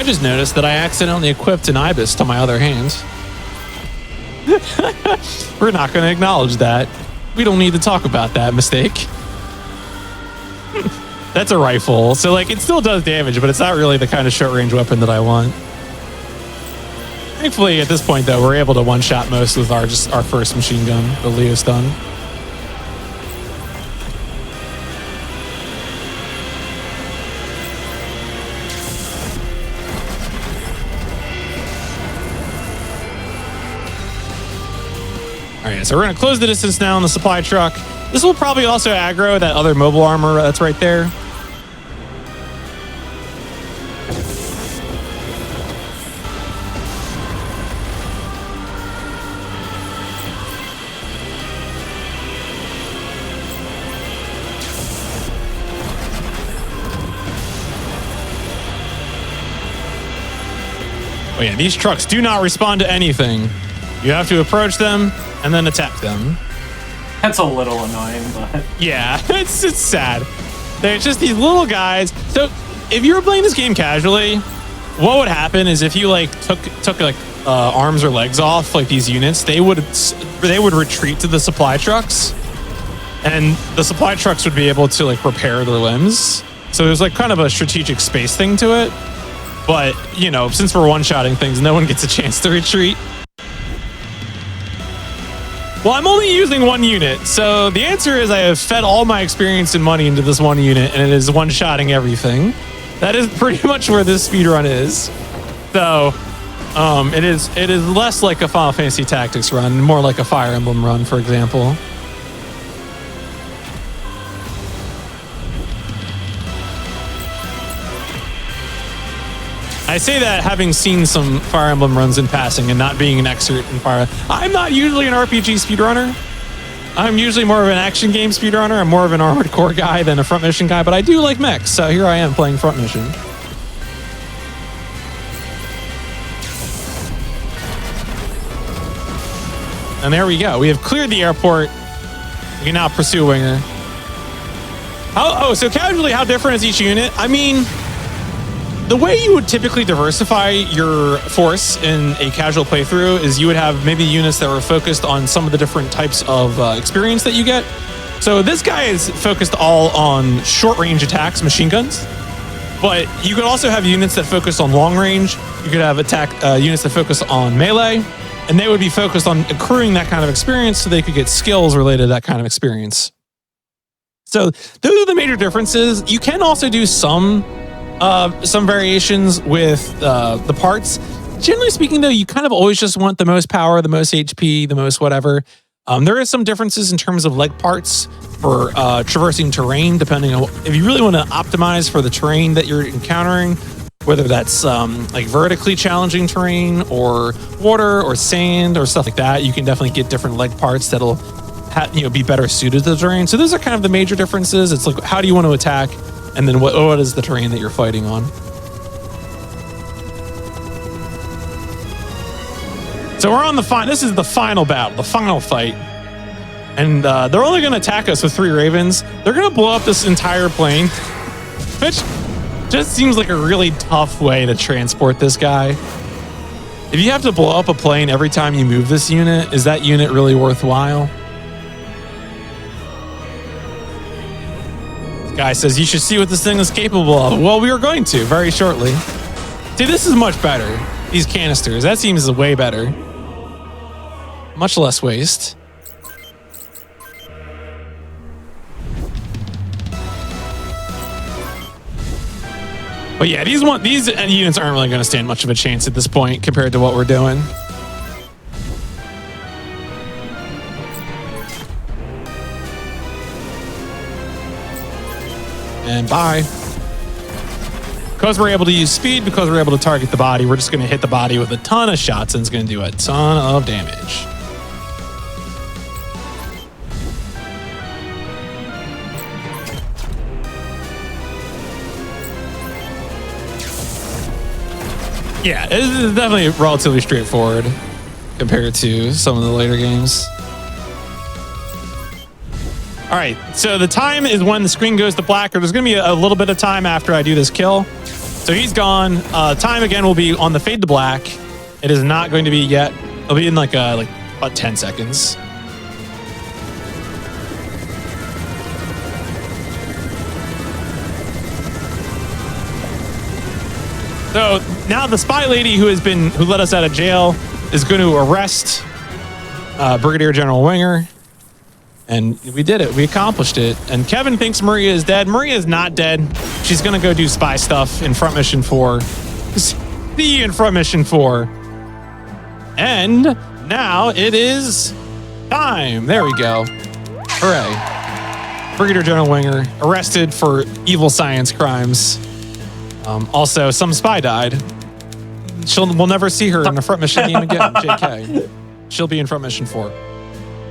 just noticed that I accidentally equipped an ibis to my other hand. We're not going to acknowledge that. We don't need to talk about that mistake. That's a rifle, so like it still does damage, but it's not really the kind of short-range weapon that I want. Thankfully, at this point, though, we're able to one-shot most with our first machine gun, the Leo stun. All right, so we're going to close the distance now on the supply truck. This will probably also aggro that other mobile armor that's right there. Oh yeah, these trucks do not respond to anything. You have to approach them and then attack them. That's a little annoying, but yeah, it's sad. They're just these little guys. So if you were playing this game casually, what would happen is if you like took like arms or legs off like these units, they would retreat to the supply trucks, and the supply trucks would be able to like repair their limbs. So there's like kind of a strategic space thing to it. But, you know, since we're one-shotting things, no one gets a chance to retreat. Well, I'm only using one unit, so the answer is I have fed all my experience and money into this one unit, and it is one-shotting everything. That is pretty much where this speedrun is. So, it is less like a Final Fantasy Tactics run, more like a Fire Emblem run, for example. I say that having seen some Fire Emblem runs in passing and not being an expert in Fire. I'm not usually an RPG speedrunner. I'm usually more of an action game speedrunner. I'm more of an Armored Core guy than a front mission guy, but I do like mechs, so here I am playing front mission. And there we go. We have cleared the airport. We can now pursue Winger. So casually, how different is each unit? I mean, the way you would typically diversify your force in a casual playthrough is you would have maybe units that were focused on some of the different types of experience that you get. So this guy is focused all on short-range attacks, machine guns. But you could also have units that focus on long range. You could have units that focus on melee, and they would be focused on accruing that kind of experience so they could get skills related to that kind of experience. So those are the major differences. You can also do some variations with the parts. Generally speaking, though, you kind of always just want the most power, the most HP, the most whatever. There is some differences in terms of leg parts for traversing terrain, depending on if you really want to optimize for the terrain that you're encountering, whether that's like vertically challenging terrain or water or sand or stuff like that. You can definitely get different leg parts that'll be better suited to the terrain. So those are kind of the major differences. It's like, how do you want to attack? And then what is the terrain that you're fighting on? So we're on this is the final battle, the final fight. And they're only going to attack us with 3 Ravens. They're going to blow up this entire plane, which just seems like a really tough way to transport this guy. If you have to blow up a plane every time you move this unit, is that unit really worthwhile? Guy says you should see what this thing is capable of. Well, we are going to very shortly. See, this is much better. These canisters, that seems way better. Much less waste. But yeah, these units aren't really going to stand much of a chance at this point compared to what we're doing. And bye. Because we're able to use speed, because we're able to target the body, we're just going to hit the body with a ton of shots, and it's going to do a ton of damage. Yeah, this is definitely relatively straightforward compared to some of the later games. All right, so the time is when the screen goes to black, or there's going to be a little bit of time after I do this kill. So he's gone. Time again will be on the fade to black. It is not going to be yet. It'll be in like about 10 seconds. So now the spy lady who let us out of jail is going to arrest Brigadier General Winger. And we did it. We accomplished it. And Kevin thinks Maria is dead. Maria is not dead. She's going to go do spy stuff in Front Mission 4. See you in Front Mission 4. And now it is time. There we go. Hooray. Brigadier General Winger arrested for evil science crimes. Also, some spy died. We'll never see her in a Front Mission game again, JK. She'll be in Front Mission 4.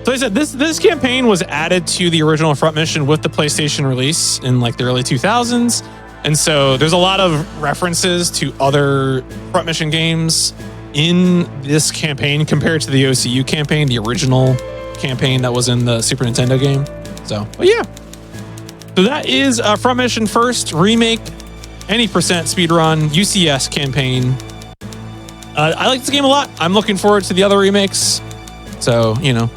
So I said this campaign was added to the original Front Mission with the PlayStation release in like the early 2000s. And so there's a lot of references to other Front Mission games in this campaign compared to the OCU campaign, the original campaign that was in the Super Nintendo game. So, but yeah. So that is Front Mission First Remake, any % speedrun, UCS campaign. I like this game a lot. I'm looking forward to the other remakes. So, you know,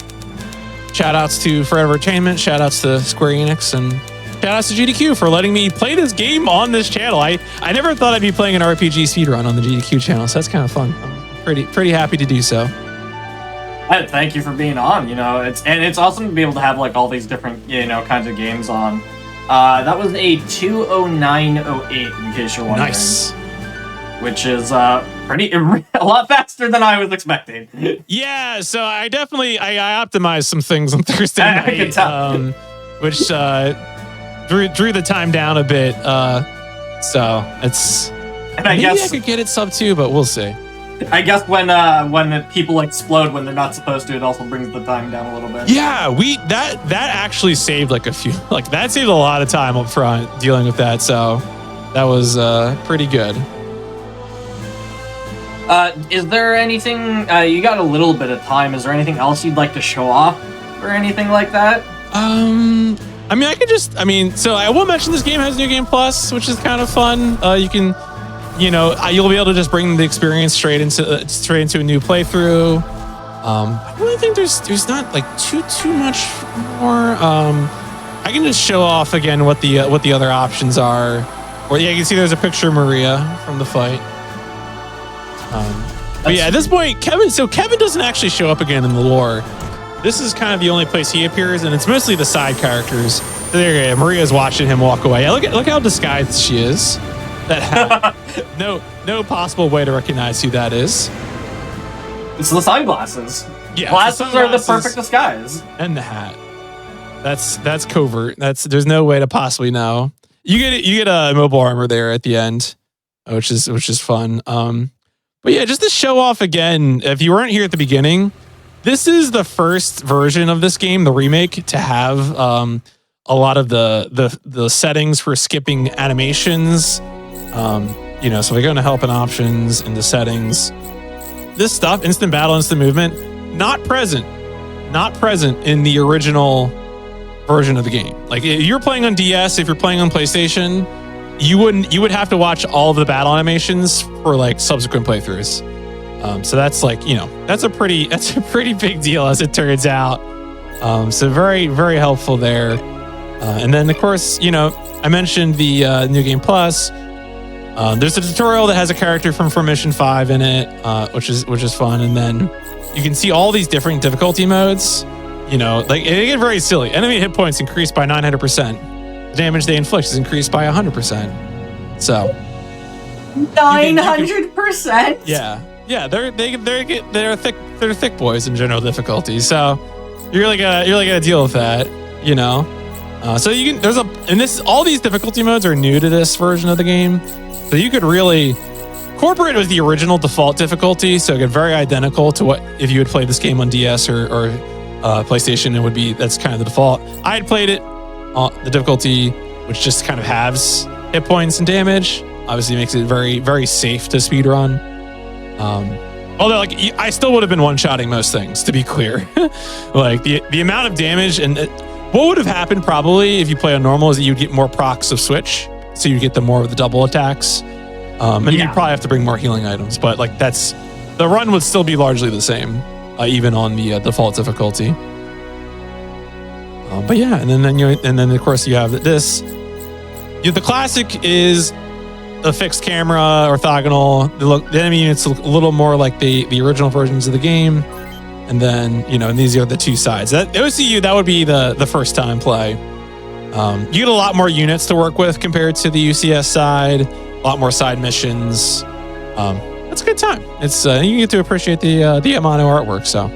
shout outs to Forever Entertainment, shout outs to Square Enix, and shout outs to GDQ for letting me play this game on this channel. I never thought I'd be playing an RPG speedrun on the GDQ channel, so that's kind of fun. I'm pretty happy to do so. Thank you for being on. You know, it's awesome to be able to have like all these different, you know, kinds of games on. That was a 20908 in case you're wondering. Nice. Which is a lot faster than I was expecting. Yeah, so I optimized some things on Thursday night, I can tell. Which drew the time down a bit. So it's maybe I could get it sub 2, but we'll see. I guess when people explode when they're not supposed to, it also brings the time down a little bit. Yeah, that actually saved like that saved a lot of time up front dealing with that. So that was pretty good. Is there anything, you got a little bit of time, is there anything else you'd like to show off or anything like that? So I will mention this game has New Game Plus, which is kind of fun. You can, you'll be able to just bring the experience straight into a new playthrough. I really think there's not like too much more. I can just show off again what the other options are. Or yeah, you can see there's a picture of Maria from the fight. But yeah, at this point, Kevin doesn't actually show up again in the lore. This is kind of the only place he appears, and it's mostly the side characters. So there you go. Maria's watching him walk away. Yeah, look how disguised she is. That hat. no possible way to recognize who that is. It's the sunglasses. Yeah, glasses are the perfect disguise. And the hat. That's covert. There's no way to possibly know. You get a mobile armor there at the end, which is fun. But yeah, just to show off again, if you weren't here at the beginning, this is the first version of this game, the remake, to have a lot of the settings for skipping animations. So if I go into help and options, into settings, this stuff, instant battle, instant movement, not present in the original version of the game. Like if you're playing on DS, if you're playing on PlayStation, you would have to watch all of the battle animations for like subsequent playthroughs. So that's like, that's a pretty big deal as it turns out. So very, very helpful there. And then of course, I mentioned the New Game Plus. There's a tutorial that has a character from Mission 5 in it, which is fun. And then you can see all these different difficulty modes. Like it get very silly. Enemy hit points increased by 900%. The damage they inflict is increased by 100%. So 900%. Yeah. They're thick boys in general difficulty. So you're really gotta deal with that. So you can all these difficulty modes are new to this version of the game. So you could really incorporate it with the original default difficulty. So it get very identical to what if you had played this game on DS or PlayStation. That's kind of the default. I had played it. The difficulty, which just kind of halves hit points and damage, obviously makes it very, very safe to speedrun. Although, I still would have been one-shotting most things, to be clear. Like the amount of damage and what would have happened probably if you play on normal is that you'd get more procs of switch, so you get more of the double attacks. And you probably have to bring more healing items, but like the run would still be largely the same, even on the default difficulty. But yeah, and then of course you have this. The classic is the fixed camera, orthogonal. The enemy units look a little more like the original versions of the game. And then, and these are the two sides. That OCU, that would be the first time play. You get a lot more units to work with compared to the UCS side. A lot more side missions. It's a good time. It's you get to appreciate the Amano artwork. So,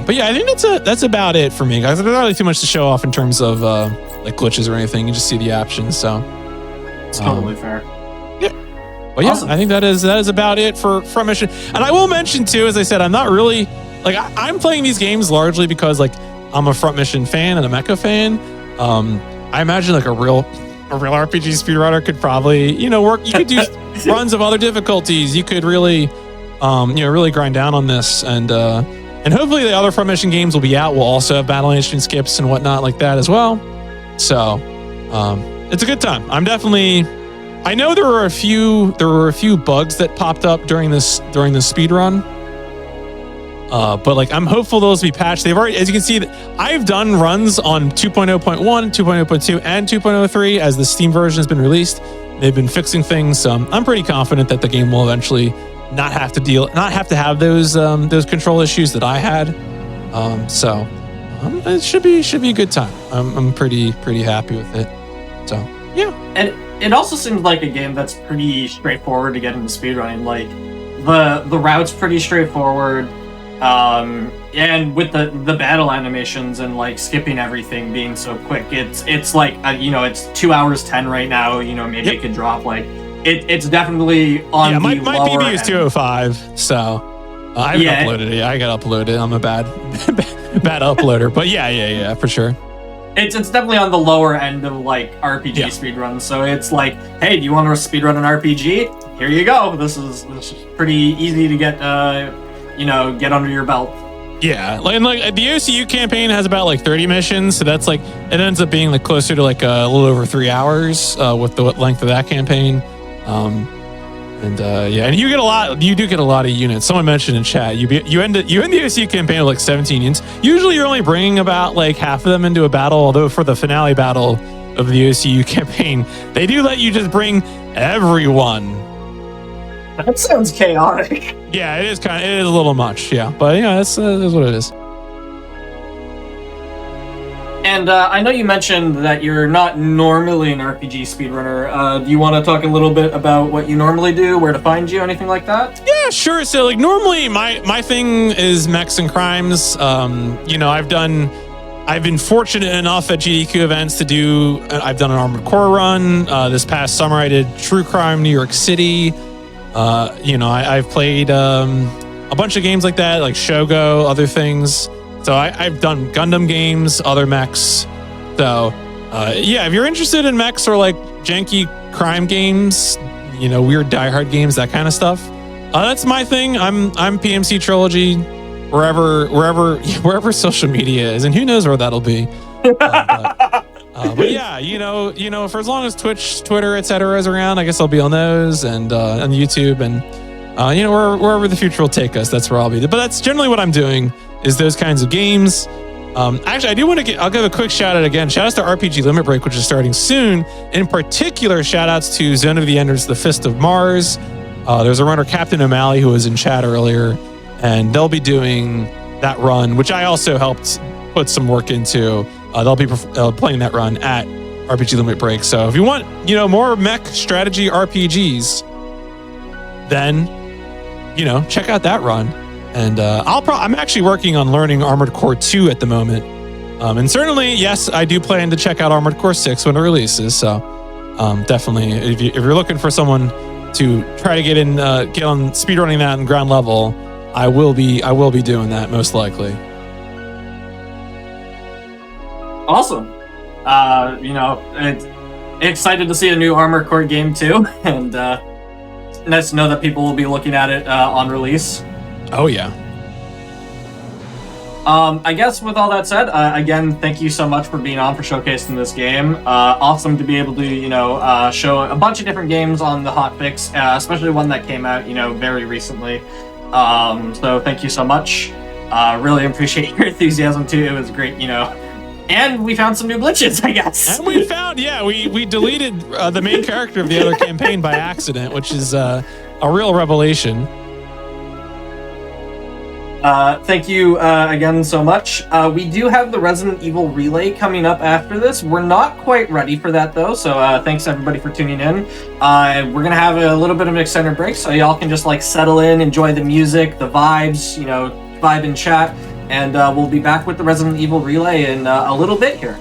but yeah, I think that's about it for me, guys. There's not really too much to show off in terms of like glitches or anything. You just see the options. So, it's totally fair. Yeah. But yeah, awesome. I think that is about it for Front Mission. And I will mention too, as I said, I'm not really like I'm playing these games largely because like I'm a Front Mission fan and a Mecha fan. I imagine like a real RPG speedrunner could probably work. You could do runs of other difficulties. You could really really grind down on this, and hopefully the other Front Mission games will be out. We'll also have battle nation skips and whatnot like that as well. So it's a good time. I know there were a few bugs that popped up during this speed run. But like I'm hopeful those will be patched. They've already, as you can see, I've done runs on 2.0.1, 2.0.2, and 2.03 as the Steam version has been released. They've been fixing things. So I'm pretty confident that the game will eventually not have to have those control issues that I had. So it should be a good time. I'm pretty happy with it. So yeah. And it also seems like a game that's pretty straightforward to get into speedrunning. Like the route's pretty straightforward. And with the battle animations and like skipping everything being so quick, it's like it's 2 hours 10 right now. Maybe it could drop. Like it's definitely on the my lower PB is 205, so I haven't uploaded it. I got uploaded. I'm a bad uploader, but yeah, for sure. It's definitely on the lower end of like RPG speedruns. So it's like, hey, do you want to speedrun an RPG? Here you go. This is pretty easy to get. Get under your belt. Yeah, like the OCU campaign has about like 30 missions, so that's like it ends up being like closer to like a little over 3 hours with the length of that campaign. And you do get a lot of units. Someone mentioned in chat you end the OCU campaign with like 17 units. Usually you're only bringing about like half of them into a battle, although for the finale battle of the OCU campaign, they do let you just bring everyone. That sounds chaotic. Yeah, it is a little much. Yeah, but yeah, that's what it is. And I know you mentioned that you're not normally an RPG speedrunner. Do you want to talk a little bit about what you normally do, where to find you, anything like that? Yeah, sure. So like normally my thing is mechs and crimes. I've been fortunate enough at GDQ events to I've done an Armored Core run. This past summer I did True Crime New York City. I've played a bunch of games like that, like Shogo, other things. So I've done Gundam games, other mechs. So if you're interested in mechs or like janky crime games, weird Die Hard games, that kind of stuff, that's my thing. I'm PMC Trilogy, wherever social media is, and who knows where that'll be. But yeah, for as long as Twitch, Twitter, etc. is around, I guess I'll be on those and on YouTube and wherever the future will take us, that's where I'll be. But that's generally what I'm doing is those kinds of games. Actually, I do want to I'll give a quick shout out again. Shout outs to RPG Limit Break, which is starting soon. In particular, shout outs to Zone of the Enders, The Fist of Mars. There's a runner, Captain O'Malley, who was in chat earlier, and they'll be doing that run, which I also helped put some work into. They'll be playing that run at RPG Limit Break. So if you want, more mech strategy RPGs, then, check out that run. And I'm actually working on learning Armored Core 2 at the moment. And certainly, yes, I do plan to check out Armored Core 6 when it releases. So definitely, if you're looking for someone to try to get on speedrunning that on ground level, I will be doing that most likely. Awesome. It's excited to see a new Armored Core game too, and nice to know that people will be looking at it on release. Oh yeah. I guess with all that said, again, thank you so much for being on for showcasing this game. Awesome to be able to, show a bunch of different games on the Hotfix, especially one that came out, very recently. So thank you so much. Really appreciate your enthusiasm too. It was great, and we found some new glitches, I guess. And we found, we deleted the main character of the other campaign by accident, which is a real revelation. Thank you again so much. We do have the Resident Evil Relay coming up after this. We're not quite ready for that though, so thanks everybody for tuning in. We're gonna have a little bit of an extended break, so y'all can just like settle in, enjoy the music, the vibes, vibe and chat, and we'll be back with the Resident Evil Relay in a little bit here.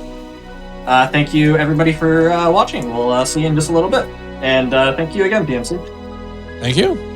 Thank you everybody for watching. We'll see you in just a little bit. And thank you again, PMC. Thank you.